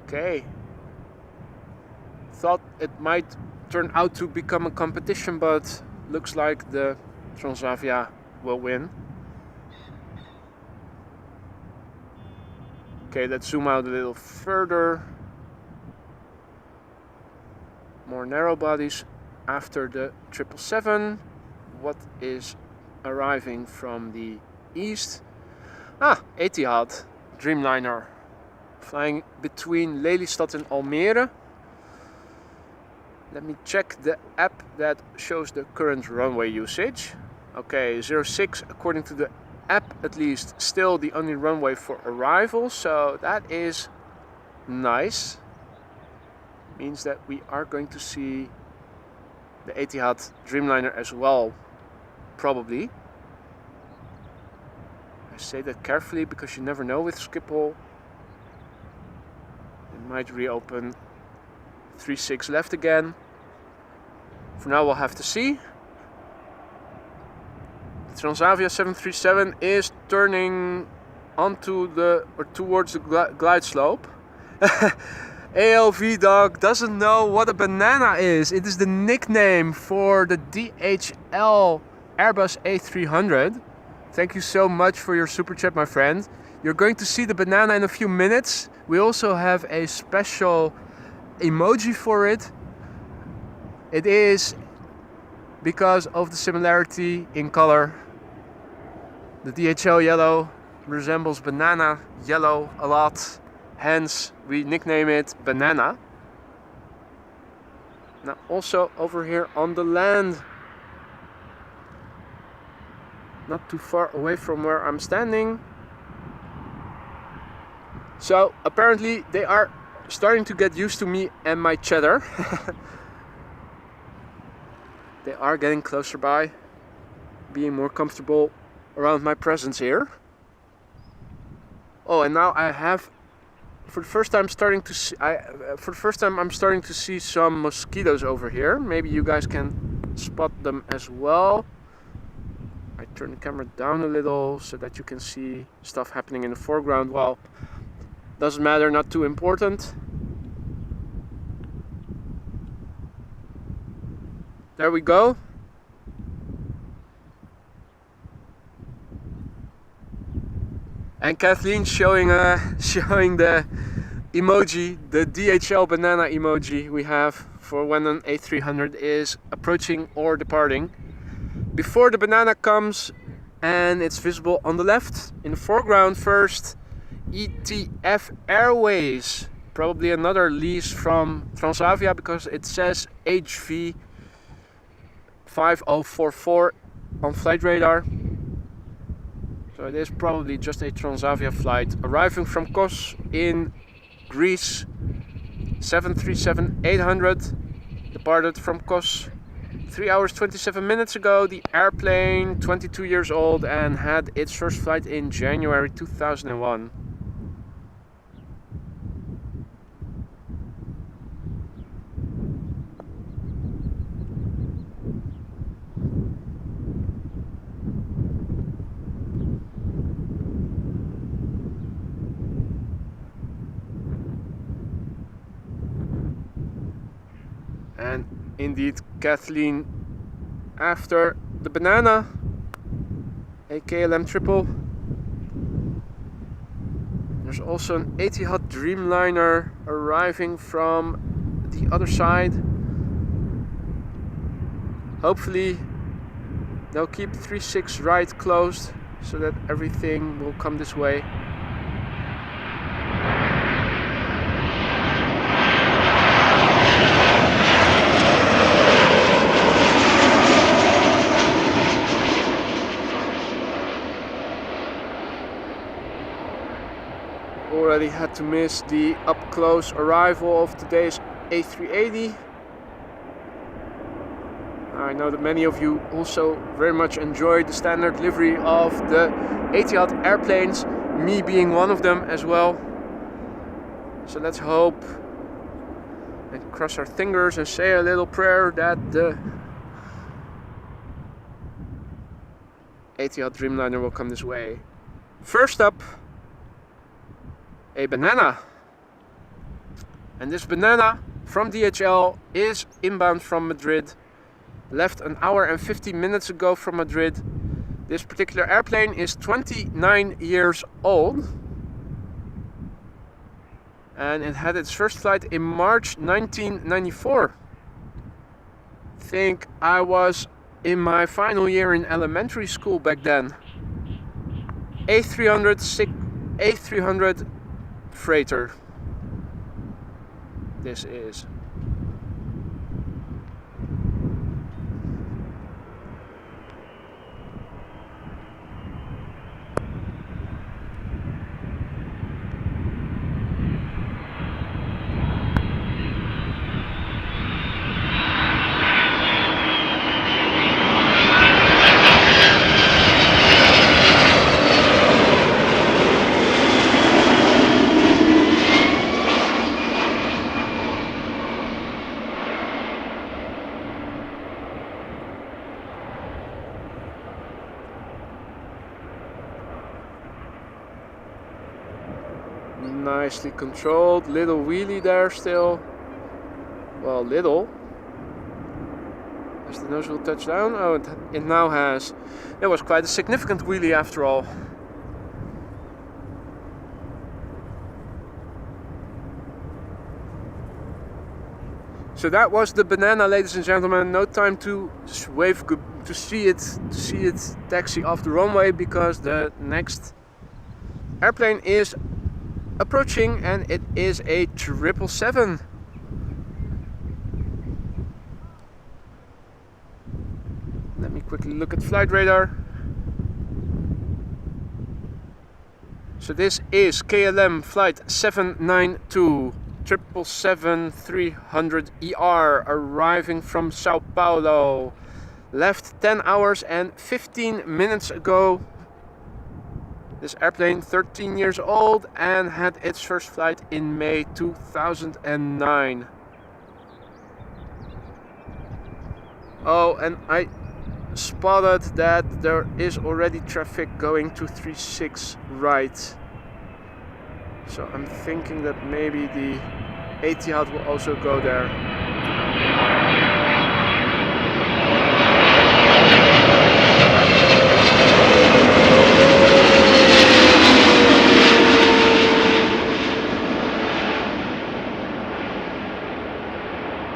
Okay. Thought it might turn out to become a competition, but looks like the Transavia will win. Okay, let's zoom out a little further. More narrow bodies after the 777. What is arriving from the east? Etihad Dreamliner, flying between Lelystad and Almere. Let me check the app that shows the current runway usage. Okay, 06 according to the app at least, still the only runway for arrival, so that is nice. Means that we are going to see the Etihad Dreamliner as well, probably. I say that carefully because you never know with Schiphol. It might reopen 36 left again. For now we'll have to see. The Transavia 737 is turning onto the, or towards the glide slope. ALV Dog doesn't know what a banana is. It is the nickname for the DHL Airbus A300. Thank you so much for your super chat, my friend. You're going to see the banana in a few minutes. We also have a special emoji for it. It is because of the similarity in color. The DHL yellow resembles banana yellow a lot, hence we nickname it Banana. Now also over here on the land, not too far away from where I'm standing. So apparently they are starting to get used to me and my chatter. They are getting closer by, being more comfortable around my presence here. Oh, and now I have, for the first time, I'm starting to see some mosquitoes over here. Maybe you guys can spot them as well. I turn the camera down a little so that you can see stuff happening in the foreground. Well, doesn't matter, not too important. There we go. And Kathleen showing the emoji, the DHL banana emoji we have for when an A300 is approaching or departing. Before the banana comes, and it's visible on the left in the foreground first, ETF Airways, probably another lease from Transavia because it says HV 5044 on flight radar. So it is probably just a Transavia flight arriving from Kos in Greece. 737-800 departed from Kos 3 hours 27 minutes ago. The airplane, 22 years old, and had its first flight in January 2001. And indeed, Kathleen after the banana, a KLM triple. There's also an Etihad Dreamliner arriving from the other side. Hopefully they'll keep 36 right closed so that everything will come this way. Already had to miss the up-close arrival of today's A380. I know that many of you also very much enjoy the standard livery of the Etihad airplanes, me being one of them as well. So let's hope and cross our fingers and say a little prayer that the Etihad Dreamliner will come this way. First up, a banana. And this banana from DHL is inbound from Madrid. Left an hour and 15 minutes ago from Madrid. This particular airplane is 29 years old. And it had its first flight in March 1994. I think I was in my final year in elementary school back then. A300 freighter. This is. Nicely controlled, little wheelie there still. Well, little. Has the nose wheel touched down? Oh, it now has. It was quite a significant wheelie after all. So that was the banana, ladies and gentlemen. No time to wave to see it taxi off the runway, because the next airplane is approaching, and it is a 777. Let me quickly look at flight radar. So this is KLM flight 792 777-300ER, arriving from Sao Paulo. Left 10 hours and 15 minutes ago. This airplane, 13 years old, and had its first flight in May 2009. Oh, and I spotted that there is already traffic going to 36 right. So I'm thinking that maybe the Etihad will also go there.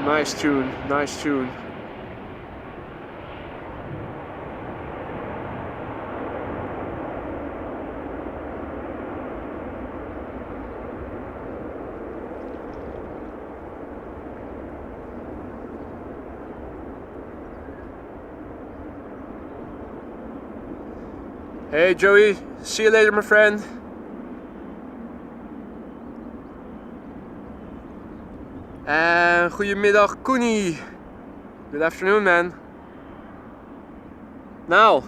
Nice tune, nice tune. Hey Joey, see you later, my friend. And goedemiddag Koenie. Good afternoon, man. Now,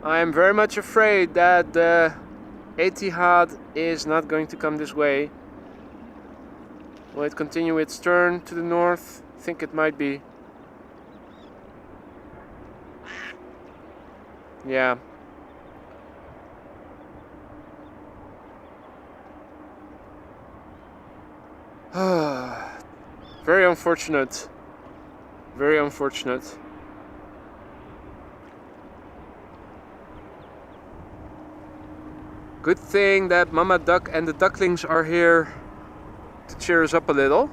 I am very much afraid that the Etihad is not going to come this way. Will it continue its turn to the north? I think it might be. Yeah. Very unfortunate. Very unfortunate. Good thing that Mama Duck and the ducklings are here to cheer us up a little.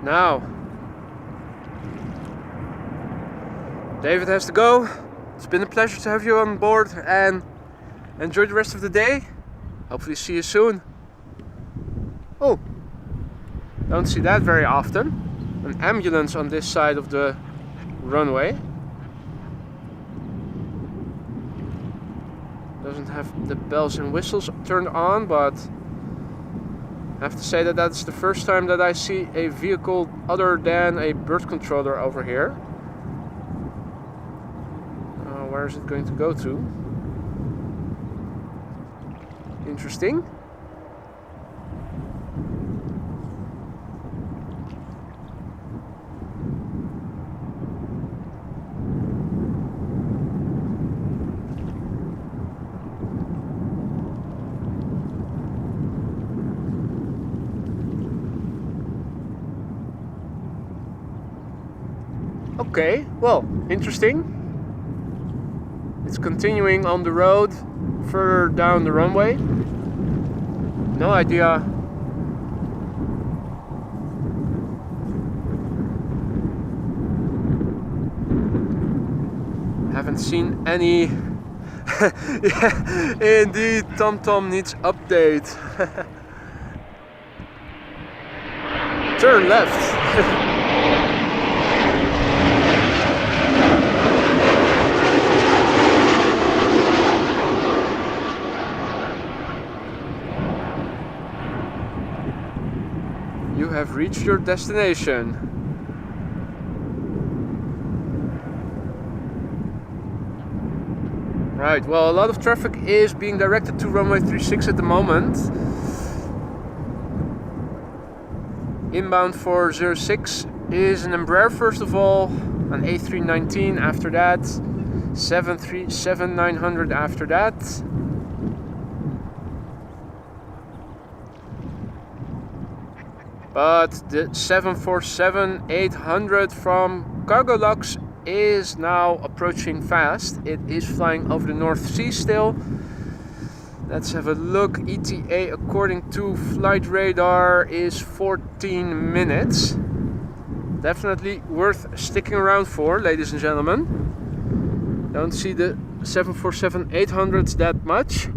Now, David has to go. It's been a pleasure to have you on board, and enjoy the rest of the day. Hopefully see you soon. Oh, don't see that very often. An ambulance on this side of the runway. Doesn't have the bells and whistles turned on, but I have to say that that's the first time that I see a vehicle other than a bird controller over here. Where is it going to go to? Interesting. Okay, well, interesting. It's continuing on the road further down the runway. No idea. Haven't seen any. Yeah, indeed, TomTom needs update. Turn left. You have reached your destination. Right, well, a lot of traffic is being directed to runway 36 at the moment. Inbound for 06 is an Embraer first of all, an A319 after that, 737-900 after that. But the 747-800 from Cargolux is now approaching fast. It is flying over the North Sea still. Let's have a look. ETA according to flight radar is 14 minutes. Definitely worth sticking around for, ladies and gentlemen. Don't see the 747-800s that much.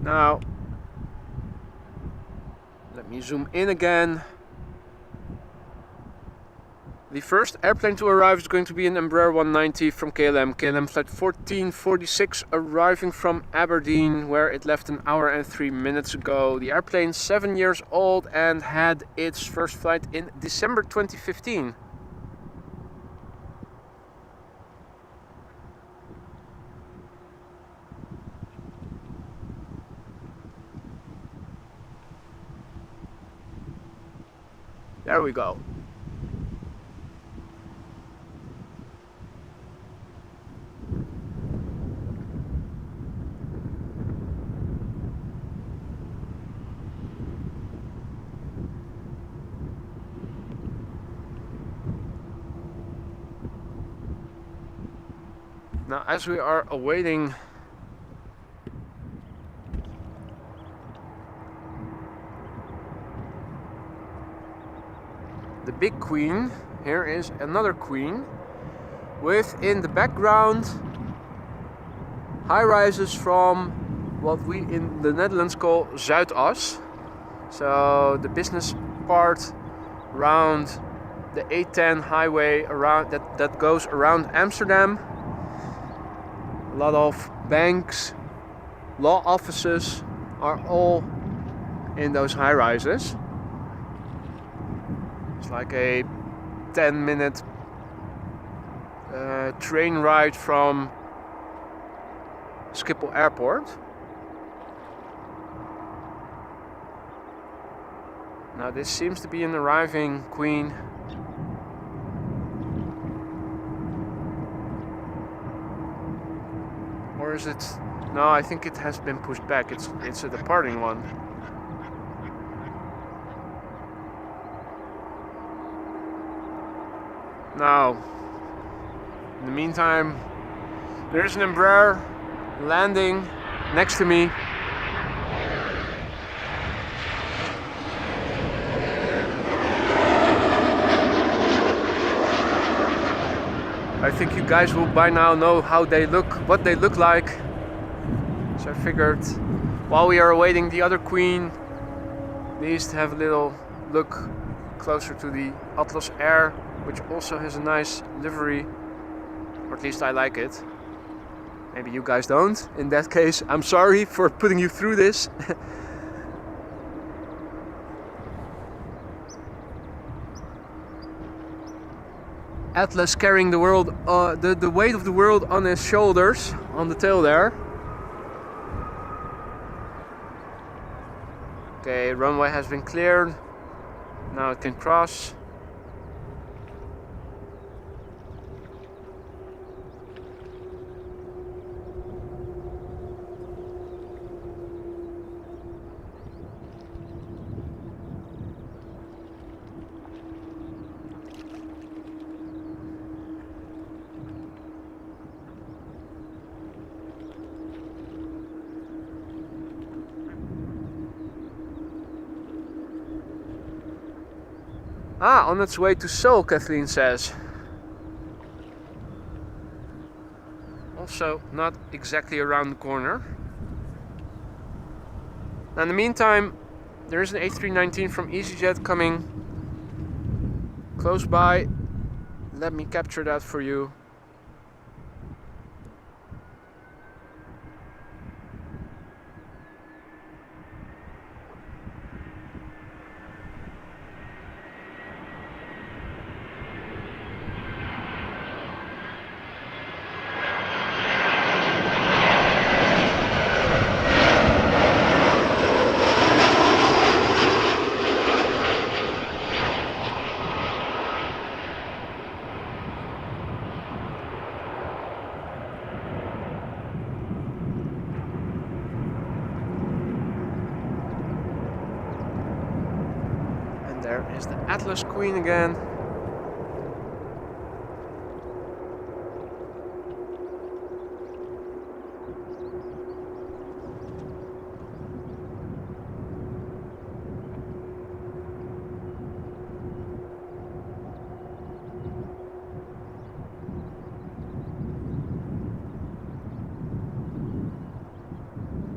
Now, let me zoom in again. The first airplane to arrive is going to be an Embraer 190 from KLM. KLM flight 1446 arriving from Aberdeen, where it left an hour and 3 minutes ago. The airplane 7 years old and had its first flight in December 2015. There we go. Now, as we are awaiting the big queen, here is another queen with in the background high rises from what we in the Netherlands call Zuidas. So the business part around the A10 highway around that goes around Amsterdam. A lot of banks, law offices are all in those high rises. It's like a 10-minute train ride from Schiphol Airport. Now this seems to be an arriving queen. Or is it? No, I think it has been pushed back. It's a departing one. Now, in the meantime, there's an Embraer landing next to me. I think you guys will by now know how they look, what they look like. So I figured while we are awaiting the other queen, these to have a little look closer to the Atlas Air, which also has a nice livery, or at least I like it. Maybe you guys don't. In that case, I'm sorry for putting you through this. Atlas carrying the world, the weight of the world on his shoulders, on the tail there. Okay, runway has been cleared. Now it can cross. Ah, on its way to Seoul, Kathleen says. Also not exactly around the corner. Now in the meantime, there is an A319 from EasyJet coming close by. Let me capture that for you. There is the Atlas Queen again.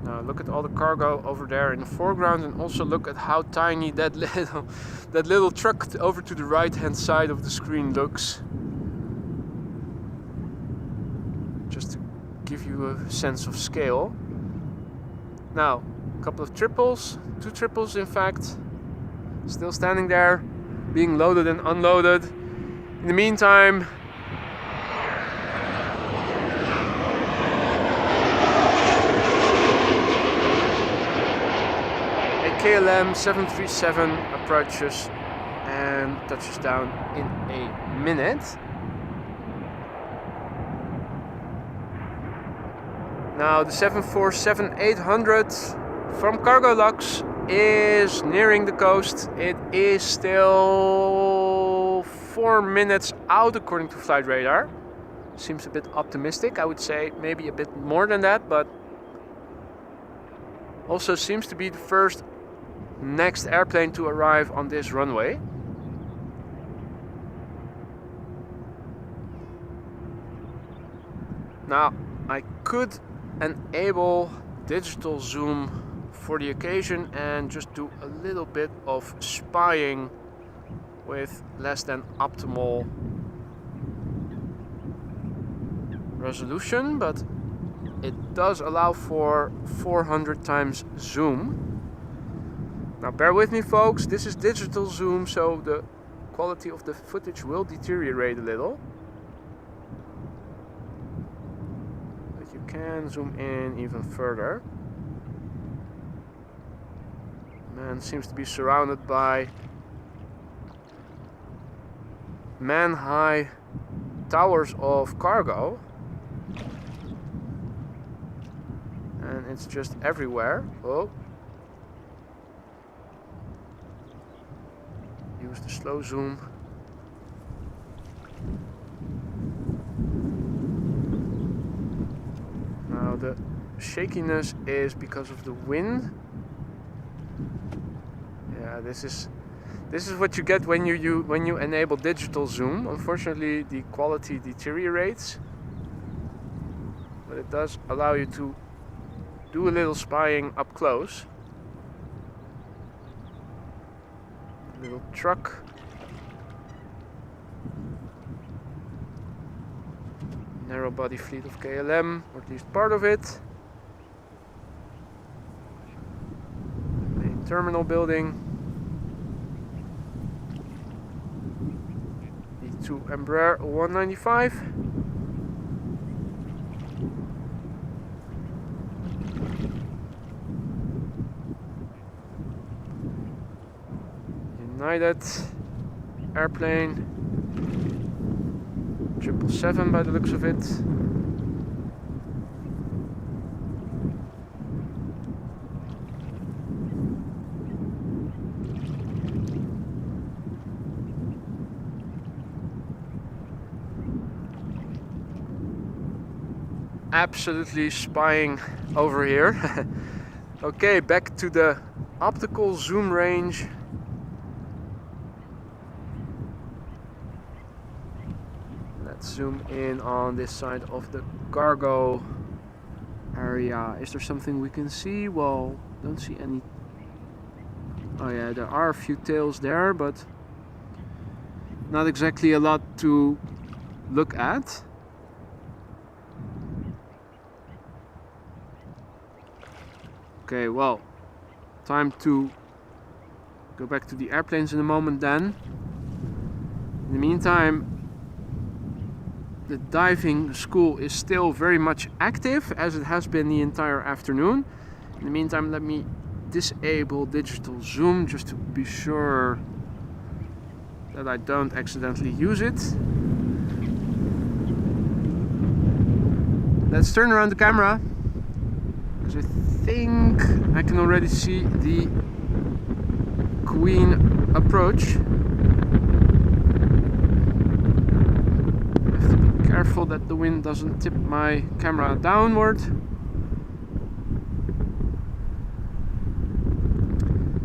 Now look at all the cargo over there in the foreground, and also look at how tiny that little truck over to the right hand side of the screen looks. Just to give you a sense of scale. Now, a couple of triples, 2 triples in fact, still standing there, being loaded and unloaded. In the meantime, KLM 737 approaches and touches down in a minute. Now the 747-800 from Cargolux is nearing the coast. It is still 4 minutes out according to flight radar. Seems a bit optimistic. I would say maybe a bit more than that, but also seems to be the first next airplane to arrive on this runway. Now I could enable digital zoom for the occasion and just do a little bit of spying with less than optimal resolution, but it does allow for 400 times zoom. Now bear with me folks, this is digital zoom, so the quality of the footage will deteriorate a little. But you can zoom in even further. Man seems to be surrounded by man-high towers of cargo. And it's just everywhere. Oh. Use the slow zoom. Now the shakiness is because of the wind. Yeah, this is This is what you get when you enable digital zoom. Unfortunately, the quality deteriorates, but it does allow you to do a little spying up close. A little truck. Narrow body fleet of KLM, or at least part of it. Main terminal building. E2 Embraer 195. United airplane 777 by the looks of it. Absolutely spying over here. Okay, back to the optical zoom range. Let's zoom in on this side of the cargo area. Is there something we can see? Well, don't see any. Oh yeah, there are a few tails there, but not exactly a lot to look at. Okay, well, time to go back to the airplanes in a moment then. In the meantime, the diving school is still very much active, as it has been the entire afternoon. In the meantime, let me disable digital zoom just to be sure that I don't accidentally use it. Let's turn around the camera, because I think I can already see the Queen approach. Careful that the wind doesn't tip my camera downward.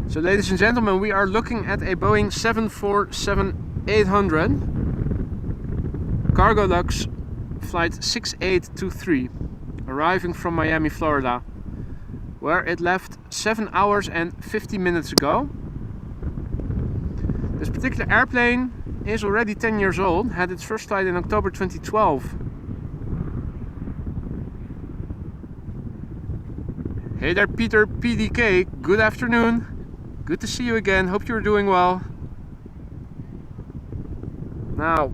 So ladies and gentlemen, we are looking at a Boeing 747-800 Cargolux flight 6823, arriving from Miami, Florida, where it left 7 hours and 50 minutes ago. This particular airplane is already 10 years old, had its first flight in October 2012. Hey there, Peter PDK, good afternoon. Good to see you again, hope you're doing well. Now,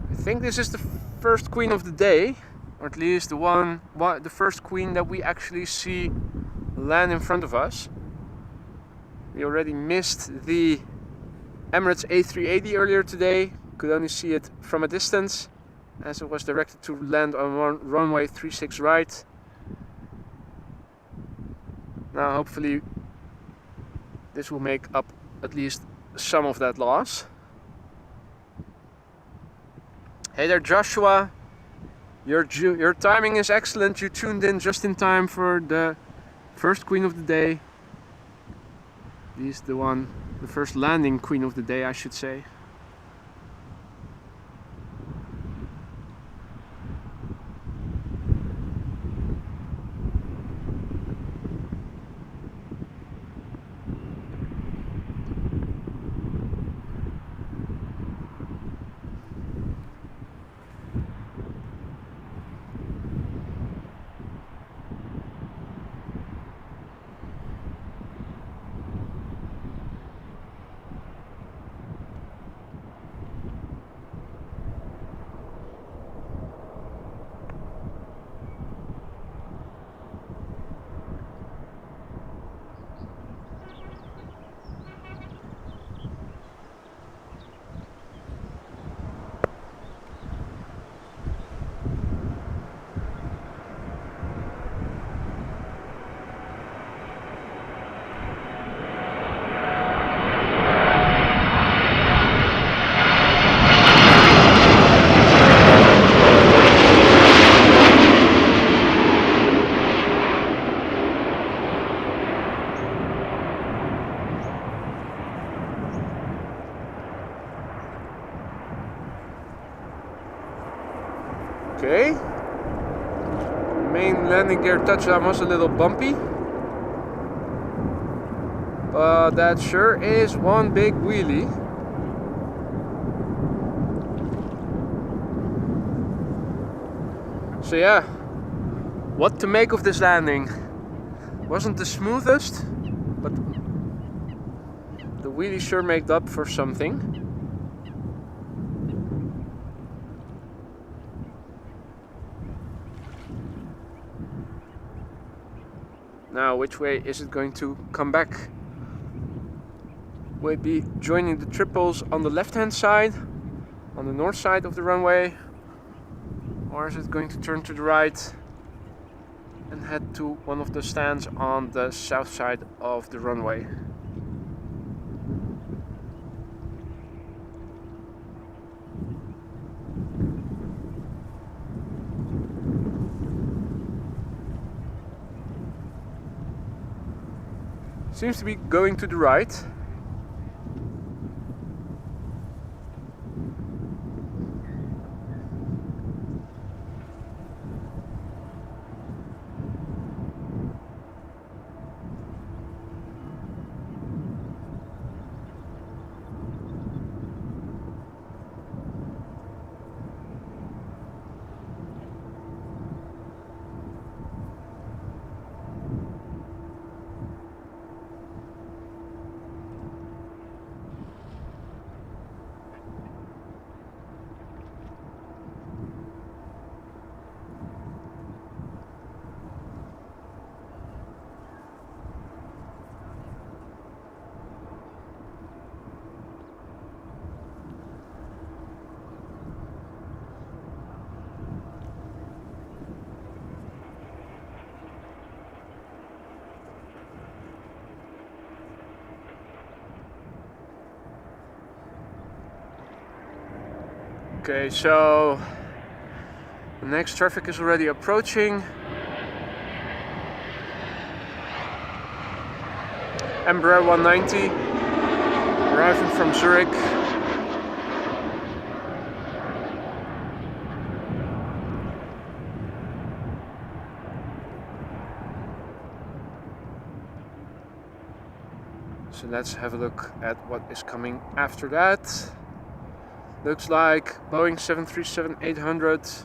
I think this is the first Queen of the day, or at least the first Queen that we actually see land in front of us. We already missed the Emirates A380 earlier today, could only see it from a distance as it was directed to land on runway 36 right. Now hopefully this will make up at least some of that loss. Hey there, Joshua, your timing is excellent. You tuned in just in time for the first Queen of the day. He's the first landing Queen of the day, I should say. Okay. Main landing gear touchdown was a little bumpy. But that sure is one big wheelie. So yeah, what to make of this landing? Wasn't the smoothest, but the wheelie sure made up for something. Now, which way is it going to come back? Will it be joining the triples on the left hand side, on the north side of the runway? Or is it going to turn to the right and head to one of the stands on the south side of the runway? Seems to be going to the right. Okay, so the next traffic is already approaching. Embraer 190 arriving from Zurich. So let's have a look at what is coming after that. Looks like Boeing 737-800.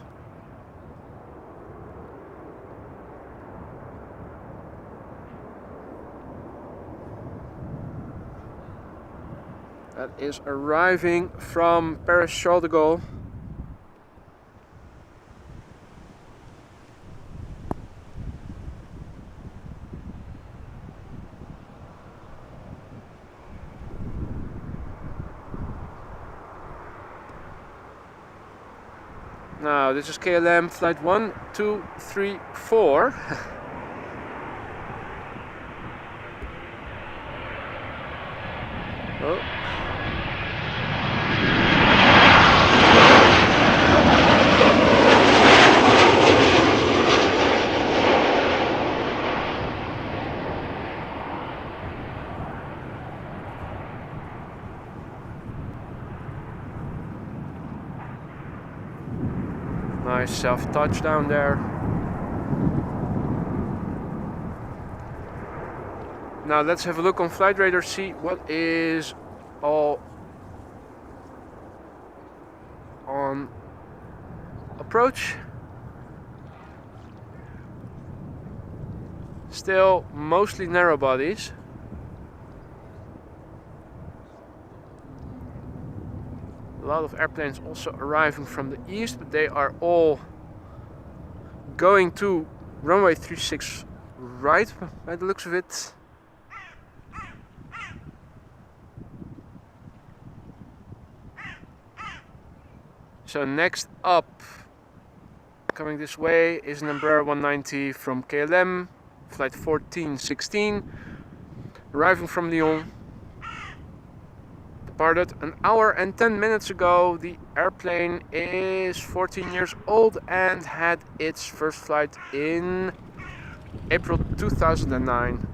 That is arriving from Paris Charles de Gaulle. Now this is KLM flight 1234. Oh. Nice self-touch down there. Now let's have a look on Flight Radar, see what is all on approach. Still mostly narrow bodies. A lot of airplanes also arriving from the east, but they are all going to runway 36 right by the looks of it. So next up, coming this way, is an Embraer 190 from KLM, flight 1416, arriving from Lyon. Departed an hour and 10 minutes ago. The airplane is 14 years old and had its first flight in April 2009.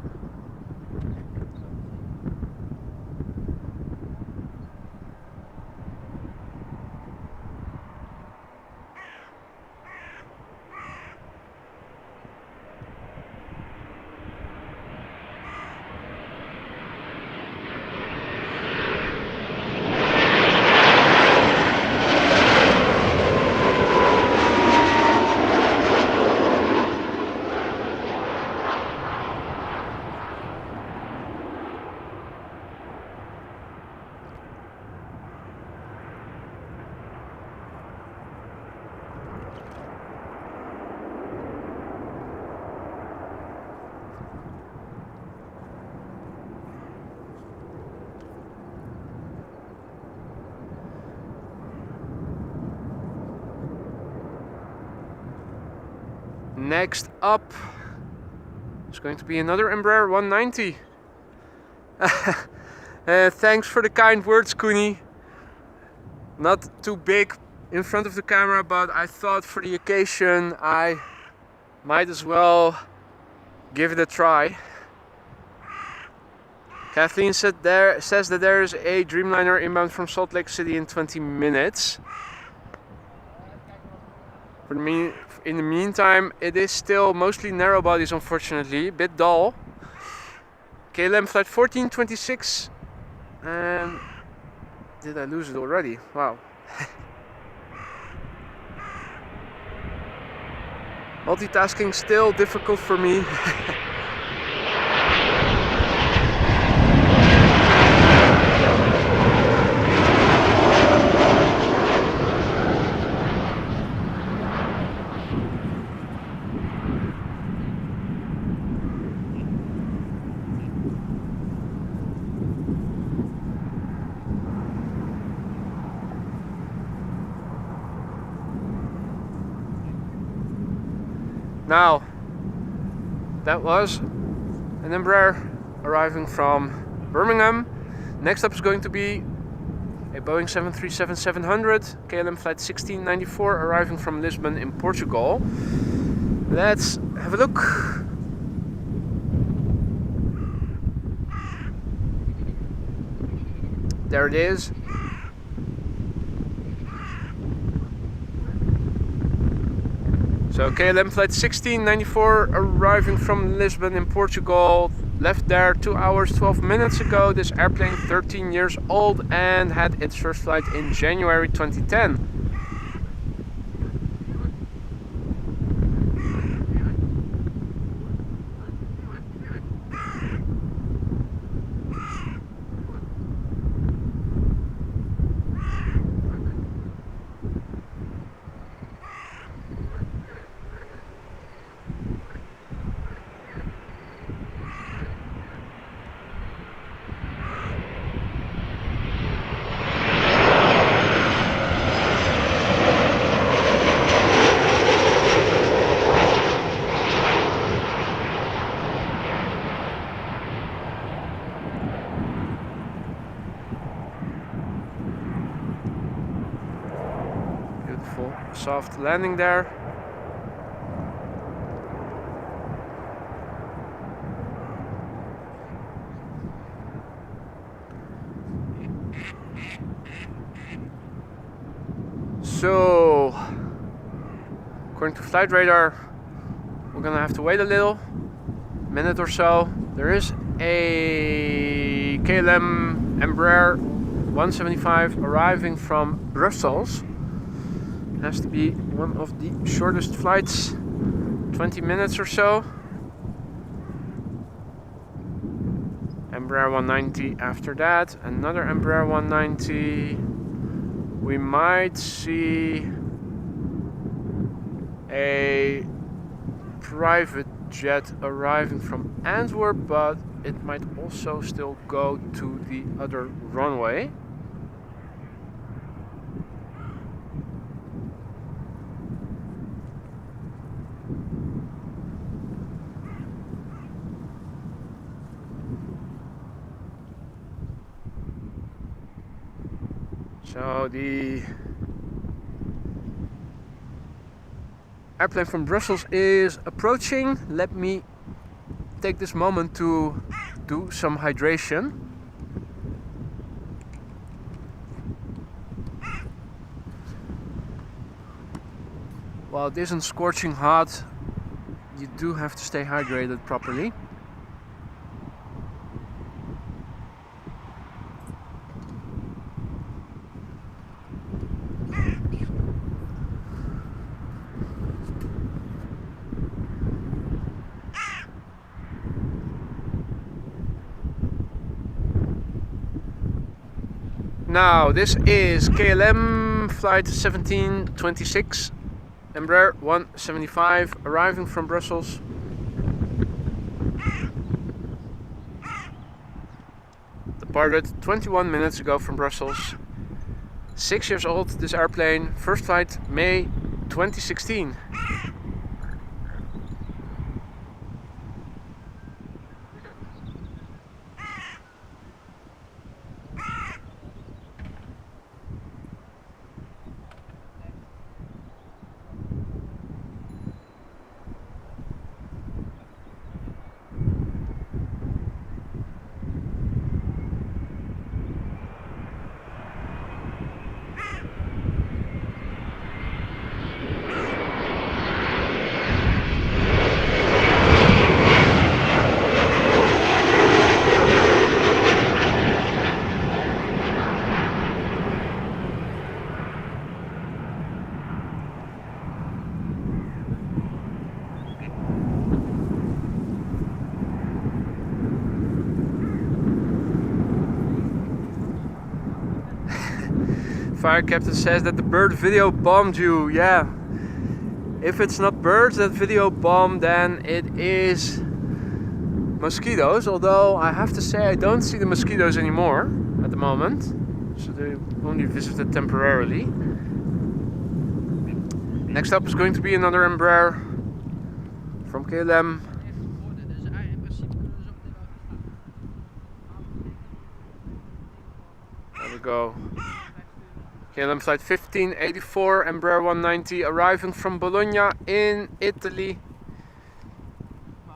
Next up is going to be another Embraer 190. Thanks for the kind words, Koenie. Not too big in front of the camera, but I thought for the occasion I might as well give it a try. Kathleen says that there is a Dreamliner inbound from Salt Lake City in 20 minutes. In the meantime, it is still mostly narrow bodies, unfortunately, a bit dull. KLM flight 1426. And did I lose it already? Wow. Multitasking still difficult for me. Now, that was an Embraer arriving from Birmingham. Next up is going to be a Boeing 737-700 KLM flight 1694 arriving from Lisbon in Portugal. Let's have a look. There it is. So KLM flight 1694 arriving from Lisbon in Portugal, left there 2 hours 12 minutes ago. This airplane 13 years old and had its first flight in January 2010. Soft landing there. So, according to flight radar, we're gonna have to wait a little, minute or so. There is a KLM Embraer 175 arriving from Brussels. Has to be one of the shortest flights, 20 minutes or so. Embraer 190 after that, another Embraer 190. We might see a private jet arriving from Antwerp, but it might also still go to the other runway. So the airplane from Brussels is approaching. Let me take this moment to do some hydration. While it isn't scorching hot, you do have to stay hydrated properly. Now, this is KLM flight 1726, Embraer 175, arriving from Brussels. Departed 21 minutes ago from Brussels. 6 years old, this airplane. First flight May 2016. fire captain says that the bird video bombed you. Yeah. If it's not birds that video bomb, then it is mosquitoes. Although I have to say I don't see the mosquitoes anymore at the moment. So they only visited temporarily. Next up is going to be another Embraer from KLM. There we go. KLM flight 1584, Embraer 190, arriving from Bologna in Italy.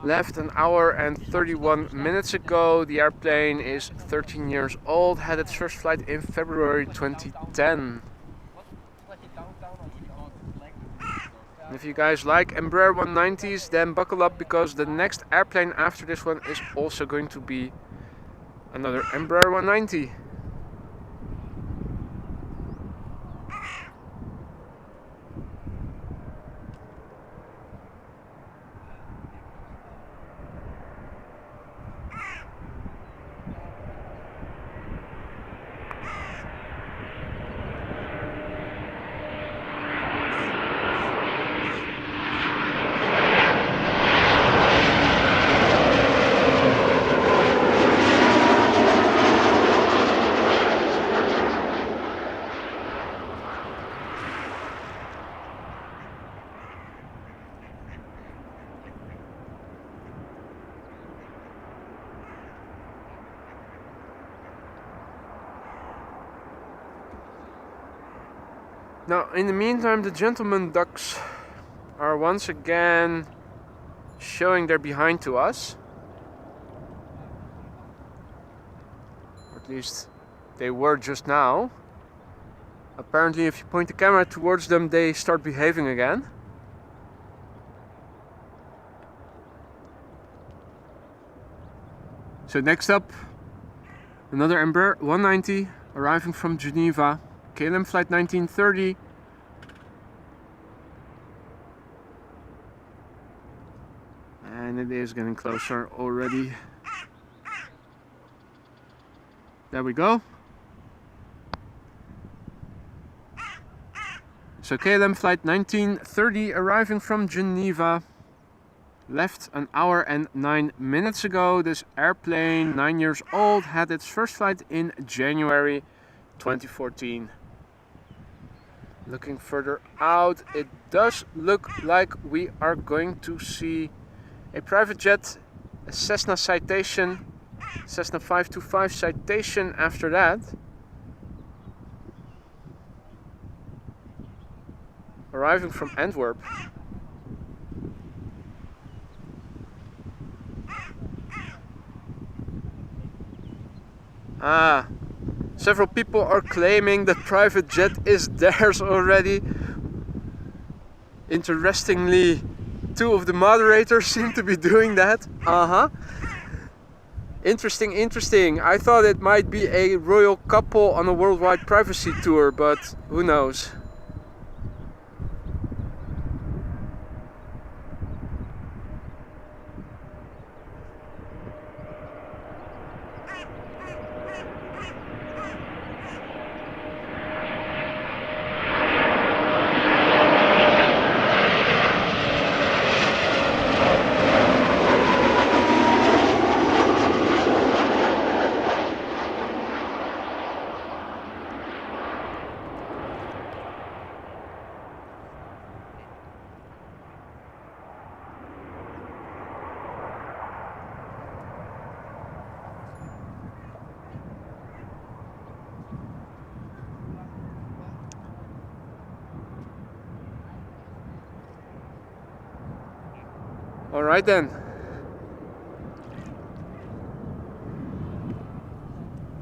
Left an hour and 31 minutes ago. The airplane is 13 years old, had its first flight in February 2010. If you guys like Embraer 190s, then buckle up, because the next airplane after this one is also going to be another Embraer 190. Now, in the meantime, the gentleman ducks are once again showing their behind to us. Or at least they were just now. Apparently, if you point the camera towards them, they start behaving again. So next up, another Embraer 190 arriving from Geneva. KLM flight 1930. And it is getting closer already. There we go. So KLM flight 1930 arriving from Geneva. Left an hour and 9 minutes ago. This airplane, 9 years old, had its first flight in January 2014. Looking further out, it does look like we are going to see a private jet, a Cessna Citation, Cessna 525 Citation after that. Arriving from Antwerp. Several people are claiming that private jet is theirs already. Interestingly, two of the moderators seem to be doing that. Interesting. I thought it might be a royal couple on a worldwide privacy tour, but who knows. Alright then.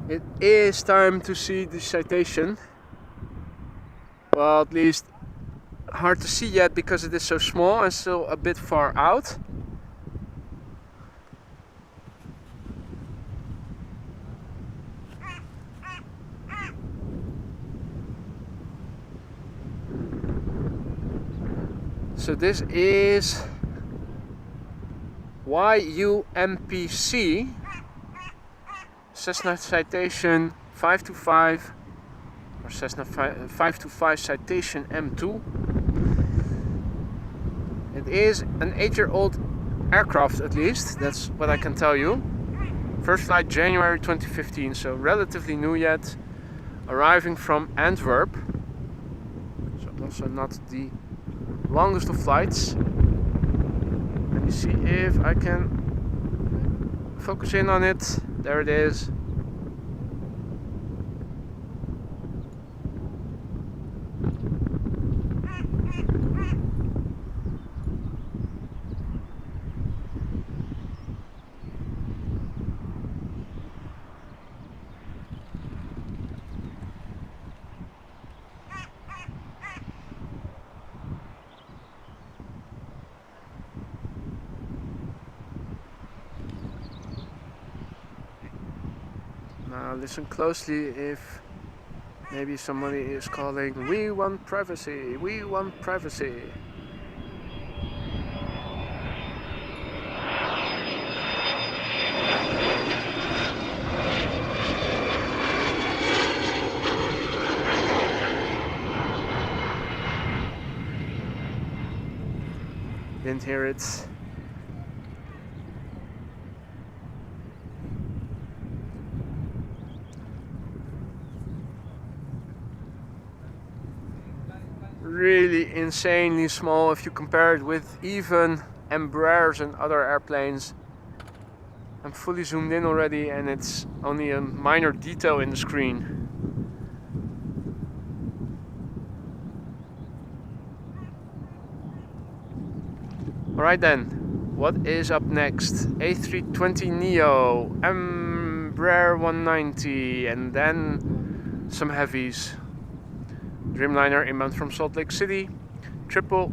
It is time to see the Citation. Well, at least hard to see yet because it is so small and still a bit far out. So this is YUMPC Cessna Citation 525 or Cessna 525 Citation M2. It is an 8-year-old aircraft, at least, that's what I can tell you. First flight January 2015, so relatively new yet. Arriving from Antwerp, so also not the longest of flights. Let me see if I can focus in on it. There it is. Now listen closely if maybe somebody is calling, "We want privacy, we want privacy." Didn't hear it. Really insanely small if you compare it with even Embraers and other airplanes. I'm fully zoomed in already and it's only a minor detail in the screen. Alright then, what is up next? A320neo, Embraer 190 and then some heavies. Dreamliner inbound from Salt Lake City, triple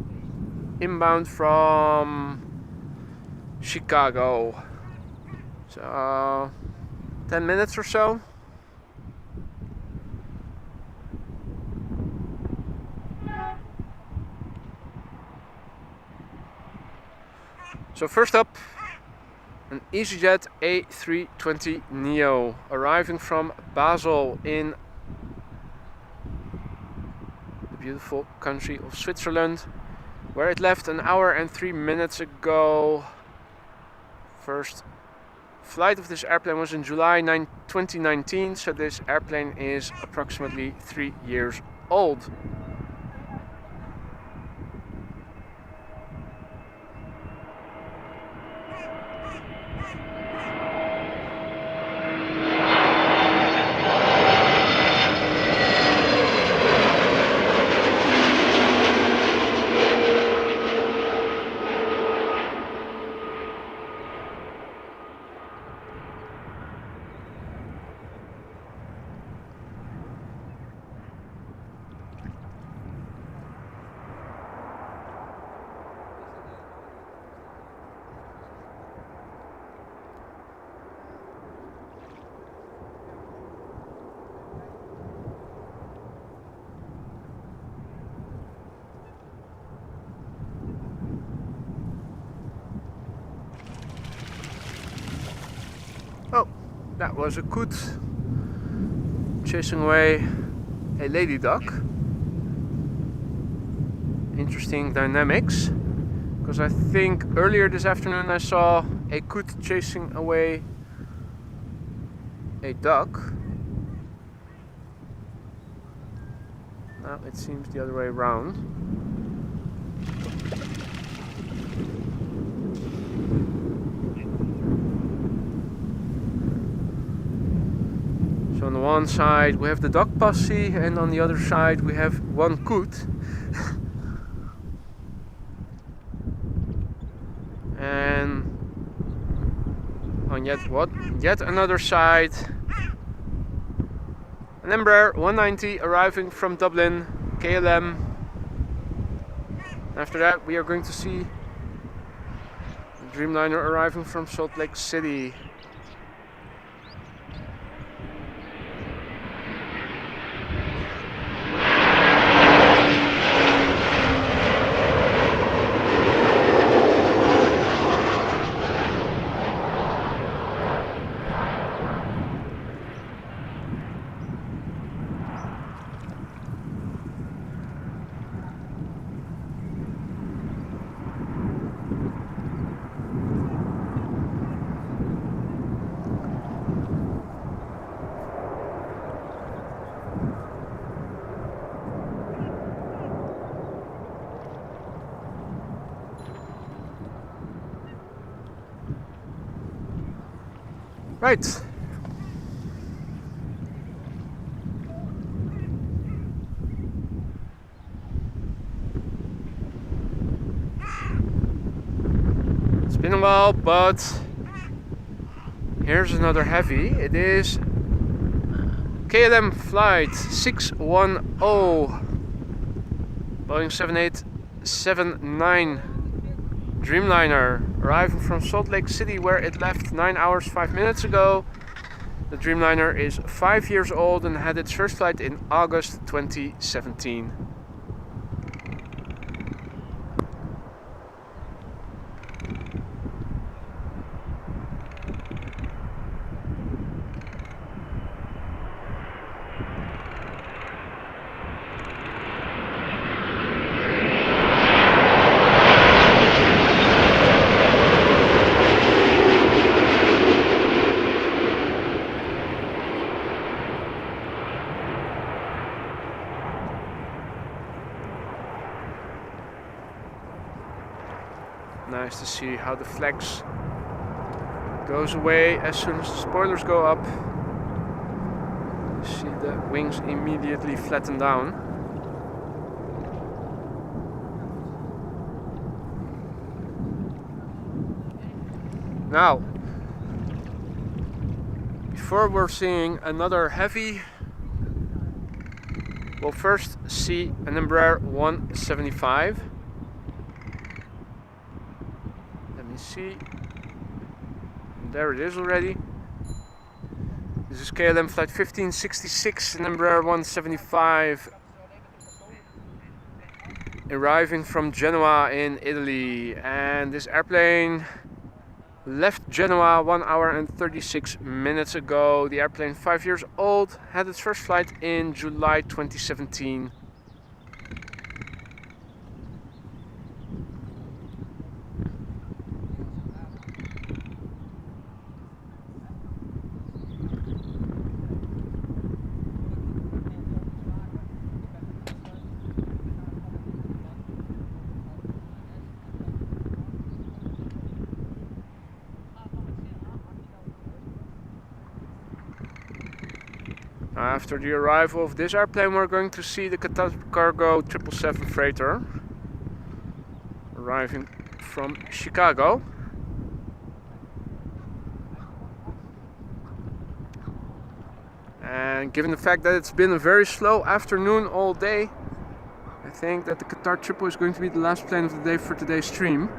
inbound from Chicago. So 10 minutes or so. So first up, an EasyJet A320neo arriving from Basel in beautiful country of Switzerland, where it left an hour and 3 minutes ago. First flight of this airplane was in July 2019, so this airplane is approximately 3 years old. Oh, that was a coot chasing away a lady duck. Interesting dynamics, because I think earlier this afternoon I saw a coot chasing away a duck. Now it seems the other way around. So on the one side we have the duck posse, and on the other side we have one coot. And on yet another side, an Embraer 190 arriving from Dublin, KLM. After that we are going to see the Dreamliner arriving from Salt Lake City. Right. It's been a while, but here's another heavy. It is KLM flight 610, Boeing 7879 Dreamliner, arriving from Salt Lake City, where it left 9 hours 5 minutes ago. The Dreamliner is 5 years old and had its first flight in August 2017. Nice to see how the flex goes away as soon as the spoilers go up. You see the wings immediately flatten down. Now, before we're seeing another heavy, we'll first see an Embraer 175. See, there it is already. This is KLM flight 1566, an Embraer 175, arriving from Genoa in Italy. And this airplane left Genoa 1 hour and 36 minutes ago. The airplane 5 years old, had its first flight in July 2017. After the arrival of this airplane, we're going to see the Qatar Cargo 777 freighter arriving from Chicago. And given the fact that it's been a very slow afternoon all day, I think that the Qatar Triple is going to be the last plane of the day for today's stream.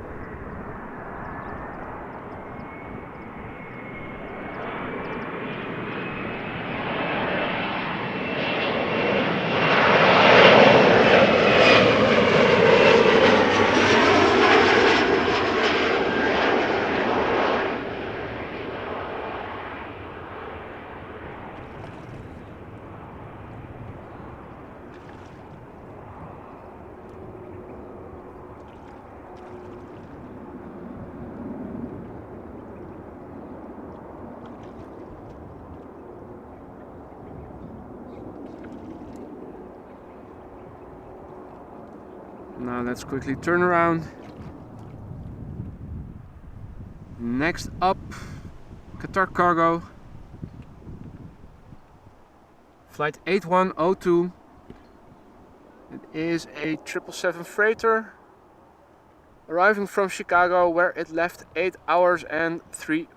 Now let's quickly turn around. Next up, Qatar Cargo flight 8102. It is a 777 freighter arriving from Chicago, where it left 8 hours and 3